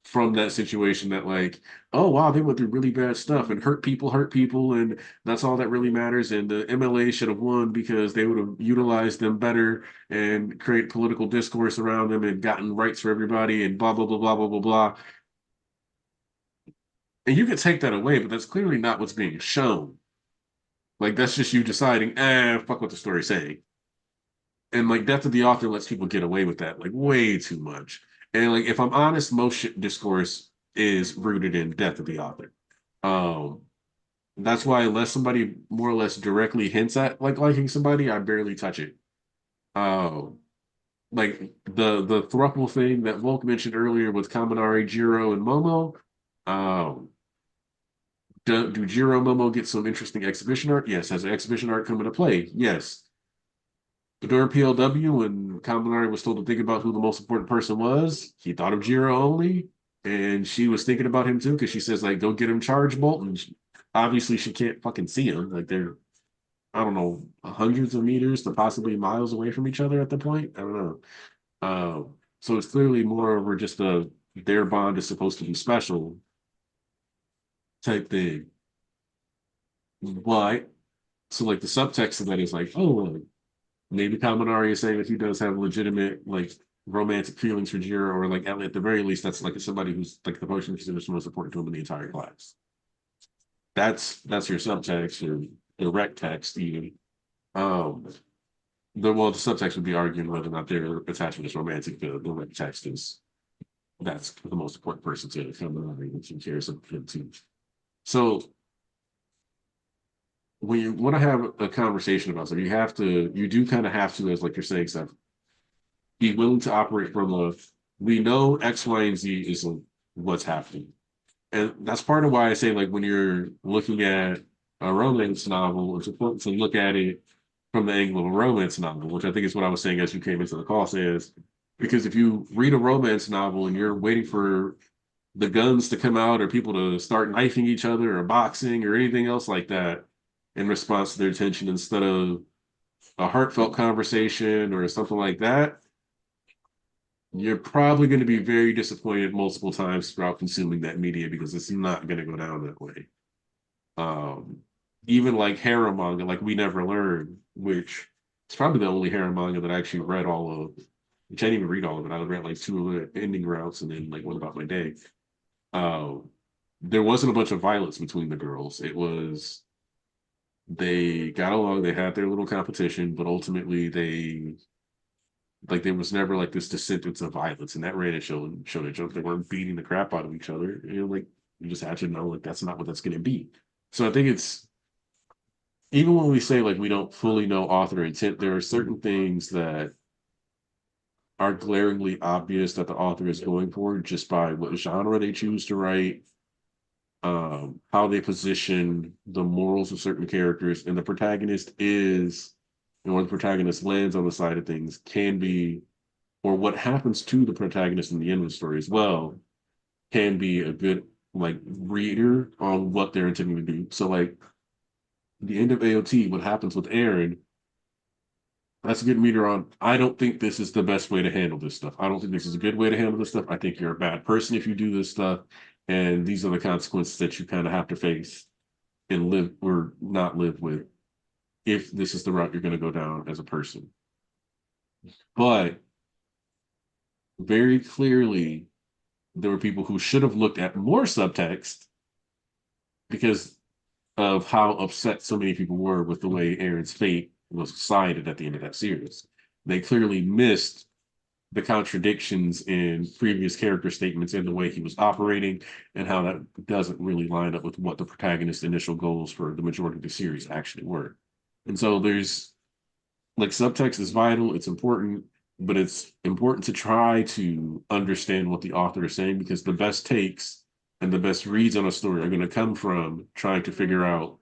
from that situation, that like, oh wow, they went through really bad stuff and hurt people, and that's all that really matters. And the MLA should have won because they would have utilized them better and create political discourse around them and gotten rights for everybody and blah blah blah blah blah blah blah. And you could take that away, but that's clearly not what's being shown. Like that's just you deciding, fuck what the story's saying. And like death of the author lets people get away with that like way too much. And like if I'm honest, most discourse is rooted in death of the author. Um, that's why unless somebody more or less directly hints at like liking somebody, I barely touch it. Um, like the thruple thing that Volk mentioned earlier with Kaminari, Jiro, and Momo. Um, do Jiro and Momo get some interesting exhibition art? Yes. Has an exhibition art come into play? Yes. But during PLW, when Kaminari was told to think about who the most important person was, he thought of Jiro only, and she was thinking about him too because she says like, "Go get him charged, Bolton." Obviously, she can't fucking see him. Like they're, I don't know, hundreds of meters to possibly miles away from each other at the point. I don't know. So it's clearly more over just a their bond is supposed to be special type thing. But so like the subtext of that is like, oh, maybe Kaminari is saying that he does have legitimate like romantic feelings for Jiro, or like at the very least, that's like somebody who's like the potion considers the most important to him in the entire class. That's your subtext or direct text even. The subtext would be arguing whether or not their attachment is romantic. The direct text is that's the most important person to Kaminari, and she cares of him too. So when you want to have a conversation about something, you do kind of have to, as like you're saying, stuff, be willing to operate from we know X, Y, and Z is what's happening. And that's part of why I say, like, when you're looking at a romance novel, it's important to look at it from the angle of a romance novel, which I think is what I was saying as you came into the call says, because if you read a romance novel and you're waiting for the guns to come out or people to start knifing each other or boxing or anything else like that in response to their tension instead of a heartfelt conversation or something like that, you're probably going to be very disappointed multiple times throughout consuming that media because it's not going to go down that way. Even like harem manga, like We Never Learn, which is probably the only harem manga that I actually read all of, which I didn't even read all of it. I read like 2 of the ending routes and then like went about my day. There wasn't a bunch of violence between the girls. It was they got along, they had their little competition, but ultimately there was never like this descent into violence, and that ran and showed Jump. They weren't beating the crap out of each other. Like you just had to know like that's not what that's gonna be. So I think it's even when we say like we don't fully know author intent, there are certain things that are glaringly obvious that the author is going for just by what genre they choose to write, how they position the morals of certain characters, and the protagonist is, or the protagonist lands on the side of things can be, or what happens to the protagonist in the end of the story as well, can be a good like reader on what they're intending to do. So like the end of AOT, what happens with Aaron, that's a good meter on. I don't think this is the best way to handle this stuff. I don't think this is a good way to handle this stuff. I think you're a bad person if you do this stuff. And these are the consequences that you kind of have to face and live or not live with if this is the route you're going to go down as a person. But very clearly, there were people who should have looked at more subtext because of how upset so many people were with the way Aaron's fate was decided at the end of that series. They clearly missed the contradictions in previous character statements and the way he was operating and how that doesn't really line up with what the protagonist's initial goals for the majority of the series actually were. And so there's like subtext is vital, it's important, but it's important to try to understand what the author is saying because the best takes and the best reads on a story are going to come from trying to figure out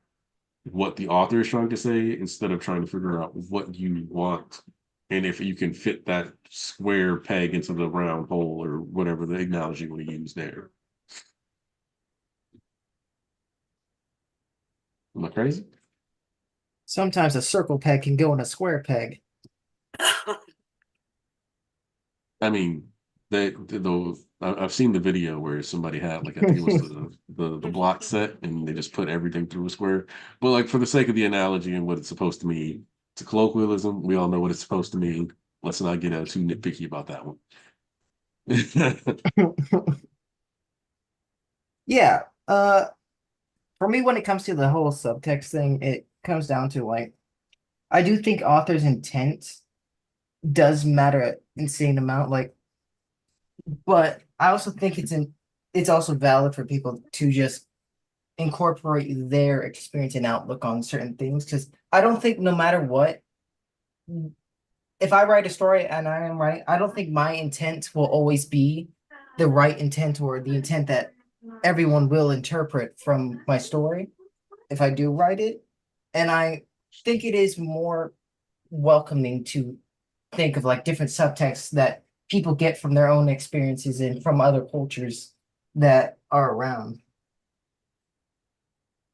what the author is trying to say instead of trying to figure out what you want and if you can fit that square peg into the round hole or whatever the analogy we use there. Am I crazy? Sometimes a circle peg can go in a square peg. I mean, I've seen the video where somebody had like I think it was the block set and they just put everything through a square. But like for the sake of the analogy and what it's supposed to mean, it's a colloquialism. We all know what it's supposed to mean. Let's not get too nitpicky about that one. Yeah. For me, when it comes to the whole subtext thing, it comes down to like I do think author's intent does matter an insane amount. Like, but I also think it's also valid for people to just incorporate their experience and outlook on certain things. Because I don't think no matter what, if I write a story and I am right, I don't think my intent will always be the right intent or the intent that everyone will interpret from my story if I do write it. And I think it is more welcoming to think of like different subtexts that people get from their own experiences and from other cultures that are around.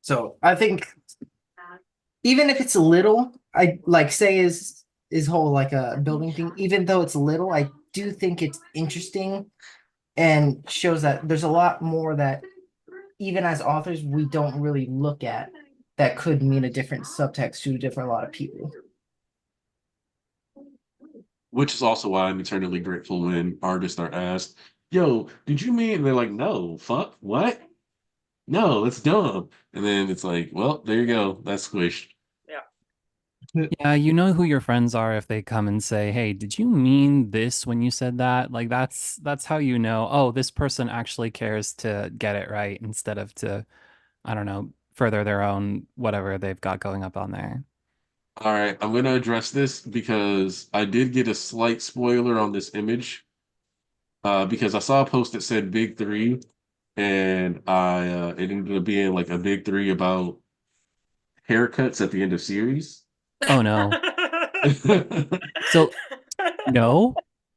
So I think even if it's a little, I like say is whole like a building thing, even though it's little, I do think it's interesting and shows that there's a lot more that even as authors we don't really look at that could mean a different subtext to a different lot of people. Which is also why I'm eternally grateful when artists are asked, "Yo, did you mean?" And they're like, "No, fuck, what? No, that's dumb." And then it's like, "Well, there you go. That's squished." Yeah, you know who your friends are if they come and say, "Hey, did you mean this when you said that?" Like that's how you know, oh, this person actually cares to get it right instead of to, I don't know, further their own whatever they've got going up on there. All right, I'm gonna address this because I did get a slight spoiler on this image. Because I saw a post that said big three, and I it ended up being like a big three about haircuts at the end of series. Oh no. So no.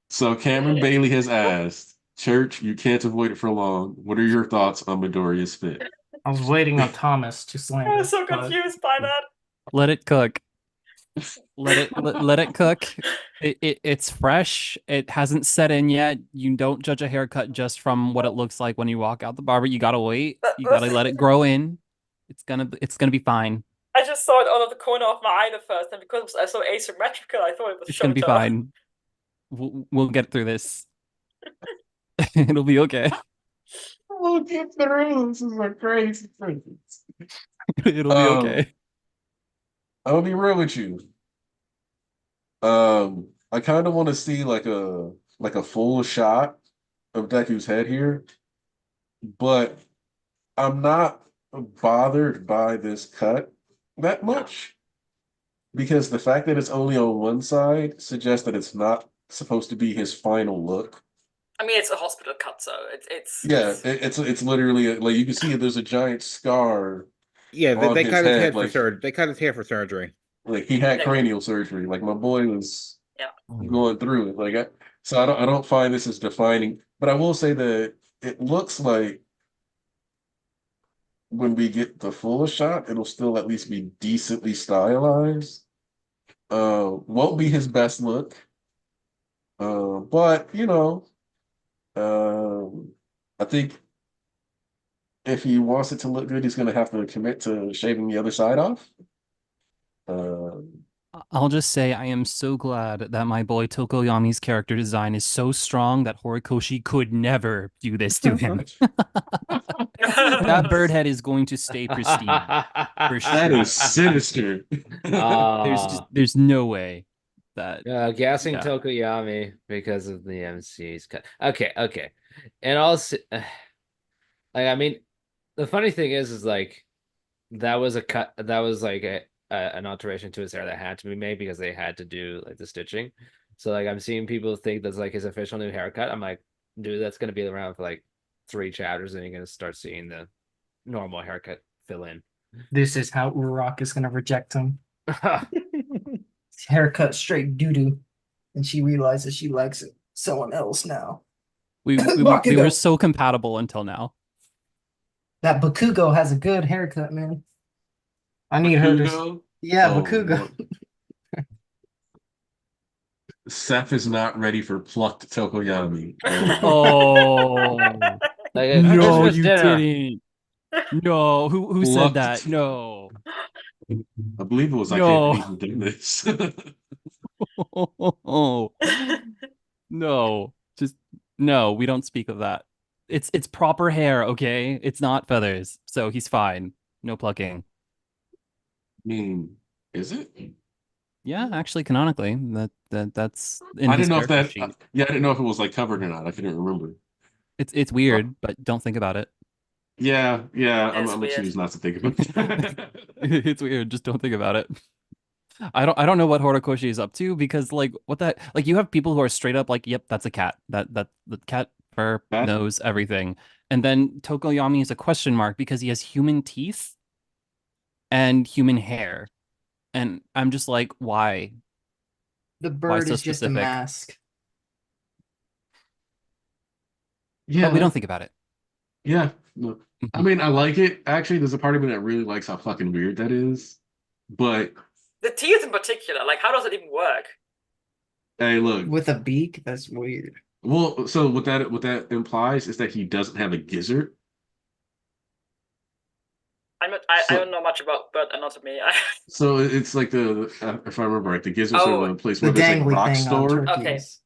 So Cameron Bailey has asked, Church, you can't avoid it for long. What are your thoughts on Midoriya's fit? I was waiting on Thomas to slam I it. was so but- confused by that. Let it cook. Let it cook. It's fresh. It hasn't set in yet. You don't judge a haircut just from what it looks like when you walk out the barber. You gotta wait. You gotta let it grow in. It's gonna be fine. I just saw it out of the corner of my eye the first time because it was so asymmetrical. I thought it was It's gonna be Shoto. fine. We'll get through this. It'll be okay. We'll get through. This is a crazy sentence. It'll be okay. I'll be real with you. I kind of want to see like a full shot of Deku's head here, but I'm not bothered by this cut that much because the fact that it's only on one side suggests that it's not supposed to be his final look. I mean, it's a hospital cut, so It's literally like you can see there's a giant scar. Yeah, on they his cut his head, head for like- surgery. They cut his hair for surgery. Like he had cranial surgery. Like my boy was going through it. So I don't find this as defining, but I will say that it looks like when we get the full shot, it'll still at least be decently stylized. Won't be his best look. But you know, I think if he wants it to look good, he's gonna have to commit to shaving the other side off. I'll just say I am so glad that my boy Tokoyami's character design is so strong that Horikoshi could never do this to him. That bird head is going to stay pristine for sure. That is sinister. There's no way that gassing yeah. Tokoyami because of the MC's cut. Okay. And also, like, I mean, the funny thing is like that was a cut. That was like an alteration to his hair that had to be made because they had to do like the stitching. So like I'm seeing people think that's like his official new haircut. I'm like, dude, that's gonna be around for like 3 chapters, and you're gonna start seeing the normal haircut fill in. This is how Uraraka is gonna reject him. His haircut straight doo-doo. And she realizes she likes it. Someone else now. we were so compatible until now. That Bakugo has a good haircut, man. I need her to. Bakugo? Yeah, Oh, Bakugo. Seth is not ready for plucked Tokoyami. Oh Like a no, Christmas you dinner. didn't. No, who said Plucked. that? No. I believe it was I No. can't believe you did this. No, just no, we don't speak of that. It's proper hair, okay? It's not feathers, so he's fine. No plucking. I mean, is it? Yeah, actually, canonically, that's in I his didn't know if character that. sheet. Yeah, I didn't know if it was like covered or not. I couldn't remember. It's weird, but don't think about it. Yeah. I'm It's gonna weird. choose not to think about it. It's weird. Just don't think about it. I don't know what Horikoshi is up to because like what that like you have people who are straight up like, yep, that's a cat. That the cat fur Cat? knows everything. And then Tokoyami is a question mark because he has human teeth and human hair. And I'm just like, why? The Why bird so is just a specific? mask. Yeah, But we don't think about it. Yeah, no. I mean, I like it. Actually, there's a part of me that really likes how fucking weird that is. But The teeth in particular, like how does it even work? hey, look, With a beak? That's weird. Well, so what that implies is that he doesn't have a gizzard. I don't know much about bird anatomy. So it's like if I remember right, the gizzard sort of a place The where there's like dangly rock thing on stored. turkeys.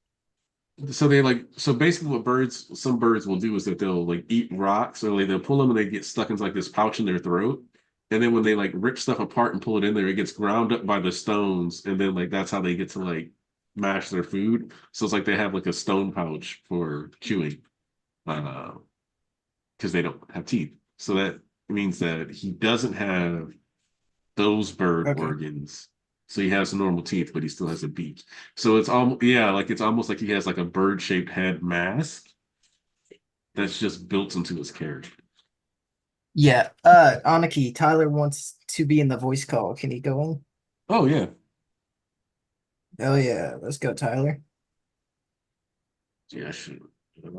So so basically what some birds will do is that they'll like eat rocks, or they'll pull them and they get stuck into like this pouch in their throat. And then when they like rip stuff apart and pull it in there, it gets ground up by the stones, and then like that's how they get to like mash their food. So it's like they have like a stone pouch for chewing, because they don't have teeth. So that means that he doesn't have those bird Okay. organs. So he has normal teeth, but he still has a beak. So it's almost like he has like a bird-shaped head mask that's just built into his character. Yeah. Aniki, Tyler wants to be in the voice call. Can he go in? Oh yeah. Oh yeah. Let's go, Tyler. Yeah, I should. I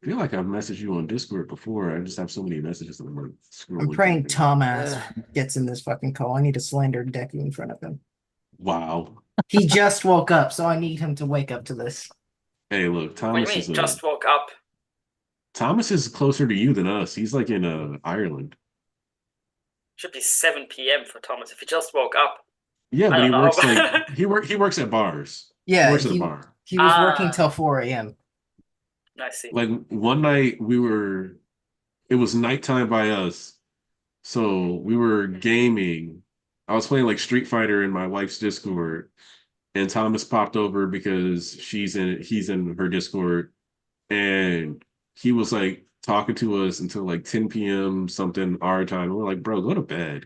feel like I've messaged you on Discord before. I just have so many messages that I'm like scrolling. I'm praying through. Thomas gets in this fucking call. I need to slander Deku in front of him. Wow. He just woke up, so I need him to wake up to this. Hey, look, What Thomas do you is mean? Just woke up. Thomas is closer to you than us. He's like in Ireland. Should be 7 p.m. for Thomas if he just woke up. Yeah, I but he don't works know. like he works at bars. He Yeah, works at a bar. he was working Ah. till 4 a.m. I see. Like one night it was nighttime by us. So we were gaming. I was playing like Street Fighter in my wife's Discord, and Thomas popped over because he's in her Discord, and he was like talking to us until like 10 p.m. something our time. And we're like, bro, go to bed.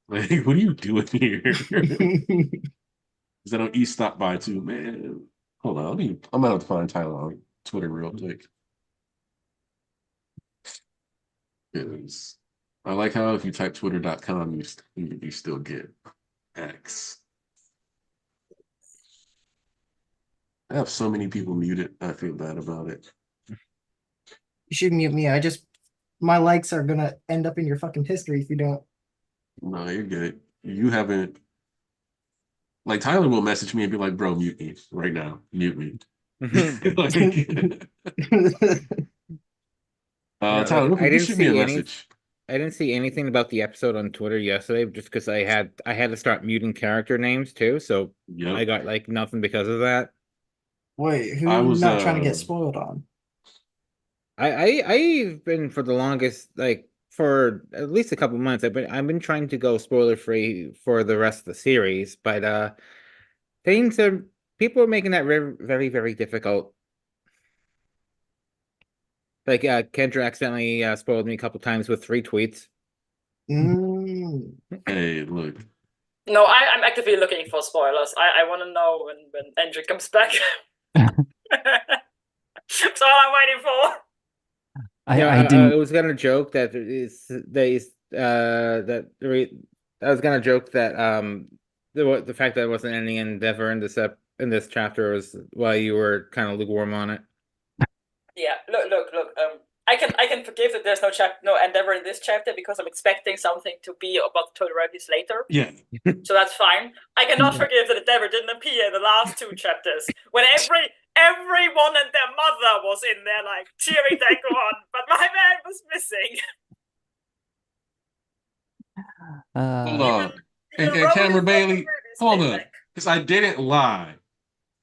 Like, what are you doing here? Because I know E stopped by too, man. Hold on, I'm gonna have to find Tyler on Twitter real quick. Because I like how if you type twitter.com, you still get X. I have so many people muted. I feel bad about it. You should mute me. My likes are gonna end up in your fucking history if you don't. No, you're good. You haven't. Like Tyler will message me and be like, "Bro, mute me right now. Mute me." Yeah, Tyler, like, you shoot me a message. I didn't see anything about the episode on Twitter yesterday, just because I had to start muting character names too. So Yep. I got like nothing because of that. Wait, who I are you was, not trying to get spoiled on? I've been for the longest, like for at least a couple months, I've been trying to go spoiler free for the rest of the series, but people are making that very, very, very difficult. Like Kendra accidentally spoiled me a couple times with 3 tweets. Hey, look. No, I'm actively looking for spoilers. I want to know when Andrew comes back. That's all I'm waiting for. I was gonna joke that I was gonna joke that the fact that there wasn't any Endeavor in this chapter was why you were kind of lukewarm on it. Yeah, look. I can forgive that there's no Endeavor in this chapter because I'm expecting something to be about the Todoroki's later. Yeah. So that's fine. I cannot forgive that Endeavor didn't appear in the last 2 chapters when everyone and their mother was in there like cheering Deku on, but my man was missing. Hold on. And Cameron Bailey, hold on. Because I didn't lie.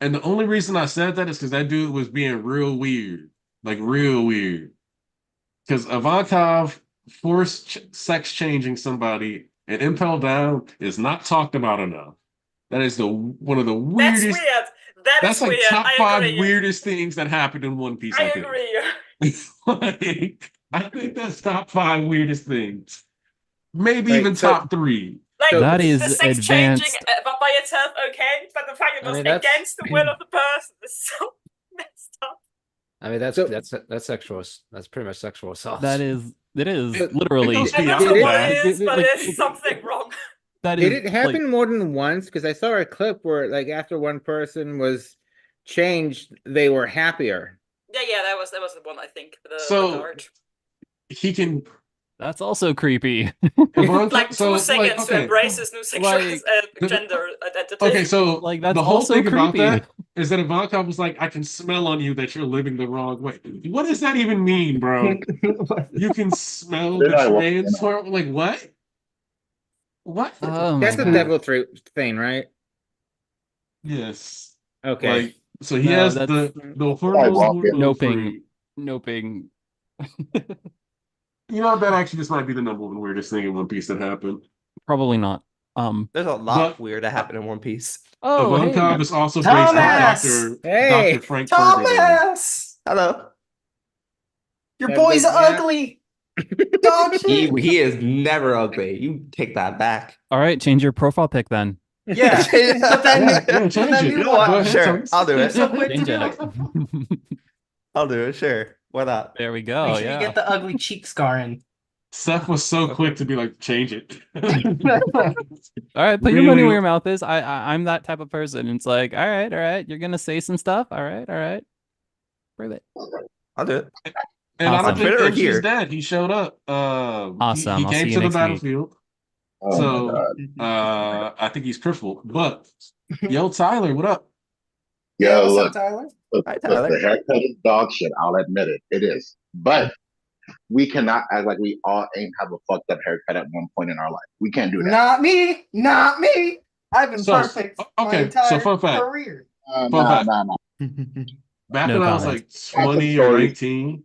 And the only reason I said that is because that dude was being real weird. Like, real weird. Because Ivankov forced sex changing somebody and Impel Down is not talked about enough. That is one of the weirdest. That's weird. That's like weird. top I 5 agree. weirdest things that happened in One Piece. I agree. Like, I think that's top 5 weirdest things. Maybe Right, even so- top 3. Like So- That the is sex advanced. changing by itself, okay, but the fact it I was mean, that's- against the will of the person is so messed up. I mean, that's So- that's sexual. That's pretty much sexual assault. It is It- literally. it goes I don't beyond know what that. it is, but Like, there's something wrong. That Did is, it happen more than once? Because I saw a clip where, like, after one person was changed, they were happier. Yeah, that was the one I think. The So- guard. He can That's also creepy. Ivanka, Like 2 so, seconds like, to okay. embrace his new sexual Like- gender identity. Okay, so Like, that's the whole also thing about creepy. that is that Ivanka was like, I can smell on you that you're living the wrong way. What does that even mean, bro? You can smell Did the I walk trans in? hormone? Like, what? What? Oh my That's the god. devil thing, right? Yes. Okay. Like, so he No, has that's- the hormones walk in? hormone Noping. free. Noping. You know, that actually just might be the number one weirdest thing in One Piece that happened. Probably not. There's a lot But- weird that happened in One Piece. Oh, hey. Ivankov is also based on Thomas! Hey! Dr. Frank Ferdinand. Thomas, Hello. your That boy's big man. ugly. Dog He shit. he is never ugly. You take that back. All right, change your profile pic then. Yeah, but then Yeah, but change then it. you You know Go what? ahead, Sure, Thomas. I'll do it. so quick to Change do it. it. I'll do it. Sure. Why not? There we go. Make sure Yeah. you get the ugly cheek scarring. Seth was so quick to be like, change it. All right, put your money Really? where your mouth is. I'm that type of person. It's like, all right, you're gonna say some stuff. All right. Prove it. I'll do it. And I Awesome. don't think Twitter or Ochi's here? dead. He showed up. Awesome. He I'll came see you to the next week. battlefield. Oh my So God. I think he's crippled. But yo, Tyler, what up? Yeah, Yo, what's look, up, Tyler? look, Hi, look, Tyler. the haircut is dog shit. I'll admit it. It is. But we cannot act like we all ain't have a fucked up haircut at one point in our life. We can't do that. Not me. Not me. I've been So, perfect my okay, entire so fun fact. career. Fun Nah, fact. nah, nah. Back No when I was comment. like 20 or story. 19,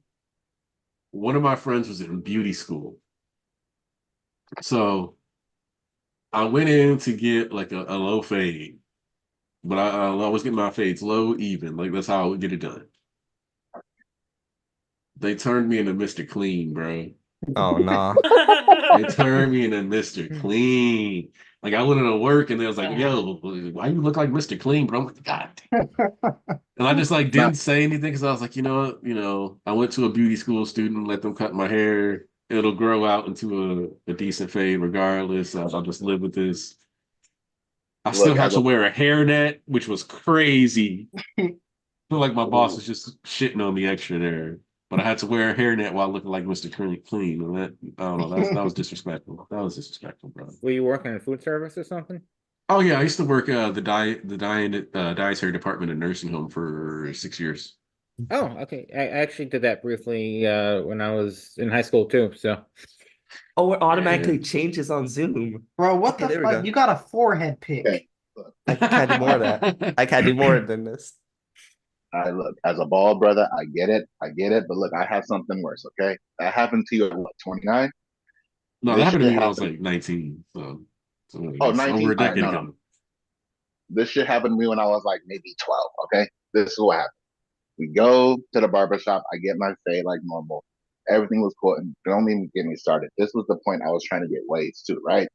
one of my friends was in beauty school. So I went in to get like a low fade. But I always get my fades low, even. Like, that's how I would get it done. They turned me into Mr. Clean, bro. Oh no. They turned me into Mr. Clean. Like, I went into work and they was like, yo, why you look like Mr. Clean, bro? I'm like, God damn. And I just like didn't say anything because I was like, I went to a beauty school student, let them cut my hair. It'll grow out into a decent fade regardless. I'll just live with this. I still Look, have as to a- wear a hairnet, which was crazy. I feel like my boss was just shitting on me extra there. But I had to wear a hairnet while looking like Mr. Clean. And that, I don't know, that was disrespectful. That was disrespectful, bro. Were you working in food service or something? Oh yeah, I used to work the dietary department in nursing home for 6 years. Oh, okay. I actually did that briefly when I was in high school too. So Oh, it automatically changes on Zoom. Bro, what Okay, the there we fuck? go. You got a forehead pick. Okay. I can't do more of that. I can't do more than this. I look, as a bald brother, I get it. But look, I have something worse, okay? That happened to you at what, 29? No, This that happened to shit me when I was happened- like 19. So Oh, it's 19? over a decade Alright, no, ago. This shit happened to me when I was like maybe 12, okay? This is what happened. We go to the barbershop. I get my fade like normal. Everything was cool. And don't even get me started. This was the point I was trying to get waves too, right?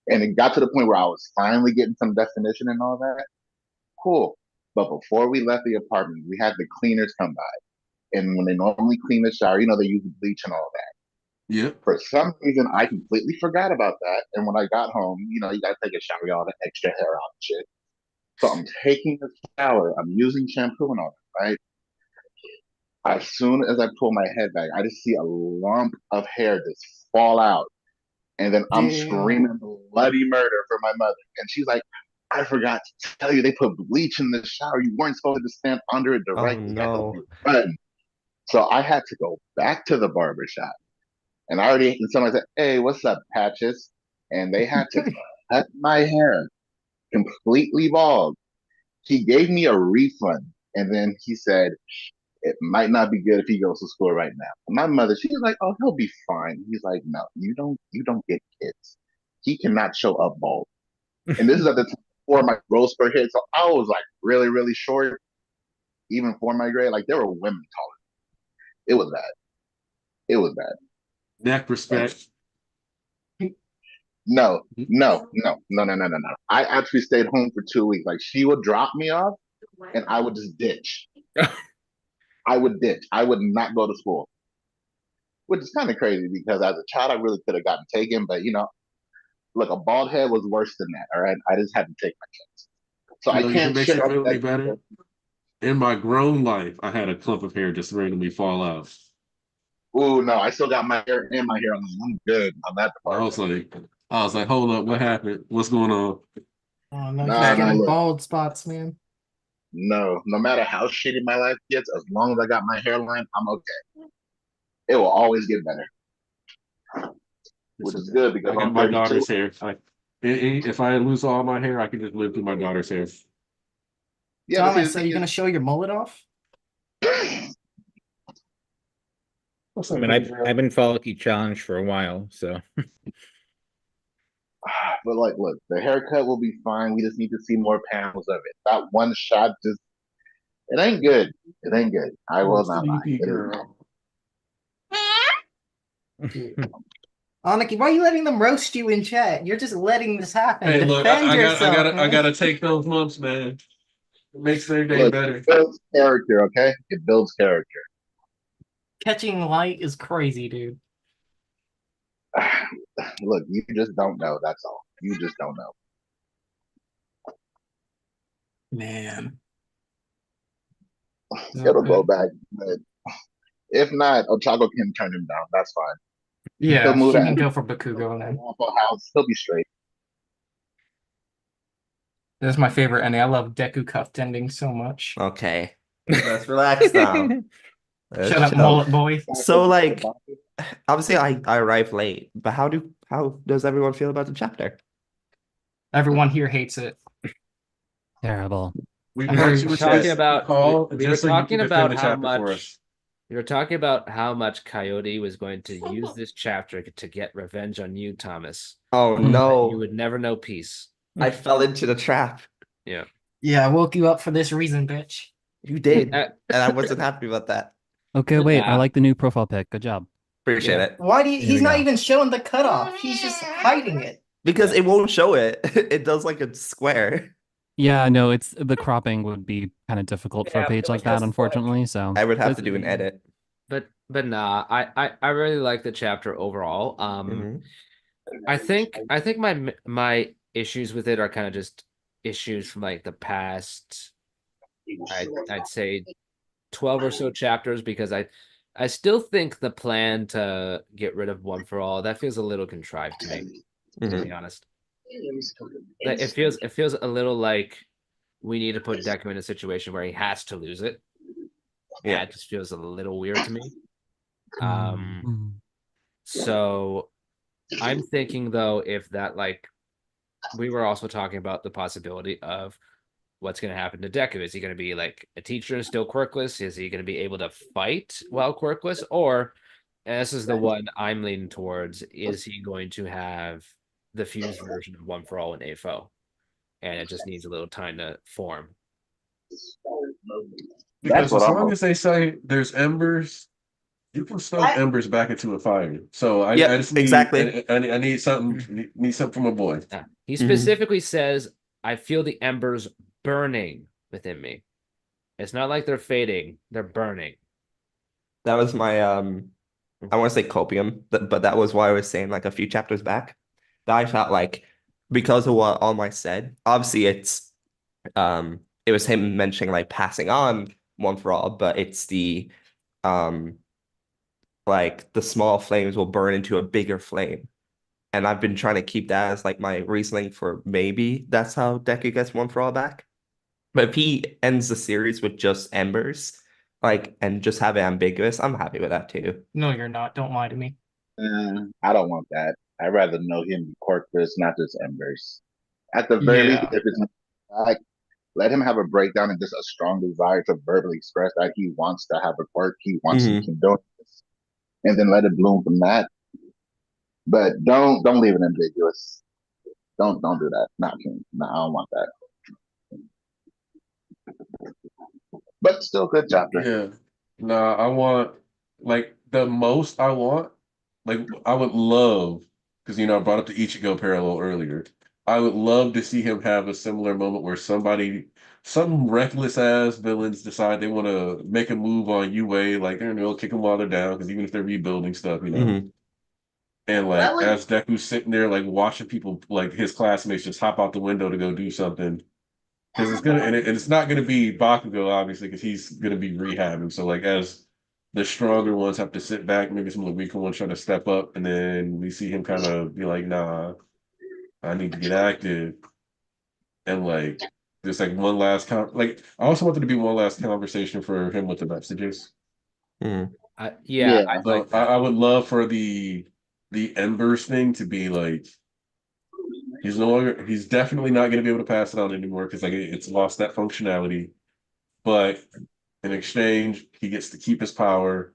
And it got to the point where I was finally getting some definition and all that. Cool. But before we left the apartment, we had the cleaners come by. And when they normally clean the shower, they use bleach and all that. Yep. For some reason, I completely forgot about that. And when I got home, you gotta take a shower, get all the extra hair out and shit. So I'm taking a shower, I'm using shampoo and all that, right? As soon as I pull my head back, I just see a lump of hair just fall out. And then I'm Damn. screaming bloody murder for my mother. And she's like, I forgot to tell you they put bleach in the shower. You weren't supposed to stand under it directly. You had to no. run. So I had to go back to the barber shop. And somebody said, hey, what's up, Patches? And they had to cut my hair completely bald. He gave me a refund. And then he said, it might not be good if he goes to school right now. And my mother, she was like, oh, he'll be fine. He's like, no, you don't get kids. He cannot show up bald. And this is at the time before my growth spurt hit. So I was like really, really short, even for my grade. Like there were women taller. It was bad. It was bad. Neck respect. No. I actually stayed home for 2 weeks. Like she would drop me off and I would just ditch. I would ditch. I would not go to school. Which is kind of crazy because as a child I really could have gotten taken, but look, a bald head was worse than that. All right. I just had to take my chance. So I You can't makes you shit on feel any that. better. In my grown life, I had a clump of hair just randomly fall out. Ooh, no, I still got my hair and my hair on. I'm good on that department. I was like, hold up, what happened? What's going on? Oh no, Nah, he's nah, getting look. bald spots, man. No matter how shitty my life gets, as long as I got my hairline, I'm okay. It will always get better, which is good because I got I'm my 32. daughter's hair. If I lose all my hair, I can just live through my daughter's hair. Yeah, but see, the Thomas, are thing you gonna show your mullet off? What's I up, mean, baby girl? I've been follicle challenged for a while, so but like, look, the haircut will be fine. We just need to see more panels of it. That one shot just, it ain't good. It ain't good. I will not lie. Sleepy It is girl. Dude. Aniki, why are you letting them roast you in chat? You're just letting this happen. Hey, look, Defend yourself, I man. gotta take those lumps, man. It makes their day Look, better. it builds character, okay? It builds character. Catching light is crazy, dude. Look, you just don't know. That's all. You just don't know. Man. It'll go Okay. back. But if not, Ochago can turn him down. That's fine. Yeah, He'll move she to can go for Bakugo then. Waffle House. He'll be straight. That's my favorite ending. I love Deku cuffed ending so much. Okay. Let's relax now. Let's Shut up, chill. mullet boy. So like obviously I arrived late, but how does everyone feel about the chapter? Everyone here hates it. Terrible. We I heard want you We're to talking just about call we were just so you talking can defend about the how chapter for much us. we were talking about how much Coyote was going to use this chapter to get revenge on you, Thomas. Oh You no. would never know peace. I fell into the trap. Yeah. Yeah, I woke you up for this reason, bitch. You did. Uh, And I wasn't happy about that. Okay, wait. I Nah. like the new profile pic. Good job. Appreciate Yeah. it. Why do you, There he's we not go. even showing the cutoff. He's just hiding it. Because Yeah. it won't show it. It does like a square. Yeah, no, it's the cropping would be kind of difficult for a Yeah, page like because, that, unfortunately. So I would have to but- do an edit. But nah, I really like the chapter overall. Mhm. I think my issues with it are kind of just issues from like the past. I'd say 12 or so chapters because I still think the plan to get rid of One for All that feels a little contrived to me, to Mhm. be honest. Like, it feels a little like we need to put Deku in a situation where he has to lose it. Yeah. That just feels a little weird to me. Mm. So I'm thinking though, if that like we were also talking about the possibility of what's going to happen to Deku. Is he going to be like a teacher and still quirkless? Is he going to be able to fight while quirkless? Or, and this is the one I'm leaning towards, is he going to have the fused version of One for All in AFO? And it just needs a little time to form. Because what as I'm long as they say there's embers, you can stoke embers back into a fire. So I Yep, just need exactly. I need something from a boy. He specifically says, I feel the embers burning within me. It's not like they're fading, they're burning. That was my I want to say copium, but that was why I was saying like a few chapters back that I felt like because of what All Might said, obviously it was him mentioning like passing on One for All, but it's the like the small flames will burn into a bigger flame. And I've been trying to keep that as like my reasoning for maybe that's how Deku gets One for All back. But if he ends the series with just embers, like and just have it ambiguous, I'm happy with that too. No, you're not. Don't lie to me. I don't want that. I'd rather know him be quirkless, not just embers. At the very least, if it's like, let him have a breakdown and just a strong desire to verbally express that he wants to have a quirk, he wants to keep doing this, and then let it bloom from that. But don't leave it ambiguous. Don't do that. Not him. No, I don't want that. But still, good chapter. Yeah. Nah, I want like the most I want, like I would love, because I brought up the Ichigo parallel earlier. I would love to see him have a similar moment where some reckless ass villains decide they want to make a move on UA, like they'll kick them while they're down, because even if they're rebuilding stuff, And like as Deku's sitting there like watching people like his classmates just hop out the window to go do something. Because it's gonna and it's not gonna be Bakugo, obviously, because he's gonna be rehabbing. So like as the stronger ones have to sit back. Maybe some of the weaker ones try to step up, and then we see him kind of be like, "Nah, I need to get active." And like, just like one last like, I also wanted to be one last conversation for him with the messages. Mm. Yeah, Yeah. I'd So like that. I would love for the embers thing to be like he's definitely not going to be able to pass it on anymore because like it's lost that functionality. But in exchange, he gets to keep his power.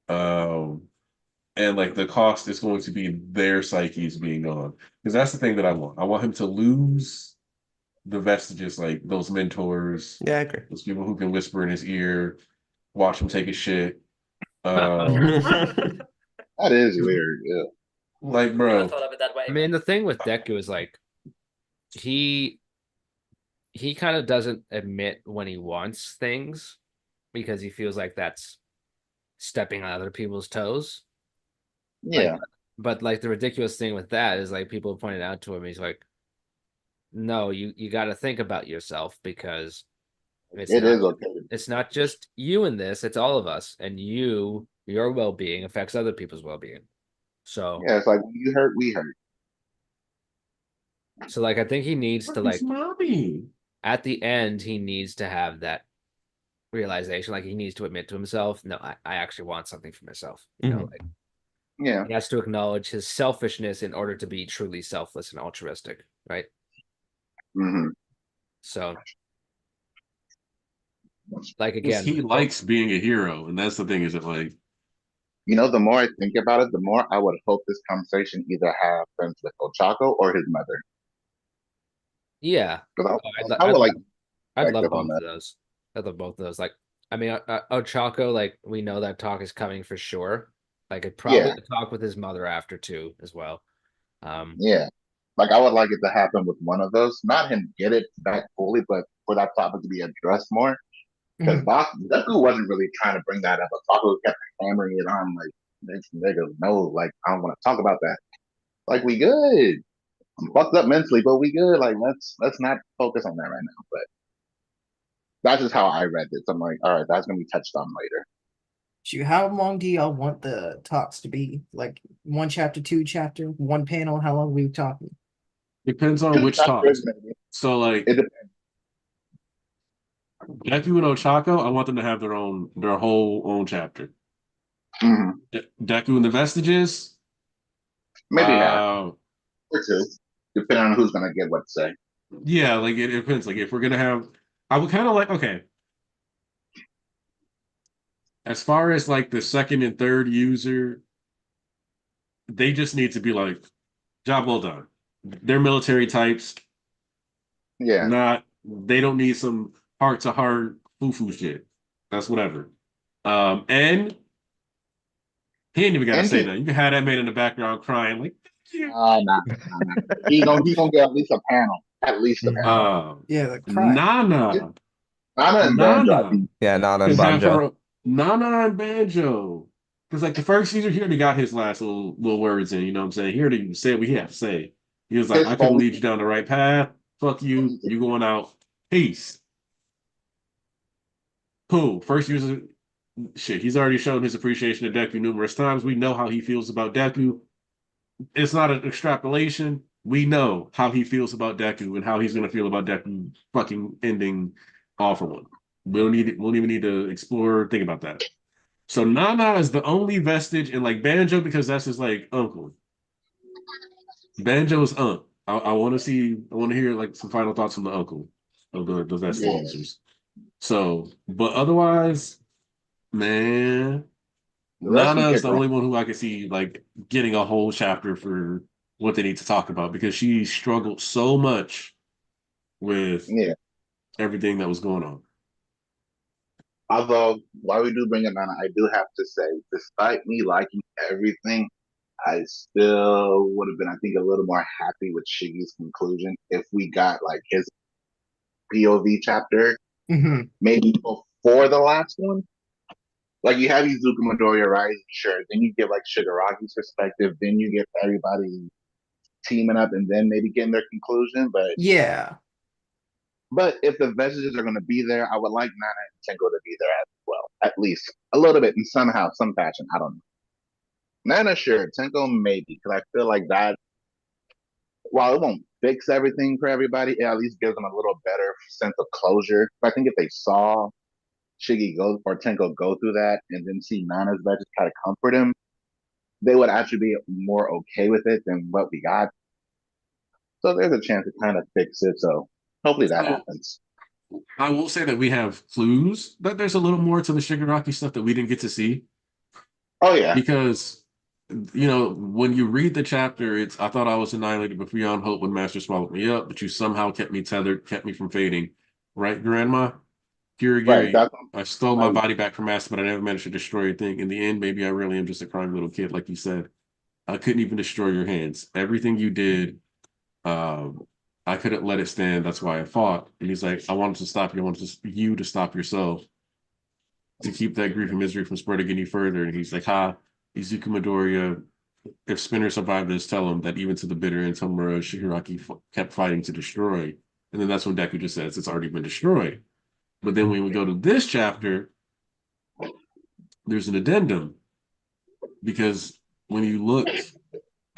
And like the cost is going to be their psyches being gone. Because that's the thing that I want. I want him to lose the vestiges, like those mentors, Yeah, I agree. those people who can whisper in his ear, watch him take a shit. That is weird. Yeah. Like, Never bro, thought of it that way. I mean, the thing with Deku is like he kind of doesn't admit when he wants things because he feels like that's stepping on other people's toes. Like, Yeah. but like the ridiculous thing with that is like people pointed out to him, he's like, no, you got to think about yourself because It is okay. it's not just you in this, it's all of us, and your well-being affects other people's well-being. So Yeah, it's like when you hurt, we hurt. so like I think he needs to like mommy. at the end he needs to have that realization, like he needs to admit to himself, no, I actually want something for myself. You know, Mhm. like Yeah. he has to acknowledge his selfishness in order to be truly selfless and altruistic, right? Hmm. So like Because again, he likes being a hero, and that's the thing. Is it like You know, the more I think about it, the more I would hope this conversation either happens with Ochako or his mother. yeah. Because I I'd would like I'd love perspective on both of that. those. I'd love both of those. Like, I mean, Ochako, like we know that talk is coming for sure. Like, it probably Yeah. a talk with his mother after too as well. Yeah. Like I would like it to happen with one of those. Not him get it back fully, but for that topic to be addressed more. Because Mhm. Deku wasn't really trying to bring that up. Ochako kept hammering it on like this nigga, no, like I don't want to talk about that. Like we good. I'm fucked up mentally, but we good. Like let's not focus on that right now. But that's just how I read it. So I'm like, all right, that's gonna be touched on later. Shoot, how long do y'all want the talks to be? Like one chapter, two chapter, one panel? How long are we talking? depends on Two which chapters, talks. maybe. So like It depends. Deku and Ochako, I want them to have their whole own chapter. Mhm. Deku and the Vestiges, Maybe half or two, depending on who's gonna get what to say. yeah, like it depends. Like if we're gonna have, I would kind of like okay. As far as like the second and third user, they just need to be like, job well done. They're military types, Yeah. not they don't need some heart to heart foo shit. That's whatever. And he ain't even gotta And say just that. You can have that man in the background crying like nah. He gonna get at least a panel. At least a panel. Yeah, the cry. Nana. Nana and Banjo, I Nana. think. Yeah, Nana and Could have Banjo. her Nana and Banjo. Because like the first season, he already got his last little words in, you know what I'm saying? He already said what he had to say. He was like, His I couldn't phone. lead you down the right path. Fuck you. You going out. Peace. Cool. First user shit. He's already shown his appreciation to Deku numerous times. We know how he feels about Deku. It's not an extrapolation. We know how he feels about Deku and how he's gonna feel about Deku fucking ending All for One. We don't even need to explore or think about that. So Nana is the only vestige in like Banjo because that's his like uncle. Banjo's aunt. I want to see. I want to hear like some final thoughts from the uncle of the vestige Yeah. users. So, but otherwise, man, The rest can Nana is kick the off. only one who I can see like getting a whole chapter for what they need to talk about because she struggled so much with Yeah. everything that was going on. Although, while we do bring it on, I do have to say, despite me liking everything, I still would have been, I think, a little more happy with Shiggy's conclusion if we got like his POV chapter, Hmm. maybe before the last one. Like you have Izuku Midoriya Rising, sure. Then you get like Shigaraki's perspective. Then you get everybody teaming up, and then maybe getting their conclusion. Yeah. But if the vestiges are going to be there, I would like Nana and Tenko to be there well, at least a little bit in somehow, some fashion. I don't know. Nana, sure. Tenko, maybe, because I feel like that, while it won't fix everything for everybody, it at least gives them a little better sense of closure. I think if they saw Shiggy go or Tenko go through that and then see Nana's bed just try to comfort him, they would actually be more okay with it than what we got. So there's a chance to kind of fix it. So hopefully that happens. I will say that we have clues that there's a little more to the Shigaraki stuff that we didn't get to see. Oh yeah. Because, you know, when you read the chapter, it's I thought I was annihilated but beyond hope when Master swallowed me up, but you somehow kept me tethered, kept me from fading. Right, Grandma? Kirigiri, Right. That's I stole my body back from Master, but I never managed to destroy a thing. In the end, maybe I really am just a crying little kid, like you said. I couldn't even destroy your hands. Everything you did, I couldn't let it stand. That's why I fought. And he's like, I wanted to stop you. I wanted you to stop yourself to keep that grief and misery from spreading any further. And he's like, ha, Izuku Midoriya, if Spinner survived this, tell him that even to the bitter end, Tomura Shigaraki kept fighting to destroy. And then that's when Deku just says it's already been destroyed. But then when we go to this chapter, there's an addendum. Because when you look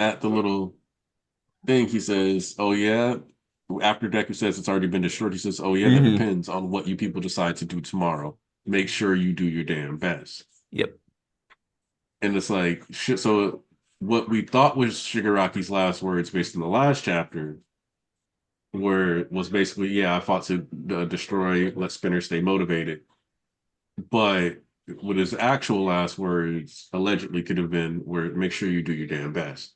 at the little thing, he says, oh yeah, after Deku says it's already been destroyed, he says, oh yeah, that depends on what you people decide to do tomorrow. Make sure you do your damn best. Yep. And it's like, shit. So what we thought was Shigaraki's last words based on the last chapter was basically, yeah, I fought to destroy, let Spinner stay motivated. But what his actual last words allegedly could have been were, make sure you do your damn best.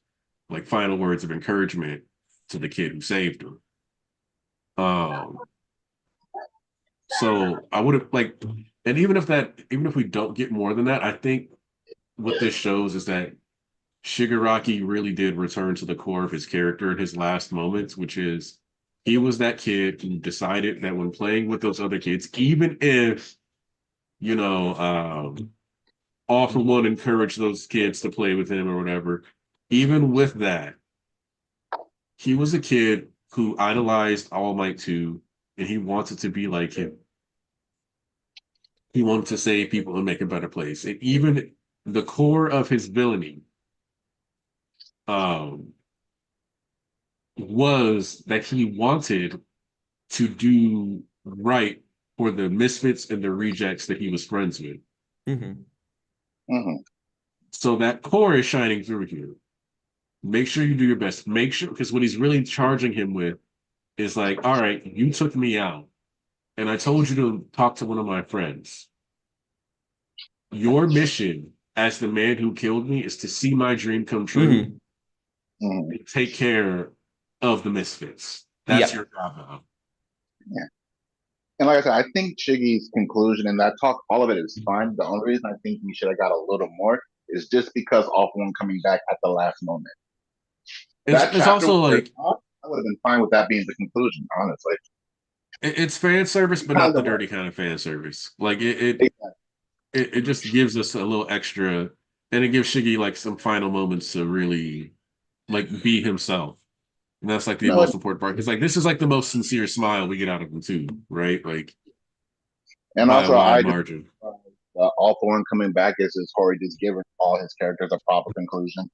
Like final words of encouragement to the kid who saved him. So I would have like, and even if we don't get more than that, I think what this shows is that Shigaraki really did return to the core of his character in his last moments, which is he was that kid who decided that when playing with those other kids, even if, you know, All for One encouraged those kids to play with him or whatever, even with that, he was a kid who idolized All Might 2, and he wanted to be like him. He wanted to save people and make a better place. And even the core of his villainy was that he wanted to do right for the misfits and the rejects that he was friends with. So that core is shining through here. Make sure you do your best. Make sure, because what he's really charging him with is like, all right, you took me out, and I told you to talk to one of my friends. Your mission as the man who killed me is to see my dream come true and take care of the misfits. That's your job now. Yeah. And like I said, I think Shiggy's conclusion in that talk, all of it is fine. The only reason I think we should have got a little more is just because All For One coming back at the last moment. It's also like I would have been fine with that being the conclusion, honestly. It's fan service, but not the dirty kind of fan service. Like it just gives us a little extra, and it gives Shiggy like some final moments to really like be himself. And that's like the most important part. Because like this is like the most sincere smile we get out of him too, right? Like, and also I margin. All For One coming back is just Hori just giving all his characters a proper conclusion.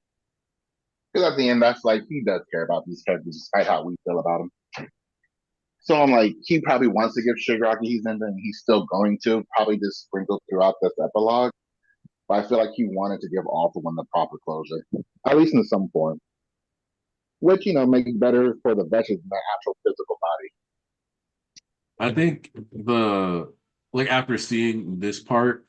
Because at the end, that's like he does care about these characters despite how we feel about them. So I'm like, he probably wants to give Shigaraki his ending, and he's still going to probably just sprinkle throughout this epilogue. But I feel like he wanted to give All For One the proper closure, at least in some form. Which, you know, makes better for the veterans than the actual physical body. I think after seeing this part,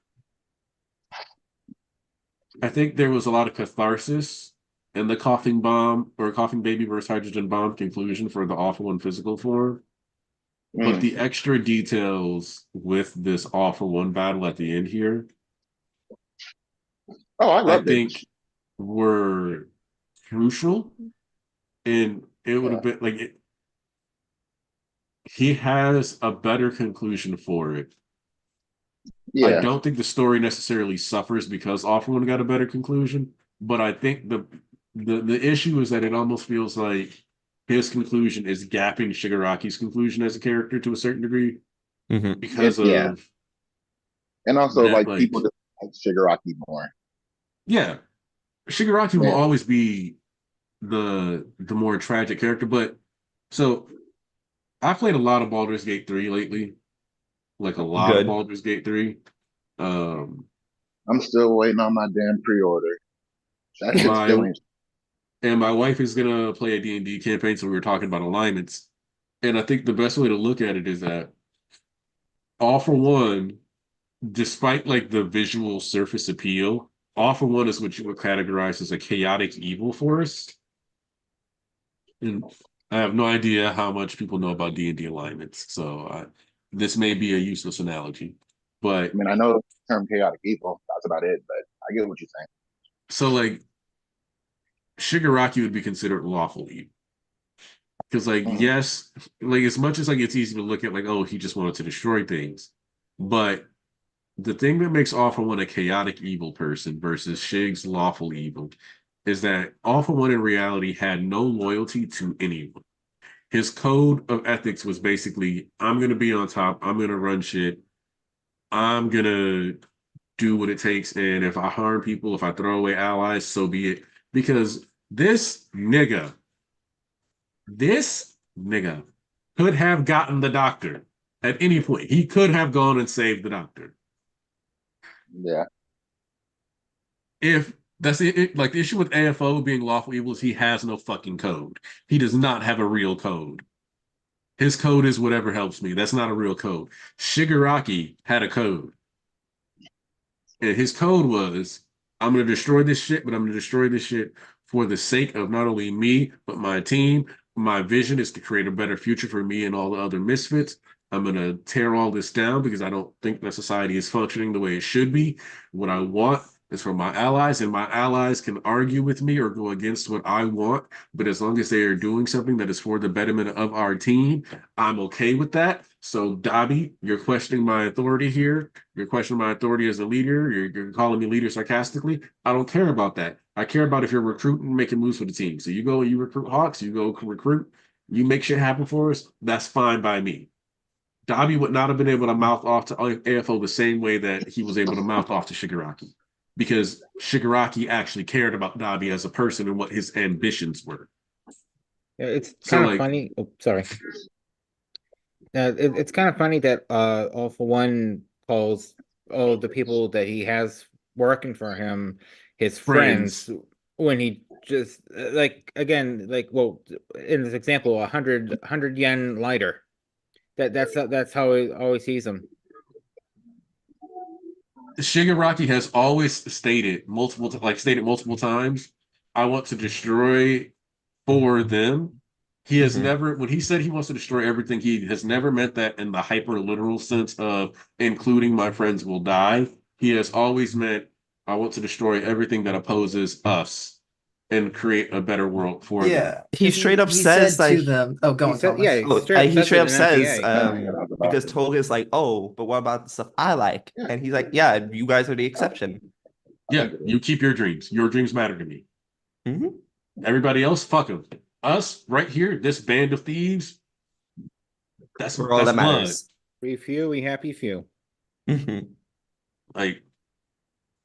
I think there was a lot of catharsis in the coughing bomb or coughing baby versus hydrogen bomb conclusion for the All For One physical form. But the extra details with this All For One battle at the end here, I think were crucial. And it would have been like he has a better conclusion for it. I don't think the story necessarily suffers because All For One got a better conclusion, but I think the issue is that it almost feels like his conclusion is gapping Shigaraki's conclusion as a character to a certain degree because of And also, that, like, like, people just like Shigaraki more. yeah, Shigaraki will Yeah. always be the more tragic character. But so I played a lot of Baldur's Gate 3 lately, like a lot of Good. Baldur's Gate 3. Um, I'm still waiting on my damn pre-order. That shit's still my ain't. and my wife is gonna play a D&D campaign, so we were talking about alignments. And I think the best way to look at it is that All for One, despite like the visual surface appeal, All for One is what you would categorize as a chaotic evil force. And I have no idea how much people know about D&D alignments, so this may be a useless analogy. But I mean, I know the term chaotic evil. That's about it, but I get what you're saying. so like Shigaraki would be considered lawful evil. Because like, Mhm. yes, like as much as like it's easy to look at like, oh, he just wanted to destroy things. But the thing that makes All for One a chaotic evil person versus Shig's lawful evil is that All for One in reality had no loyalty to anyone. His code of ethics was basically, I'm gonna be on top, I'm gonna run shit, I'm gonna do what it takes, and if I harm people, if I throw away allies, so be it. Because this nigga could have gotten the doctor at any point. He could have gone and saved the doctor. Yeah. If that's it, like the issue with AFO being lawful evil is he has no fucking code. He does not have a real code. His code is whatever helps me. That's not a real code. Shigaraki had a code. And his code was, I'm going to destroy this shit, but I'm going to destroy this shit for the sake of not only me, but my team. My vision is to create a better future for me and all the other misfits. I'm going to tear all this down because I don't think that society is functioning the way it should be. What I want is for my allies, and my allies can argue with me or go against what I want. But as long as they are doing something that is for the betterment of our team, I'm okay with that. So, Dobby, you're questioning my authority here. You're questioning my authority as a leader. You're calling me leader sarcastically. I don't care about that. I care about if you're recruiting, making moves for the team. So you go and you recruit Hawks, you go recruit, you make shit happen for us. That's fine by me. Dobby would not have been able to mouth off to AFO the same way that he was able to mouth off to Shigaraki, because Shigaraki actually cared about Dobby as a person and what his ambitions were. Yeah, it's So, kind of like, funny. Oh, sorry. It's kind of funny that All for One calls all the people that he has working for him his friends when he just like again like well in this example 100 yen lighter. That's how he always sees him. Shigaraki has always stated multiple times, I want to destroy for them. He has Mhm. never, when he said he wants to destroy everything, he has never meant that in the hyper literal sense of including my friends will die. He has always meant, I want to destroy everything that opposes us and create a better world for them. Yeah. He 'cause straight up he says, said to like- them, oh, go He on, said, yeah, Thomas. he straight up he says straight it up in says, MHA. because Tolga's like, oh, but what about the stuff I like? And he's like, yeah, you guys are the exception. Yeah, you keep your dreams. Your dreams matter to me. Mhm. Everybody else, fuck them. Us, right here, this band of thieves, that's For all that blood. matters. We few, we happy few. Mhm. Like,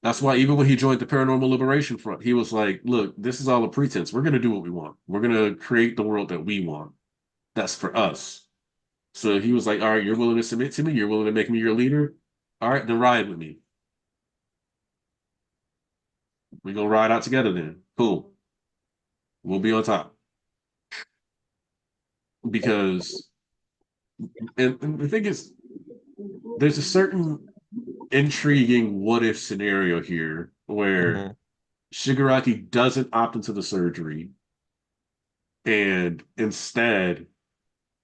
that's why even when he joined the Paranormal Liberation Front, he was like, look, this is all a pretense. We're going to do what we want. We're going to create the world that we want. That's for us. So he was like, all right, you're willing to submit to me? You're willing to make me your leader? All right, then ride with me. We're going to ride out together then. Cool. We'll be on top. Because, and the thing is, there's a certain intriguing what if scenario here where Mhm. Shigaraki doesn't opt into the surgery, and instead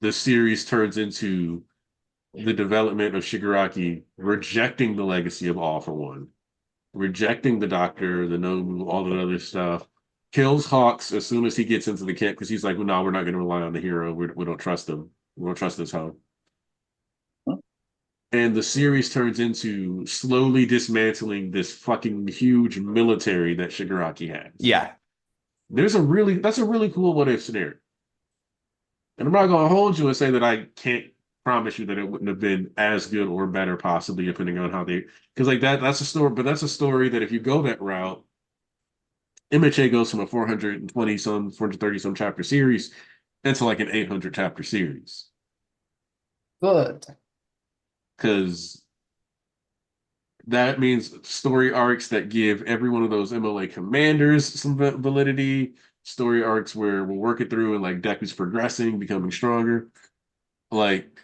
the series turns into the development of Shigaraki rejecting the legacy of All for One, rejecting the doctor, the Nobu, all that other stuff, kills Hawks as soon as he gets into the camp because he's like, well, no, we're not going to rely on the hero. We don't trust him. We don't trust this home. And the series turns into slowly dismantling this fucking huge military that Shigaraki has. Yeah. That's a really cool what if scenario. And I'm not going to hold you and say that I can't promise you that it wouldn't have been as good or better, possibly, depending on how they, because like that's a story, but that's a story that if you go that route, MHA goes from a 420 some, 430 some chapter series into like an 800 chapter series. Good. Because that means story arcs that give every one of those MLA commanders some validity, story arcs where we're working through and like Deku's progressing, becoming stronger. Like,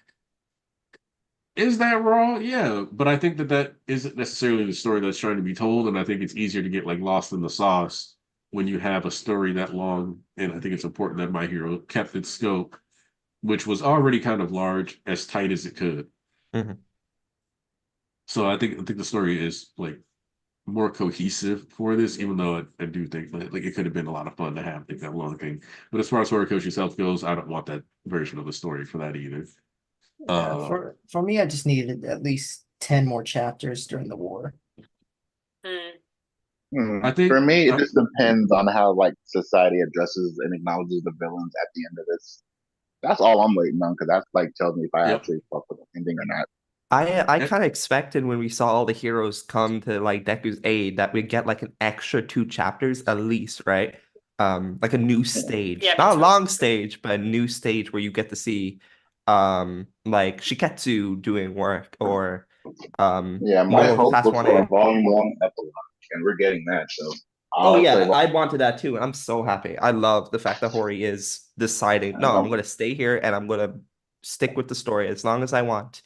is that wrong? Yeah, but I think that that isn't necessarily the story that's trying to be told, and I think it's easier to get like lost in the sauce when you have a story that long. And I think it's important that My Hero kept its scope, which was already kind of large, as tight as it could. Mhm. So I think the story is like more cohesive for this, even though I do think like it could have been a lot of fun to have like that long thing. But as far as Horikoshi itself goes, I don't want that version of the story for that either. For me, I just needed at least 10 more chapters during the war. I think for me, it just depends on how like society addresses and acknowledges the villains at the end of this. That's all I'm waiting on because that's like tells me if I Yep. actually fuck with the ending or not. I kind of expected when we saw all the heroes come to like Deku's aid that we'd get like an extra 2 chapters at least, right? Like a new stage, Yeah, me not a too. long stage, but a new stage where you get to see like Shiketsu doing work or Yeah, my more hope past was one for A. a volume 1 epilogue, and we're getting that. So Oh I'll say yeah, I wanted that too, and I'm so happy. I love the fact that Hori is deciding, no, I'm gonna stay here and I'm gonna stick with the story as long as I want,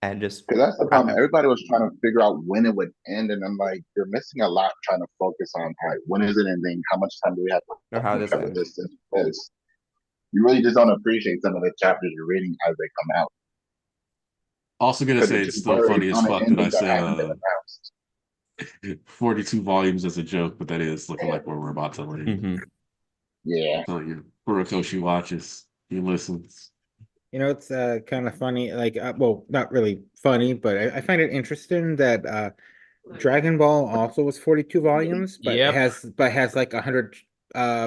and just because that's the problem. Everybody was trying to figure out when it would end, and I'm like, you're missing a lot trying to focus on all right, when is it ending? How much time do we have or how to does it cover end. this? Because you really just don't appreciate some of the chapters you're reading as they come out. Also gonna Because say they're it's just still buried funny as on an fuck that I ending that said hasn't been announced. 42 volumes as a joke, but that is looking like where we're about to land. Mm-hmm. Yeah. So you Horikoshi watches, he listens. You know, it's kind of funny, like, well, not really funny, but I find it interesting that Dragon Ball also was 42 volumes, but Yep. has like 100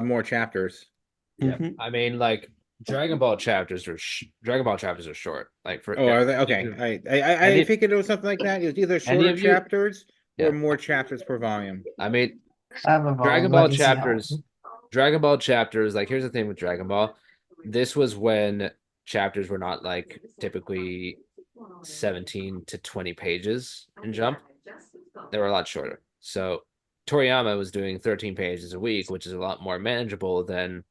more chapters. Yeah, Mhm. I mean, like Dragon Ball chapters are short. Like for Oh, are they? Okay. I Any- figured it was something like that. It was either any shorter of you- chapters or Yeah. more chapters per volume. I mean, I have a Dragon volume, Ball let me see how- chapters. Dragon Ball chapters. Like, here's the thing with Dragon Ball. This was when chapters were not like typically 17 to 20 pages in Jump. They were a lot shorter. So Toriyama was doing 13 pages a week, which is a lot more manageable than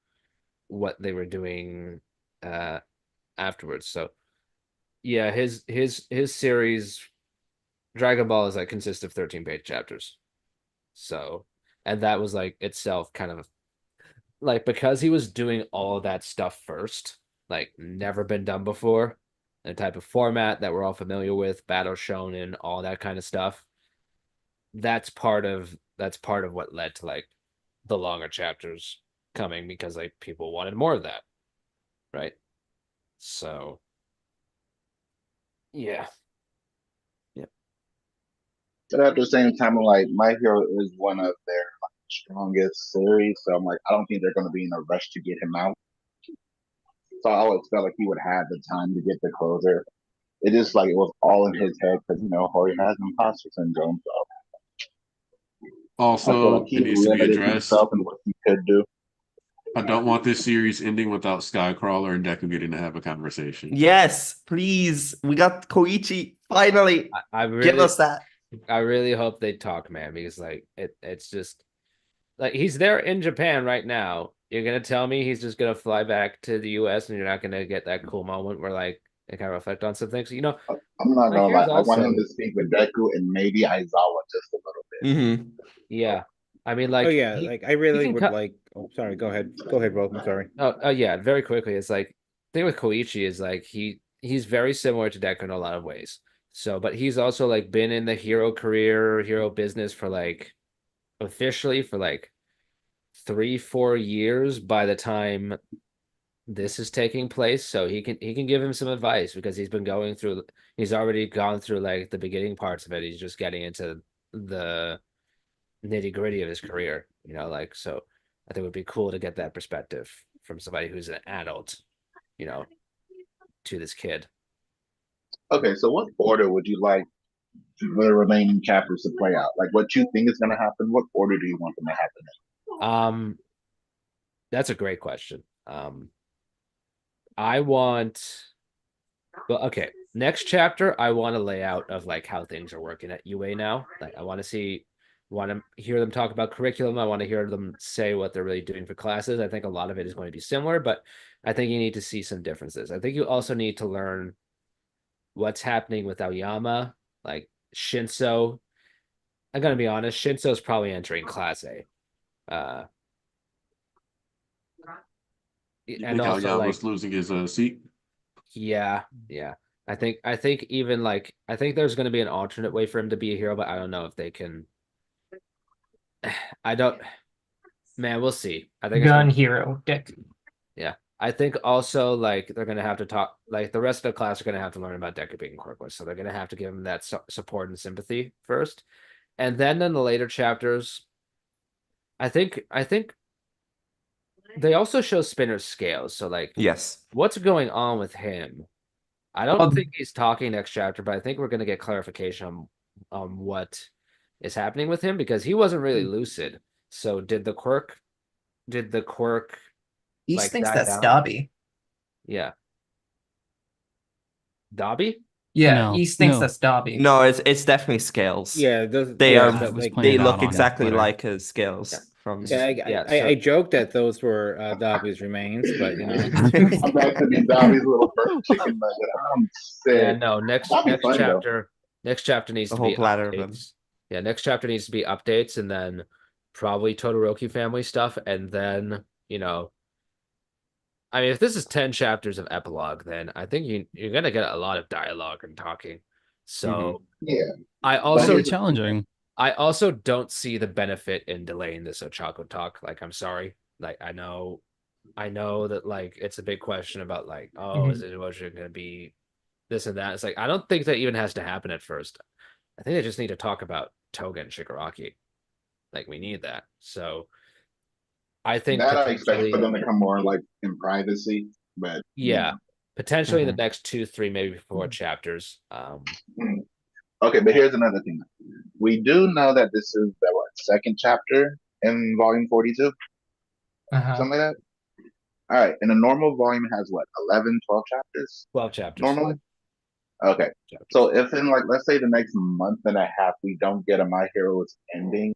what they were doing afterwards. So yeah, his series Dragon Ball is like consists of 13-page chapters. So, and that was like itself kind of like because he was doing all of that stuff first, like never been done before, the type of format that we're all familiar with, battle shonen, all that kind of stuff. That's part of what led to like the longer chapters coming because like people wanted more of that, right? So yeah. But at the same time, I'm like, My Hero is one of their like, strongest series. So I'm like, I don't think they're going to be in a rush to get him out. So I always felt like he would have the time to get the closer. It just like it was all in his head because, Hori has imposter syndrome. So I feel Also, like he it needs to be limited addressed. himself in what he could do. I don't want this series ending without Skycrawler and Deku getting to have a conversation. Yes, please. We got Koichi. Finally. I Give really us that. I really hope they talk, man, because like it's just like he's there in Japan right now. You're gonna tell me he's just gonna fly back to the US and you're not gonna get that cool moment where like they kind of reflect on some things. I'm not Like, gonna lie. here's I want him also- to speak with Deku and maybe Aizawa just a little bit. Mm-hmm. yeah. I mean, like, Oh yeah, like I really can would cut- like. Oh, sorry. Go ahead, Rogue. I'm sorry. oh yeah, very quickly. It's like thing with Koichi is like he's very similar to Deku in a lot of ways. So, but he's also like been in the hero business for like officially for like 3-4 years by the time this is taking place. So he can give him some advice because he's already gone through like the beginning parts of it. He's just getting into the nitty-gritty of his career, like, so I think it would be cool to get that perspective from somebody who's an adult, to this kid. Okay, so what order would you like the remaining chapters to play out? Like what you think is going to happen? What order do you want them to happen That's a great question. I want, well, okay, next chapter, I want a layout of like how things are working at UA now. Like, I want to hear them talk about curriculum. I want to hear them say what they're really doing for classes. I think a lot of it is going to be similar, but I think you need to see some differences. I think you also need to learn what's happening with Aoyama, like Shinso. I'm gonna be honest, Shinso's probably entering Class A. You And think also like, Aoyama's losing his seat? yeah. I think even like, I think there's going to be an alternate way for him to be a hero, but I don't know if they can. I don't, man, we'll see. I think it's Gun gonna, hero Deku. yeah. I think also like they're going to have to talk, like the rest of the class are going to have to learn about Deku being Quirkless, so they're going to have to give him that support and sympathy first, and then in the later chapters, I think they also show Spinner's scales. So like, Yes. what's going on with him? I don't think he's talking next chapter, but I think we're going to get clarification on what is happening with him, because he wasn't really lucid. So did the quirk He like thinks die that's down? Dobby. Yeah. Dobby? Yeah, No, East thinks no. that's Dobby. No, it's definitely Scales. Yeah, those, They yeah, are that, was like, pointed they out look on exactly Twitter. like his Scales Yeah. from yeah, Yeah, I joked that those were Dobby's remains, but you know. I'm back to be Dobby's little burnt chicken nugget. I'm sick. Yeah, no, next That'd be funny, though. chapter needs A to whole be platter of them. updates. Yeah, next chapter needs to be updates, and then probably Todoroki family stuff, and then, I mean, if this is 10 chapters of epilogue, then I think you're gonna get a lot of dialogue and talking. So Yeah. I But also here's the- challenging. I also don't see the benefit in delaying this Ochako talk. Like, I'm sorry. Like, I know that like it's a big question about like, oh, is it gonna be this and that? It's like, I don't think that even has to happen at first. I think they just need to talk about Toga and Shigaraki. Like, we need that. So I think that I expect for potentially, them to come more like in privacy, but yeah, potentially the Mhm. next 2, 3, maybe 4 chapters. Okay, but here's another thing. We do know that this is the second chapter in volume 42, Uh-huh. something like that. All right, and a normal volume has what, 11, 12 chapters 12 chapters. normally? Okay, so if in like let's say the next month and a half we don't get a My Hero's ending,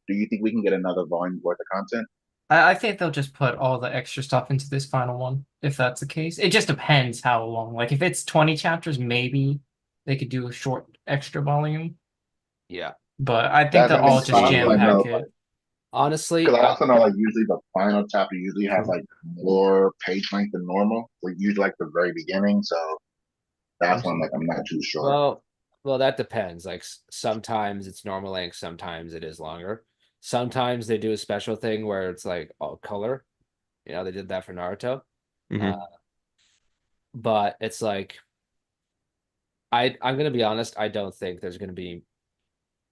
do you think we can get another volume worth of content? I think they'll just put all the extra stuff into this final one, if that's the case. It just depends how long. Like, if it's 20 chapters, maybe they could do a short extra volume. Yeah. But I think That's they'll what I all mean. just I jam also pack know, it. Honestly, because I also know like usually the final chapter usually has like more page length than normal. Like usually like the very beginning, so that's when like I'm not too sure. well, that depends. Like, sometimes it's normal length, sometimes it is longer. Sometimes they do a special thing where it's like all color. They did that for Naruto. Mhm. But it's like, I'm gonna be honest, I don't think there's gonna be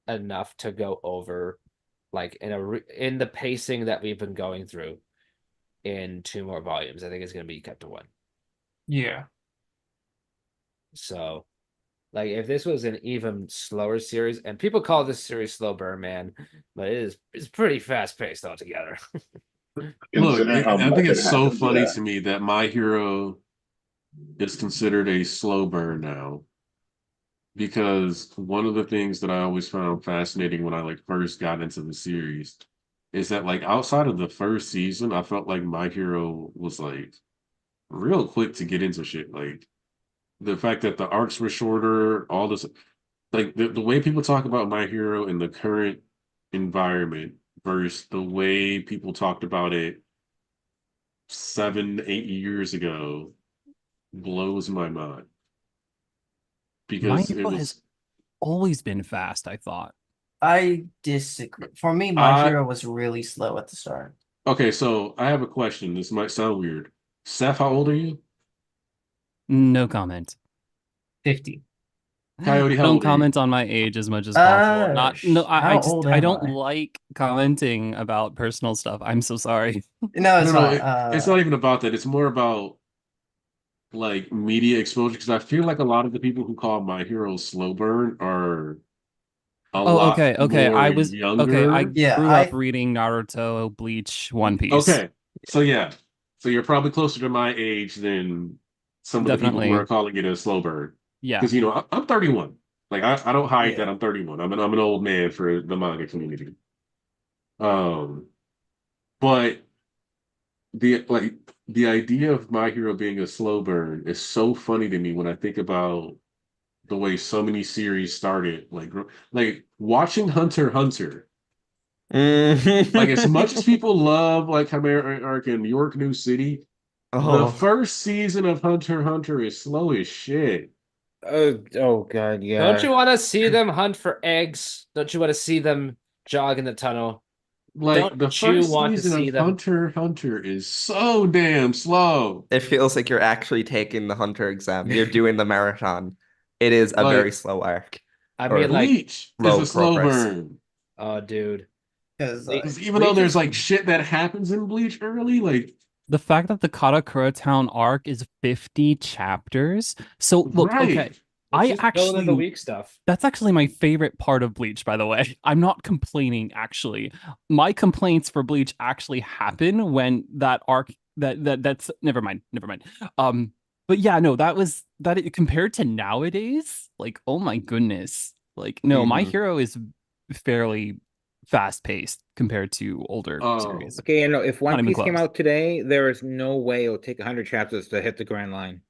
enough to go over, like in the pacing that we've been going through in 2 more volumes. I think it's gonna be kept to 1. Yeah. So, like, if this was an even slower series, and people call this series slow burn, man, but it's pretty fast paced altogether. Look, Considering how I much think it it's so happens, funny yeah. to me that My Hero is considered a slow burn now. Because one of the things that I always found fascinating when I like first got into the series is that like outside of the first season, I felt like My Hero was like real quick to get into shit. Like the fact that the arcs were shorter, all this, like the way people talk about My Hero in the current environment versus the way people talked about it 7, 8 years ago blows my mind. My Because it Hero was has always been fast, I thought. I disagree. For me, My I- Hero was really slow at the start. okay, so I have a question. This might sound weird. Seth, how old are you? No comment. 50. Coyote, how Don't old are you? comment on my age as much as possible. I how just old I am don't I? like commenting about personal stuff. I'm so sorry. No, it's No, fine. it's not even about that. It's more about like media exposure because I feel like a lot of the people who call My Hero slow burn are a Oh, lot okay. more I was okay. I younger. Yeah, grew up reading Naruto, Bleach, One Piece. Okay, so yeah, so you're probably closer to my age than some of the people who are Definitely. calling it a slow burn. Yeah. Because I'm 31. Like I don't hide that Yeah. I'm 31. I'm an old man for the manga community. Um, but the idea of My Hero being a slow burn is so funny to me when I think about the way so many series started. Like watching Hunter x Hunter. Like as much as people love like Chimera Arc and New York New City, the Oh, first season of Hunter x Hunter is slow as shit. Oh God, Don't yeah. you want to see them hunt for eggs? Don't you want to see them jog in the tunnel? Like the Don't you first want to season see of them? Hunter x Hunter is so damn slow. it feels like you're actually taking the Hunter exam. You're doing the marathon. It is a very Like slow arc I or mean, like, Bleach is slow a slow progress. burn. oh, dude. Because Ble- 'Cause even though Bleach there's is like shit that happens in Bleach early, like The fact that the Katakura Town arc is 50 chapters. So look, okay. right. it's I just filling in the actually weak stuff. That's actually my favorite part of Bleach, by the way. I'm not complaining, actually. My complaints for Bleach actually happen when that arc that's never mind, never mind. But yeah, no, compared to nowadays, like, oh my goodness. Like, no, My Mhm. Hero is fairly fast paced compared to older series. Okay, you know, if One Not even Piece came close. out today, there is no way it'll take 100 chapters to hit the Grand Line.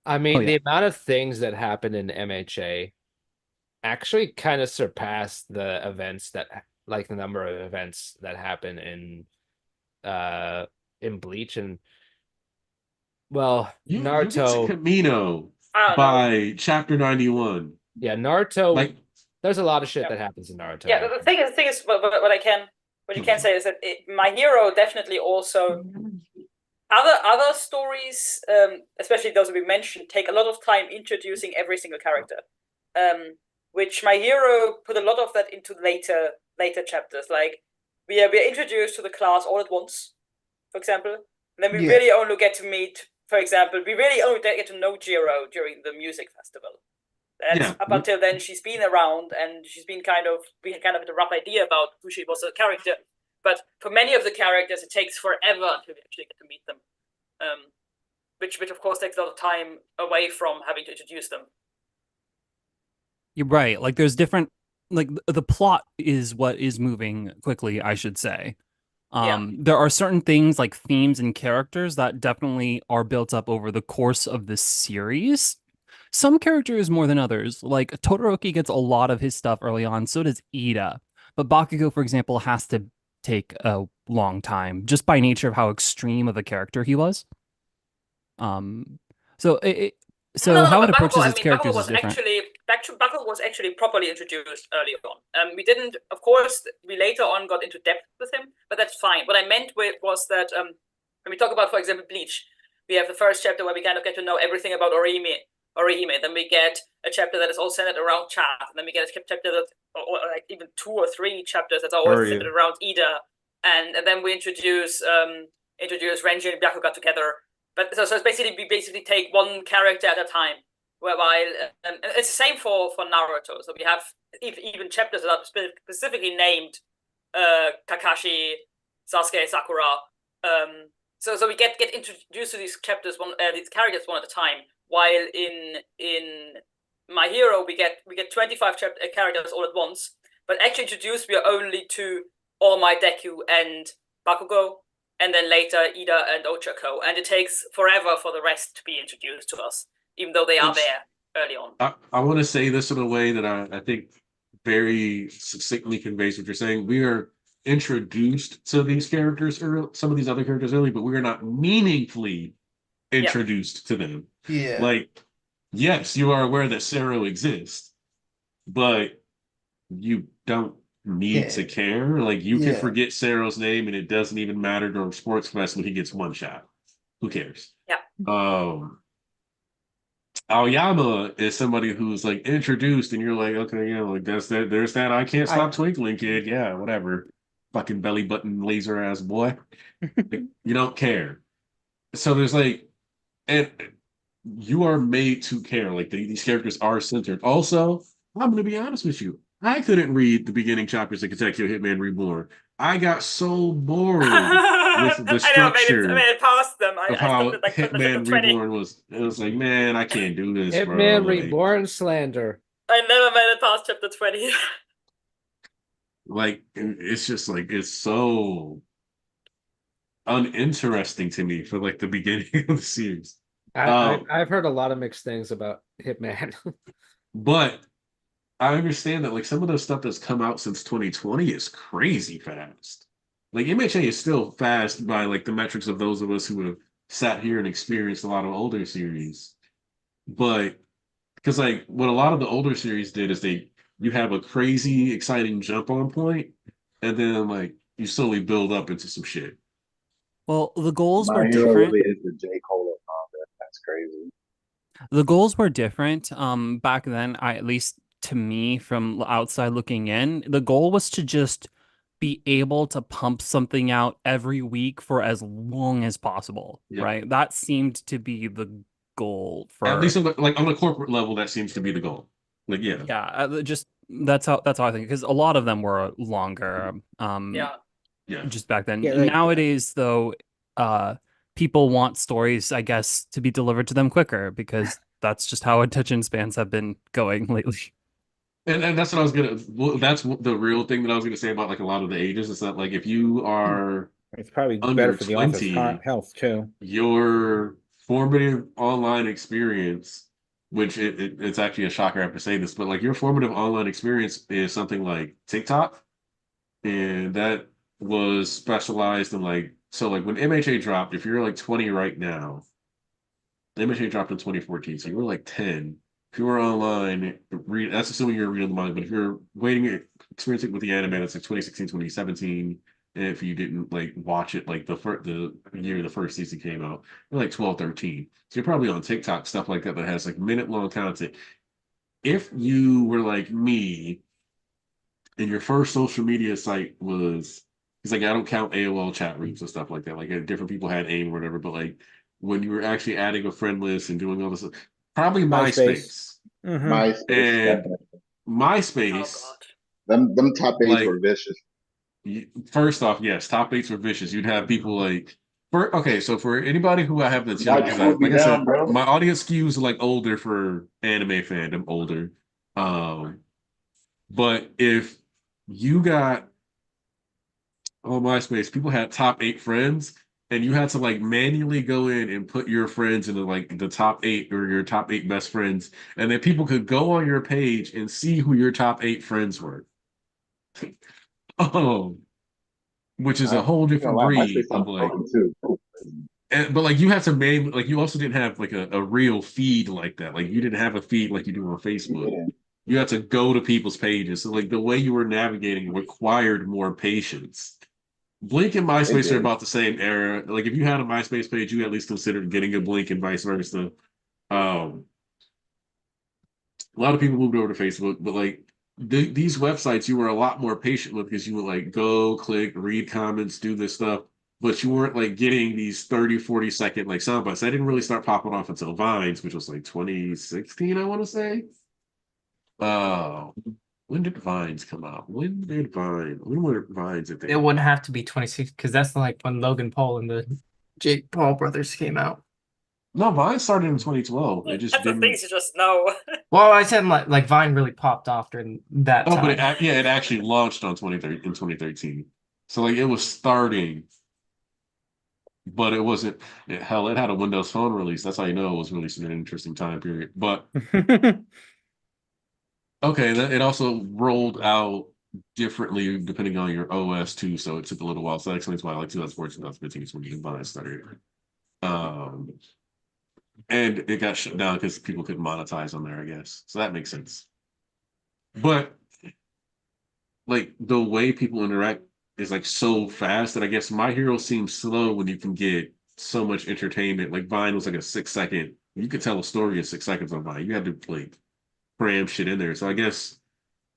I Oh mean, yeah. the amount of things that happen in MHA actually kind of surpass the events like the number of events that happen in Bleach and well, You get to Naruto. Camino I don't know. by chapter 91. Yeah, Naruto. Like There's a lot of shit Yeah. that happens in Naruto. Yeah, the thing is, what you can say is that My Hero definitely also other stories, especially those we mentioned, take a lot of time introducing every single character. Which My Hero put a lot of that into later chapters. Like we are introduced to the class all at once, for example. And then we Yeah. really only get to meet, for example, we really only get to know Jiro during the music festival. And Yeah. up until then, she's been around, and we had kind of a rough idea about who she was as a character. But for many of the characters, it takes forever until we actually get to meet them, which of course takes a lot of time away from having to introduce them. You're right. Like there's different like the plot is what is moving quickly, I should say. There are certain things like themes and characters that definitely are built up over the course of the series. Some characters more than others. Like Todoroki gets a lot of his stuff early on, so does Ida. But Bakugo, for example, has to take a long time just by nature of how extreme of a character he was. So how it approaches its characters is different. Bakugo was actually properly introduced early on. We didn't, of course, we later on got into depth with him, but that's fine. What I meant was that when we talk about, for example, Bleach, we have the first chapter where we kind of get to know everything about Orihime. Then we get a chapter that is all centered around Chath, and then we get a chapter that, or like even 2 or 3 chapters that are all centered around Ida, and then we introduce Renji and Byakuga together. But so it's basically we take one character at a time. While it's the same for Naruto. So we have even chapters that are specifically named Kakashi, Sasuke, Sakura. So we get introduced to these chapters these characters one at a time. While in My Hero we get 25 characters all at once. But actually introduced we are only to All Might, Deku, and Bakugo. And then later Ida and Ochako, and it takes forever for the rest to be introduced to us, even though they are there early on. I want to say this in a way that I think very succinctly conveys what you're saying. We are introduced to these characters early, some of these other characters early, but we are not meaningfully introduced to them. Yeah. Like, yes, you are aware that Sero exists, but you don't need to care. Like you can forget Sero's name and it doesn't even matter during Sports Quest when he gets one shot. Who cares? Yeah. Aoyama is somebody who's like introduced and you're like, okay, yeah, like there's that I can't stop twinkling kid. Yeah, whatever. Fucking belly button laser ass boy. Like, you don't care. So there's like, and you are made to care. Like these characters are centered. Also, I'm going to be honest with you. I couldn't read the beginning chapters of Katekyo Hitman Reborn. I got so bored with the I know, I made structure it past them. of I stopped how at like chapter Hitman 20. Reborn was. It was like, man, I can't do this, bro. Hitman Like, Reborn slander. I never made it past chapter 20. it's just like it's so uninteresting to me for like the beginning of the series. I've heard a lot of mixed things about Hitman. But I understand that like some of the stuff that's come out since 2020 is crazy fast. Like MHA is still fast by like the metrics of those of us who have sat here and experienced a lot of older series. But because like what a lot of the older series did is you have a crazy exciting jump on point, and then like you slowly build up into some shit. Well, the goals My were hero different. really is the J. Cole of manga. That's crazy. The goals were different. Back then, at least to me, from outside looking in, the goal was to just be able to pump something out every week for as long as possible, Yep. right? That seemed to be the goal for At least like on a corporate level, that seems to be the goal. Like just that's how I think, because a lot of them were longer. Yeah. Just back then. Yeah, like- Nowadays, though, people want stories, I guess, to be delivered to them quicker because that's just how attention spans have been going lately. And that's what I was that's the real thing that I was gonna say about like a lot of the ages is that like if you are It's probably under better for the author's 20, health too. your formative online experience, which it's actually a shocker I have to say this, but like your formative online experience is something like TikTok, and that was specialized in like so like when MHA dropped, if you're like 20 right now, MHA dropped in 2014, so you were like 10. If you were online, that's assuming you're reading the manga, but if you're experiencing it with the anime, that's like 2016, 2017. And if you didn't like watch it like the year the first season came out, you're like 12, 13. So you're probably on TikTok, stuff like that has like minute-long content. If you were like me and your first social media site was, it's like I don't count AOL chat rooms and stuff like that. Like different people had AIM or whatever, but like when you were actually adding a friend list and doing all this, probably MySpace. Mhm. MySpace, And definitely. Oh MySpace, god. Them top eights Like- were vicious. first off, yes, top eights were vicious. You'd have people like, okay, so for anybody who I have that's young, Why'd you 'cause hold me like I said, down, bro? my audience skews like older for anime fandom, older. But if you got on MySpace, people had top 8 friends, and you had to like manually go in and put your friends into like the top 8 or your top 8 best friends, and then people could go on your page and see who your top 8 friends were. Oh, which is a whole different breed of like, too. but like you had to like you also didn't have like a real feed like that. Like you didn't have a feed like you do on Facebook. Yeah. You had to go to people's pages. So like the way you were navigating required more patience. Blink and MySpace are about the same era. Like if you had a MySpace page, you at least considered getting a Blink and vice versa. A lot of people moved over to Facebook, but like these websites, you were a lot more patient with because you would like go, click, read comments, do this stuff, but you weren't like getting these 30, 40-second like sound bites. That didn't really start popping off until Vines, which was like 2016, I want to say. When did Vines come out? When were Vines a thing? It wouldn't have to be 26 because that's like when Logan Paul and the Jake Paul brothers came out. No, Vine started in 2012. It just That's the didn't. things you just know. Well, I said like Vine really popped off during that Oh, time. but it actually launched on 2013. So like it was starting, but it wasn't. Hell, it had a Windows Phone release. That's how you know it was released in an interesting time period. But okay, it also rolled out differently depending on your OS too. So it took a little while. So that explains why like 2014, 2015 is when you can buy it started. And it got shut down because people couldn't monetize on there, I guess. So that makes sense. But like the way people interact is like so fast that I guess My Hero seems slow when you can get so much entertainment. Like Vine was like a 6 second. You could tell a story in 6 seconds on Vine. You had to like cram shit in there. So I guess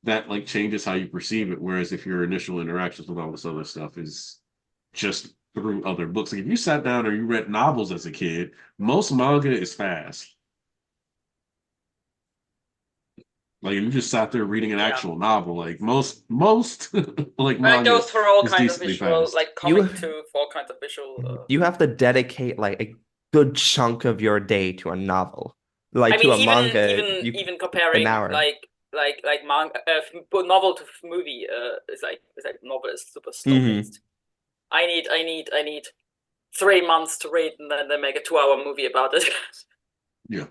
that like changes how you perceive it. Whereas if your initial interactions with all this other stuff is just through other books, like if you sat down or you read novels as a kid, most manga is fast. Like you just sat there reading an Yeah. actual novel. Like most like But it manga goes for all is kinds of decently visual, fast. like comic too, for all kinds of visual. You have to dedicate like a good chunk of your day to a novel. Like I to mean, a manga, even an comparing hour. like manga, novel to movie, is like novel is super slow paced. I need 3 months to read, and then they make a 2-hour movie about it. Yeah.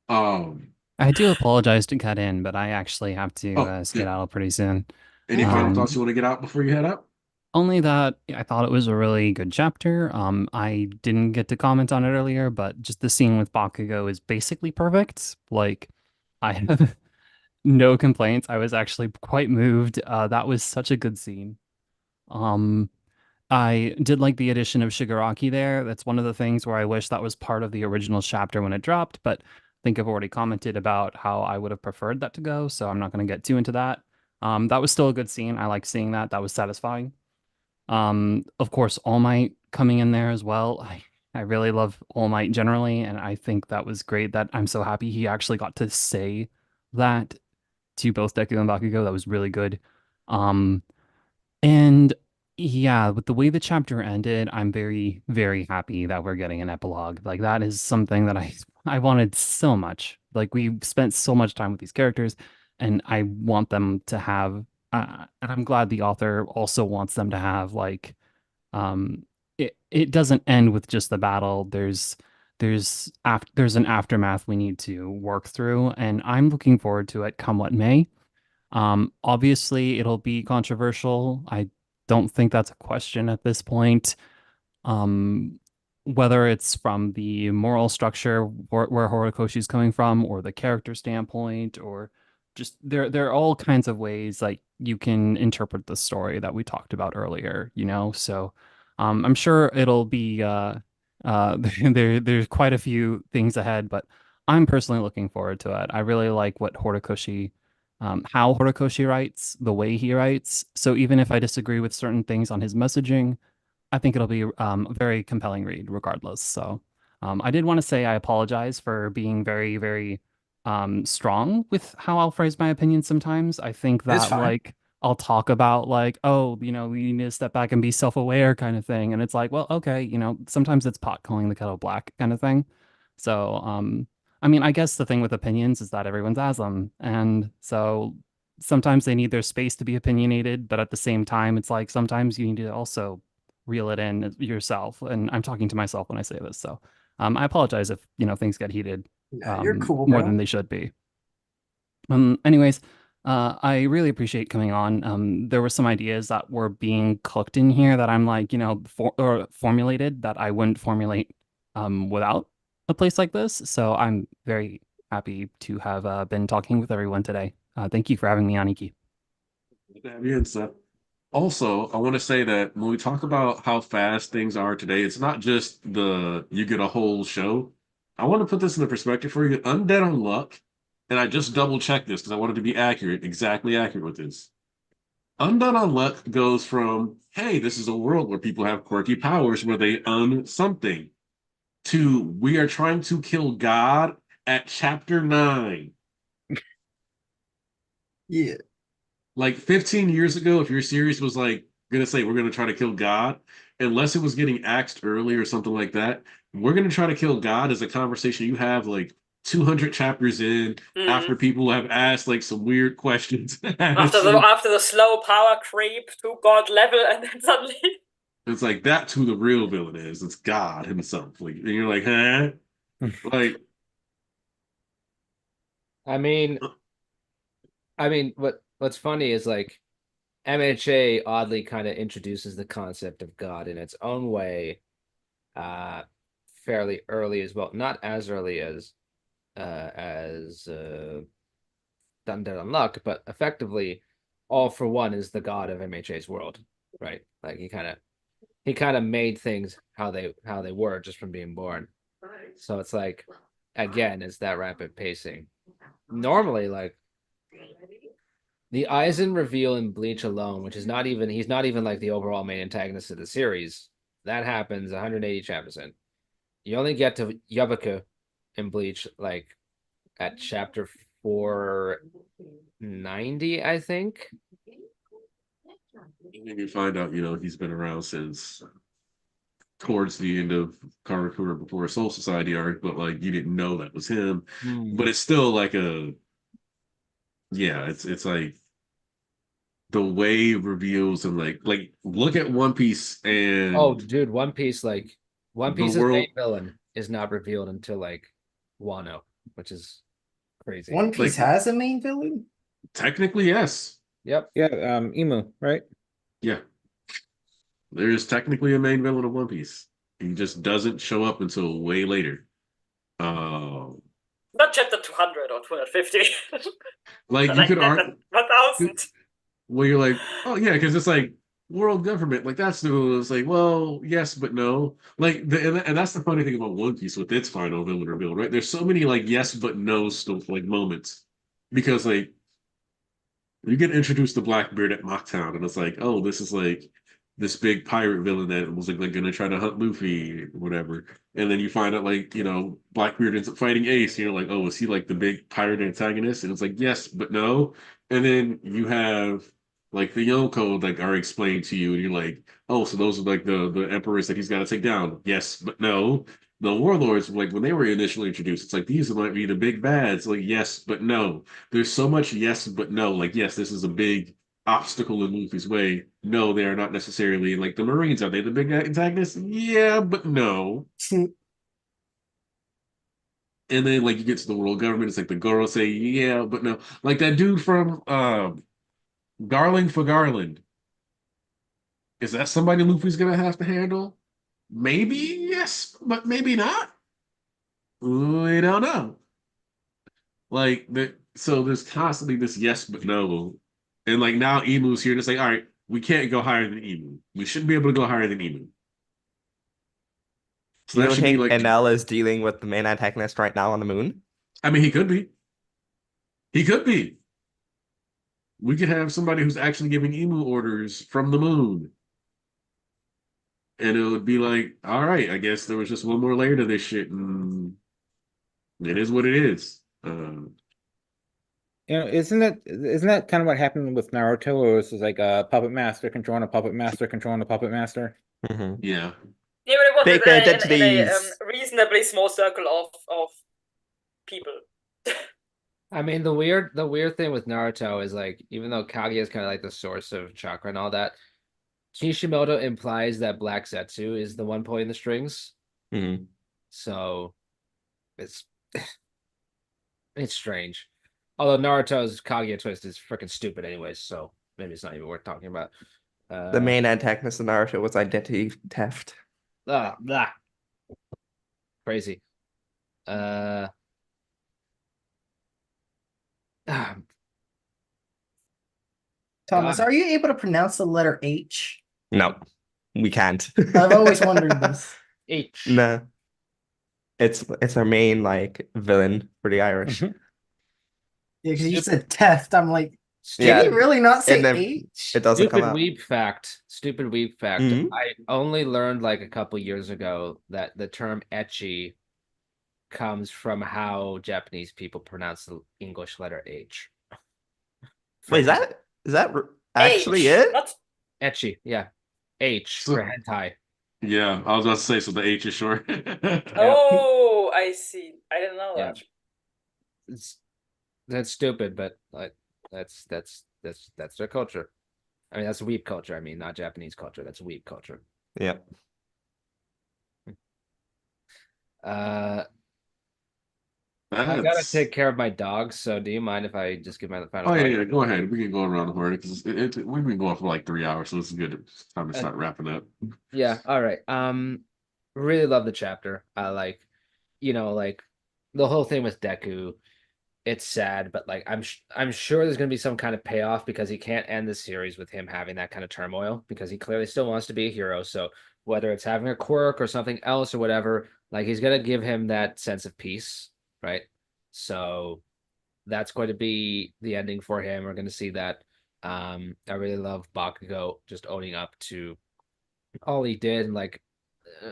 I do apologize to cut in, but I actually have to Oh, skedaddle pretty soon. Any final Um, thoughts you want to get out before you head out? Only that I thought it was a really good chapter. I didn't get to comment on it earlier, but just the scene with Bakugo is basically perfect. Like, I have no complaints. I was actually quite moved. That was such a good scene. Um, I did like the addition of Shigaraki there. That's one of the things where I wish that was part of the original chapter when it dropped, but I think I've already commented about how I would have preferred that to go, so I'm not going to get too into that. That was still a good scene. I like seeing that. That was satisfying. Of course, All Might coming in there as well. I really love All Might generally, and I think that was great that I'm so happy he actually got to say that to both Deku and Bakugo. That was really good. Um, and yeah, with the way the chapter ended, I'm very, very happy that we're getting an epilogue. Like that is something that I wanted so much. Like we spent so much time with these characters, and I want them to have. And I'm glad the author also wants them to have like, it doesn't end with just the battle. There's an aftermath we need to work through, and I'm looking forward to it come what may. Obviously, it'll be controversial. I don't think that's a question at this point. Um, whether it's from the moral structure where Horikoshi's coming from, or the character standpoint, or just there are all kinds of ways like you can interpret the story that we talked about earlier, you know? So I'm sure it'll be there's quite a few things ahead, but I'm personally looking forward to it. I really like what Horikoshi how Horikoshi writes, the way he writes. So even if I disagree with certain things on his messaging, I think it'll be a very compelling read regardless. So I did want to say I apologize for being very, very strong with how I'll phrase my opinion sometimes. I think It's that fine. like I'll talk about like, oh, we need to step back and be self-aware kind of thing. And it's like, well, okay, sometimes it's pot calling the kettle black kind of thing. So I mean, I guess the thing with opinions is that everyone's has them. And so sometimes they need their space to be opinionated, but at the same time, it's like sometimes you need to also reel it in yourself. And I'm talking to myself when I say this. So I apologize if, things get heated Yeah, you're cool, more bro. than they should be. Anyways, I really appreciate coming on. There were some ideas that were being cooked in here that I'm like, or formulated that I wouldn't formulate without a place like this. So I'm very happy to have been talking with everyone today. Thank you for having me on, Iki. Good to have you in, Seth. Also, I want to say that when we talk about how fast things are today, it's not just you get a whole show. I want to put this in the perspective for you. Undead Unluck, and I just double checked this because I wanted to be accurate, exactly accurate with this. Undead Unluck goes from, hey, this is a world where people have quirky powers where they un something, to we are trying to kill God at chapter 9. Yeah. Like 15 years ago, if your series was like gonna say we're gonna try to kill God, unless it was getting axed early or something like that, we're gonna try to kill God is a conversation you have like 200 chapters in after people have asked like some weird questions. After the slow power creep to God level, and then suddenly It's like that's who the real villain is. It's God himself. Like, and you're like, huh? Like, I mean, what's funny is like MHA oddly kind of introduces the concept of God in its own way, fairly early as well. Not as early as Undead Unluck, but effectively, All for One is the god of MHA's world, right? Like he kind of made things how they were just from being born. So it's like, again, it's that rapid pacing. Normally, like the Aizen reveal in Bleach alone, which is he's not even like the overall main antagonist of the series. That happens 180 chapters in. You only get to Yabuku in Bleach like at chapter 490, I think. And you find out, he's been around since towards the end of Karakura before Soul Society arc, but like you didn't know that was him. But it's still like it's like the way reveals and like look at One Piece and Oh, dude, One Piece the Piece's world main villain is not revealed until like Wano, which is crazy. One Piece like- has a main villain? technically yes. Yep. Yeah, Emu, right? Yeah. There is technically a main villain of One Piece. He just doesn't show up until way later. Not chapter 200 or 250. Like But you could chapter argue 1000. where you're like, oh yeah, because it's like world government, like that's the it's like, well, yes, but no. Like and that's the funny thing about One Piece with its final villain reveal, right? There's so many like yes but no stuff like moments. Because like you get introduced to Blackbeard at Mocktown, and it's like, oh, this is like this big pirate villain that was like gonna try to hunt Luffy, or whatever. And then you find out like, Blackbeard ends up fighting Ace, and you're like, oh, is he like the big pirate antagonist? And it's like, yes, but no. And then you have like the Yonko like are explained to you, and you're like, oh, so those are like the emperors that he's got to take down. Yes, but no. The warlords, like when they were initially introduced, it's like these might be the big bads. Like yes, but no. There's so much yes, but no. Like yes, this is a big obstacle in Luffy's way. No, they are not necessarily like the Marines. Are they the big antagonists? Yeah, but no. And then like you get to the world government, it's like the Goro say, yeah, but no. Like that dude from Garling for Garland. Is that somebody Luffy's gonna have to handle? Maybe yes, but maybe not. We don't know. Like so there's constantly this yes but no. And like now Emu's here, and it's like, all right, we can't go higher than Emu. We shouldn't be able to go higher than Emu. So You that don't should be think like Enel is dealing with the main antagonist right now on the moon? I mean he could be. He could be. We could have somebody who's actually giving Emu orders from the moon. And it would be like, all right, I guess there was just one more layer to this shit, and it is what it is. Isn't that kind of what happened with Naruto, where it was like a puppet master controlling a puppet master controlling a puppet master? Mm-hmm. Yeah. Yeah, but it was Pay in attention to a these. reasonably small circle of people. I mean, the weird thing with Naruto is like, even though Kaguya is kind of like the source of chakra and all that, Kishimoto implies that Black Zetsu is the one pulling the strings. Mm-hmm. So it's it's strange. Although Naruto's Kaguya twist is freaking stupid anyways, so maybe it's not even worth talking about. The main antagonist of Naruto was identity theft. Blah. Crazy. Thomas, God. are you able to pronounce the letter H? No, we can't. I've always wondered this. H. No. It's our main like villain for the Irish. Yeah, because you said theft. I'm like, Yeah, did he really not say and then H? It doesn't come Stupid out. weeb fact. Stupid weeb fact. Mhm. I only learned like a couple years ago that the term ecchi comes from how Japanese people pronounce the English letter H. Wait, is that actually H, it? Not Ecchi, yeah. H So- for hentai. Yeah, I was about to say, so the H is short. Oh, I see. I didn't know Yeah. that. That's stupid, but like that's their culture. I mean, that's weeb culture. I mean, not Japanese culture. That's weeb culture. Yep. I gotta That's- take care of my dog. So, do you mind if I just give my final? Oh yeah, thought? yeah. Go ahead. We can go around the horn because we've been going for like 3 hours, so it's good. It's time to start wrapping up. Yeah. All right. Really love the chapter. I like, like the whole thing with Deku. It's sad, but like I'm sure there's gonna be some kind of payoff because he can't end the series with him having that kind of turmoil because he clearly still wants to be a hero. So whether it's having a quirk or something else or whatever, like he's gonna give him that sense of peace, right? So that's going to be the ending for him. We're gonna see that. I really love Bakugo just owning up to all he did, and like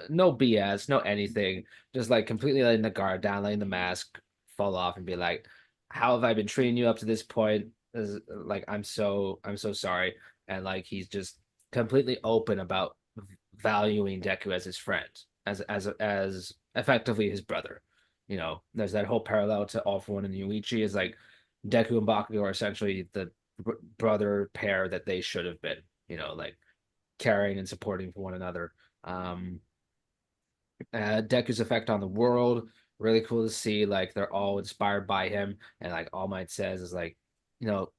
no BS, no anything, just like completely letting the guard down, letting the mask fall off, and be like, how have I been treating you up to this point? Like, I'm so sorry. And like, he's just completely open about valuing Deku as his friend, as effectively his brother. You know, there's that whole parallel to All For One and Yuichi is like Deku and Bakugo are essentially the brother pair that they should have been, you know, like caring and supporting for one another. Deku's effect on the world, really cool to see. Like they're all inspired by him, and like All Might says is like, you know,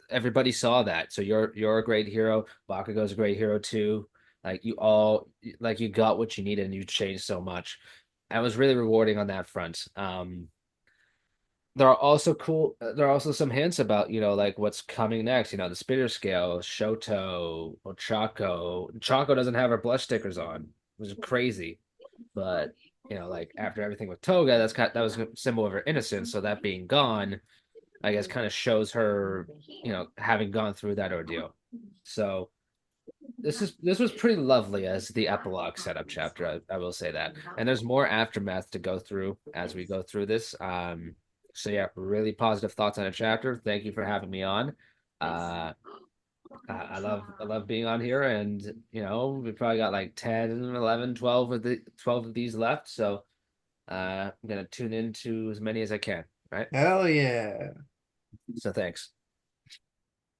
everybody saw that, so you're a great hero. Bakugo's a great hero too. Like you all, like you got what you needed, and you changed so much. And it was really rewarding on that front. There are also there are also some hints about, you know, like what's coming next. You know, the spitter scale, Shoto, Ochako. Chako doesn't have her blush stickers on, which is crazy. But you know, like after everything with Toga, that was a symbol of her innocence. So that being gone, I guess kind of shows her, you know, having gone through that ordeal. So this was pretty lovely as the epilogue setup chapter. I will say that, and there's more aftermath to go through as we go through this. So yeah, really positive thoughts on a chapter. Thank you for having me on. I love being on here, and you know, we probably got like 10, 11, 12 of the 12 of these left. So I'm gonna tune into as many as I can, right? Hell yeah. So thanks.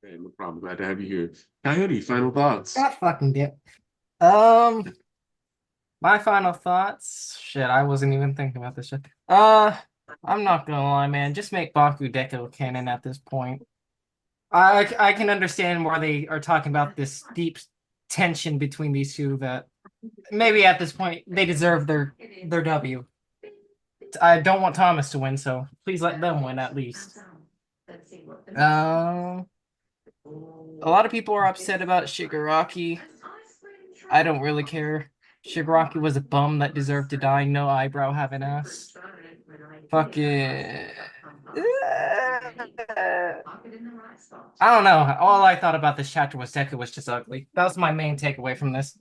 Hey, no problem. Glad to have you here. Coyote, final thoughts. God fucking dip. My final thoughts. Shit, I wasn't even thinking about this shit. I'm not gonna lie, man. Just make Baku Deku canon at this point. I can understand why they are talking about this deep tension between these two. That maybe at this point they deserve their W. I don't want Thomas to win, so please let them win at least. A lot of people are upset about Shigaraki. I don't really care. Shigaraki was a bum that deserved to die. No eyebrow having ass. Fucking. I don't know. All I thought about this chapter was Deku was just ugly. That was my main takeaway from this.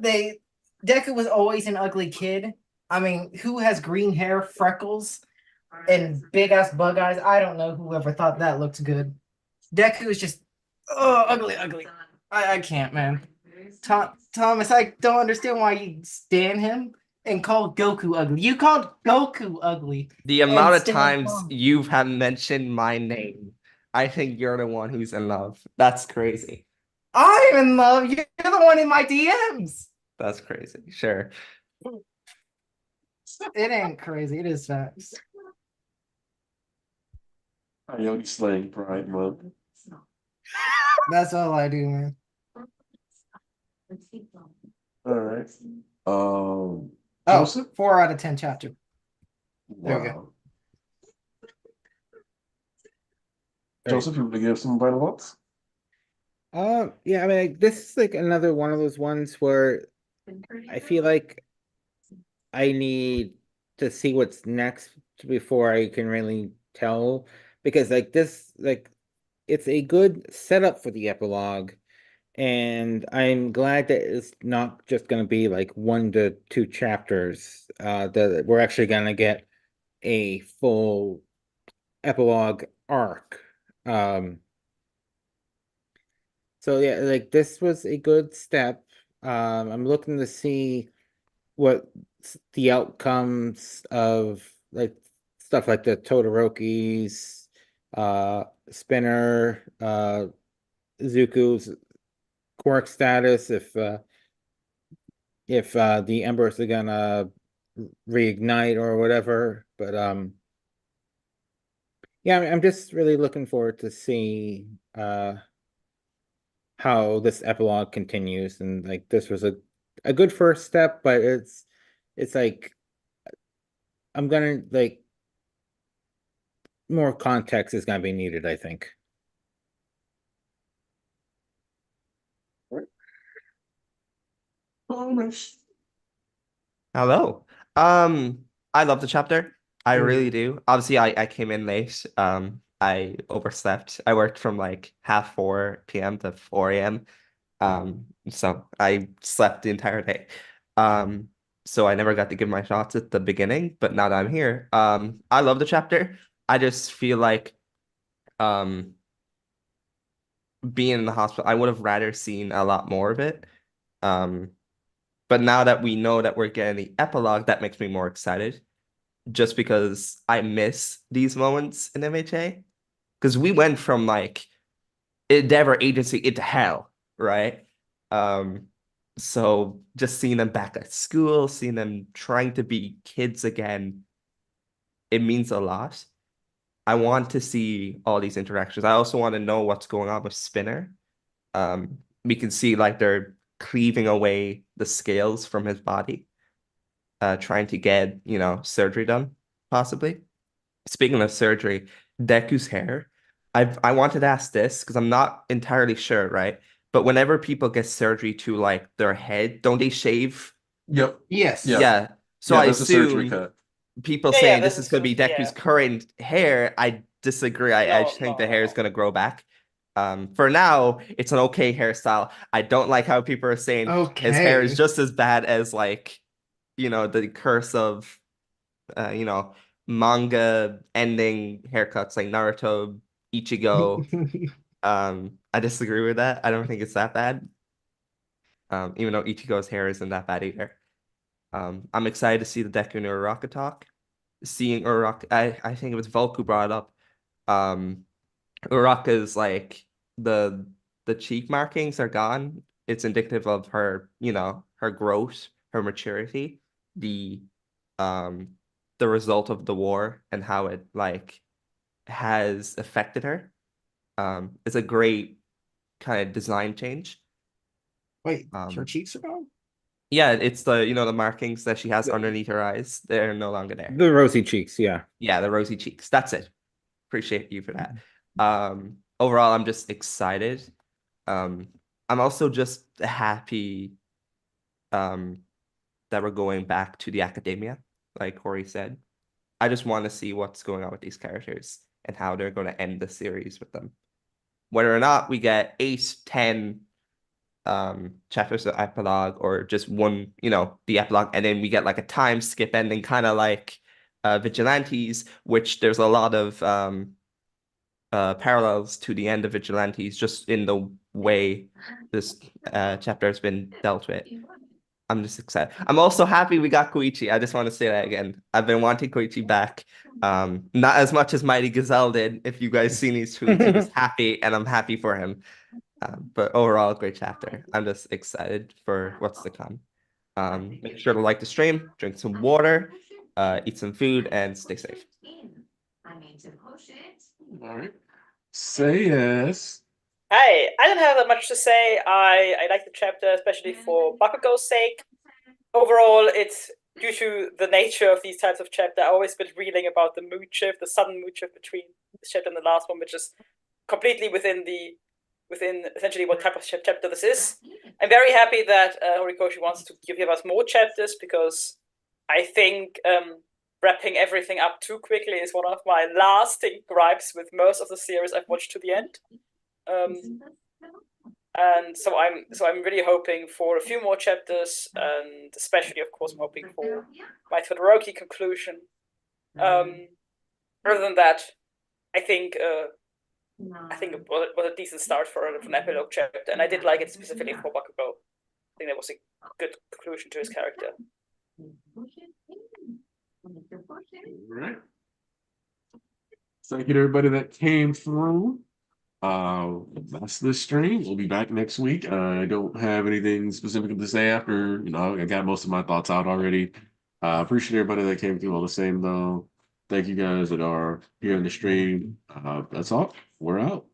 Deku was always an ugly kid. I mean, who has green hair, freckles, and big ass bug eyes? I don't know. Whoever thought that looked good. Deku is just ugly. I can't, man. Thomas, I don't understand why you stan him and call Goku ugly. You called Goku ugly. The amount of stan times Thomas. you have mentioned my name, I think you're the one who's in love. That's crazy. I'm in love. You're the one in my DMs. That's crazy. Sure. It ain't crazy. It is facts. Coyote slang Pride Month. That's all I do, man. All right. Oh, Joseph? 4 out of 10 chapter. There we go. Wow. Joseph, you want to give some final thoughts? Yeah, I mean, like, this is like another one of those ones where I feel like I need to see what's next before I can really tell, because like this, like it's a good setup for the epilogue, and I'm glad that it's not just going to be like 1 to 2 chapters. That we're actually going to get a full epilogue arc. So yeah, like this was a good step. I'm looking to see what the outcomes of like stuff like the Todoroki's, Spinner, Zuko's quirk status, if the embers are gonna reignite or whatever. But yeah, I'm just really looking forward to see how this epilogue continues. And like this was a good first step, but it's like I'm gonna like more context is gonna be needed, I think. Hello. I love the chapter. I really do. Obviously, I came in late. I overslept. I worked from like half 4 p.m. to 4 a.m. So I slept the entire day. So I never got to give my shots at the beginning, but now that I'm here, I love the chapter. I just feel like being in the hospital, I would have rather seen a lot more of it. But now that we know that we're getting the epilogue, that makes me more excited. Just because I miss these moments in MHA. Because we went from like Endeavor Agency into hell, right? So just seeing them back at school, seeing them trying to be kids again, it means a lot. I want to see all these interactions. I also want to know what's going on with Spinner. We can see like they're cleaving away the scales from his body, trying to get, surgery done, possibly. Speaking of surgery, Deku's hair. I wanted to ask this because I'm not entirely sure, right? But whenever people get surgery to like their head, don't they shave? Yep. Yes. Yeah. Yeah. So Yeah, I that's a surgery assume cut. people Yeah, saying this this is is going to be just- Deku's yeah. current hair. I disagree. I No, just think no, the hair is no. going to grow back. For now, it's an okay hairstyle. I don't like how people are saying his hair is Okay. just as bad as like, the curse of, manga ending haircuts like Naruto, Ichigo. I disagree with that. I don't think it's that bad. Even though Ichigo's hair isn't that bad either. I'm excited to see the Deku no Uraraka talk. Seeing Uraraka, I think it was Volk who brought it up. Uraraka's like the cheek markings are gone. It's indicative of her, her growth, her maturity, the result of the war and how it like has affected her. It's a great kind of design change. Wait, her cheeks are gone? Yeah, it's the markings that she has underneath her eyes. They're no longer there. The rosy cheeks, yeah. Yeah, the rosy cheeks. That's it. Appreciate you for that. Overall, I'm just excited. I'm also just happy that we're going back to the academia, like Corey said. I just want to see what's going on with these characters and how they're going to end the series with them. Whether or not we get 8, 10 chapters of epilogue or just one, the epilogue, and then we get like a time skip ending, kind of like Vigilantes, which there's a lot of parallels to the end of Vigilantes, just in the way this chapter has been dealt with. I'm just excited. I'm also happy we got Koichi. I just want to say that again. I've been wanting Koichi back. Not as much as Mighty Gazelle did. If you guys seen his tweets, he was happy, and I'm happy for him. But overall, great chapter. I'm just excited for what's to come. Make sure to like the stream, drink some water, eat some food, and stay safe. All right. Say yes. Hi, I don't have that much to say. I like the chapter, especially for Bakugo's sake. Overall, it's due to the nature of these types of chapter. I always been reading about the mood shift, the sudden mood shift between this chapter and the last one, which is completely within essentially what type of chapter this is. I'm very happy that Horikoshi wants to give us more chapters, because I think wrapping everything up too quickly is one of my lasting gripes with most of the series I've watched to the end. And so I'm really hoping for a few more chapters, and especially, of course, I'm hoping for my Todoroki conclusion. Other than that, I think it was a decent start for an epilogue chapter, and I did like it specifically for Bakugo. I think that was a good conclusion to his character. All right. Thank you to everybody that came through. That's the stream. We'll be back next week. I don't have anything specific to say after, I got most of my thoughts out already. Appreciate everybody that came through all the same though. Thank you guys that are here in the stream. That's all. We're out.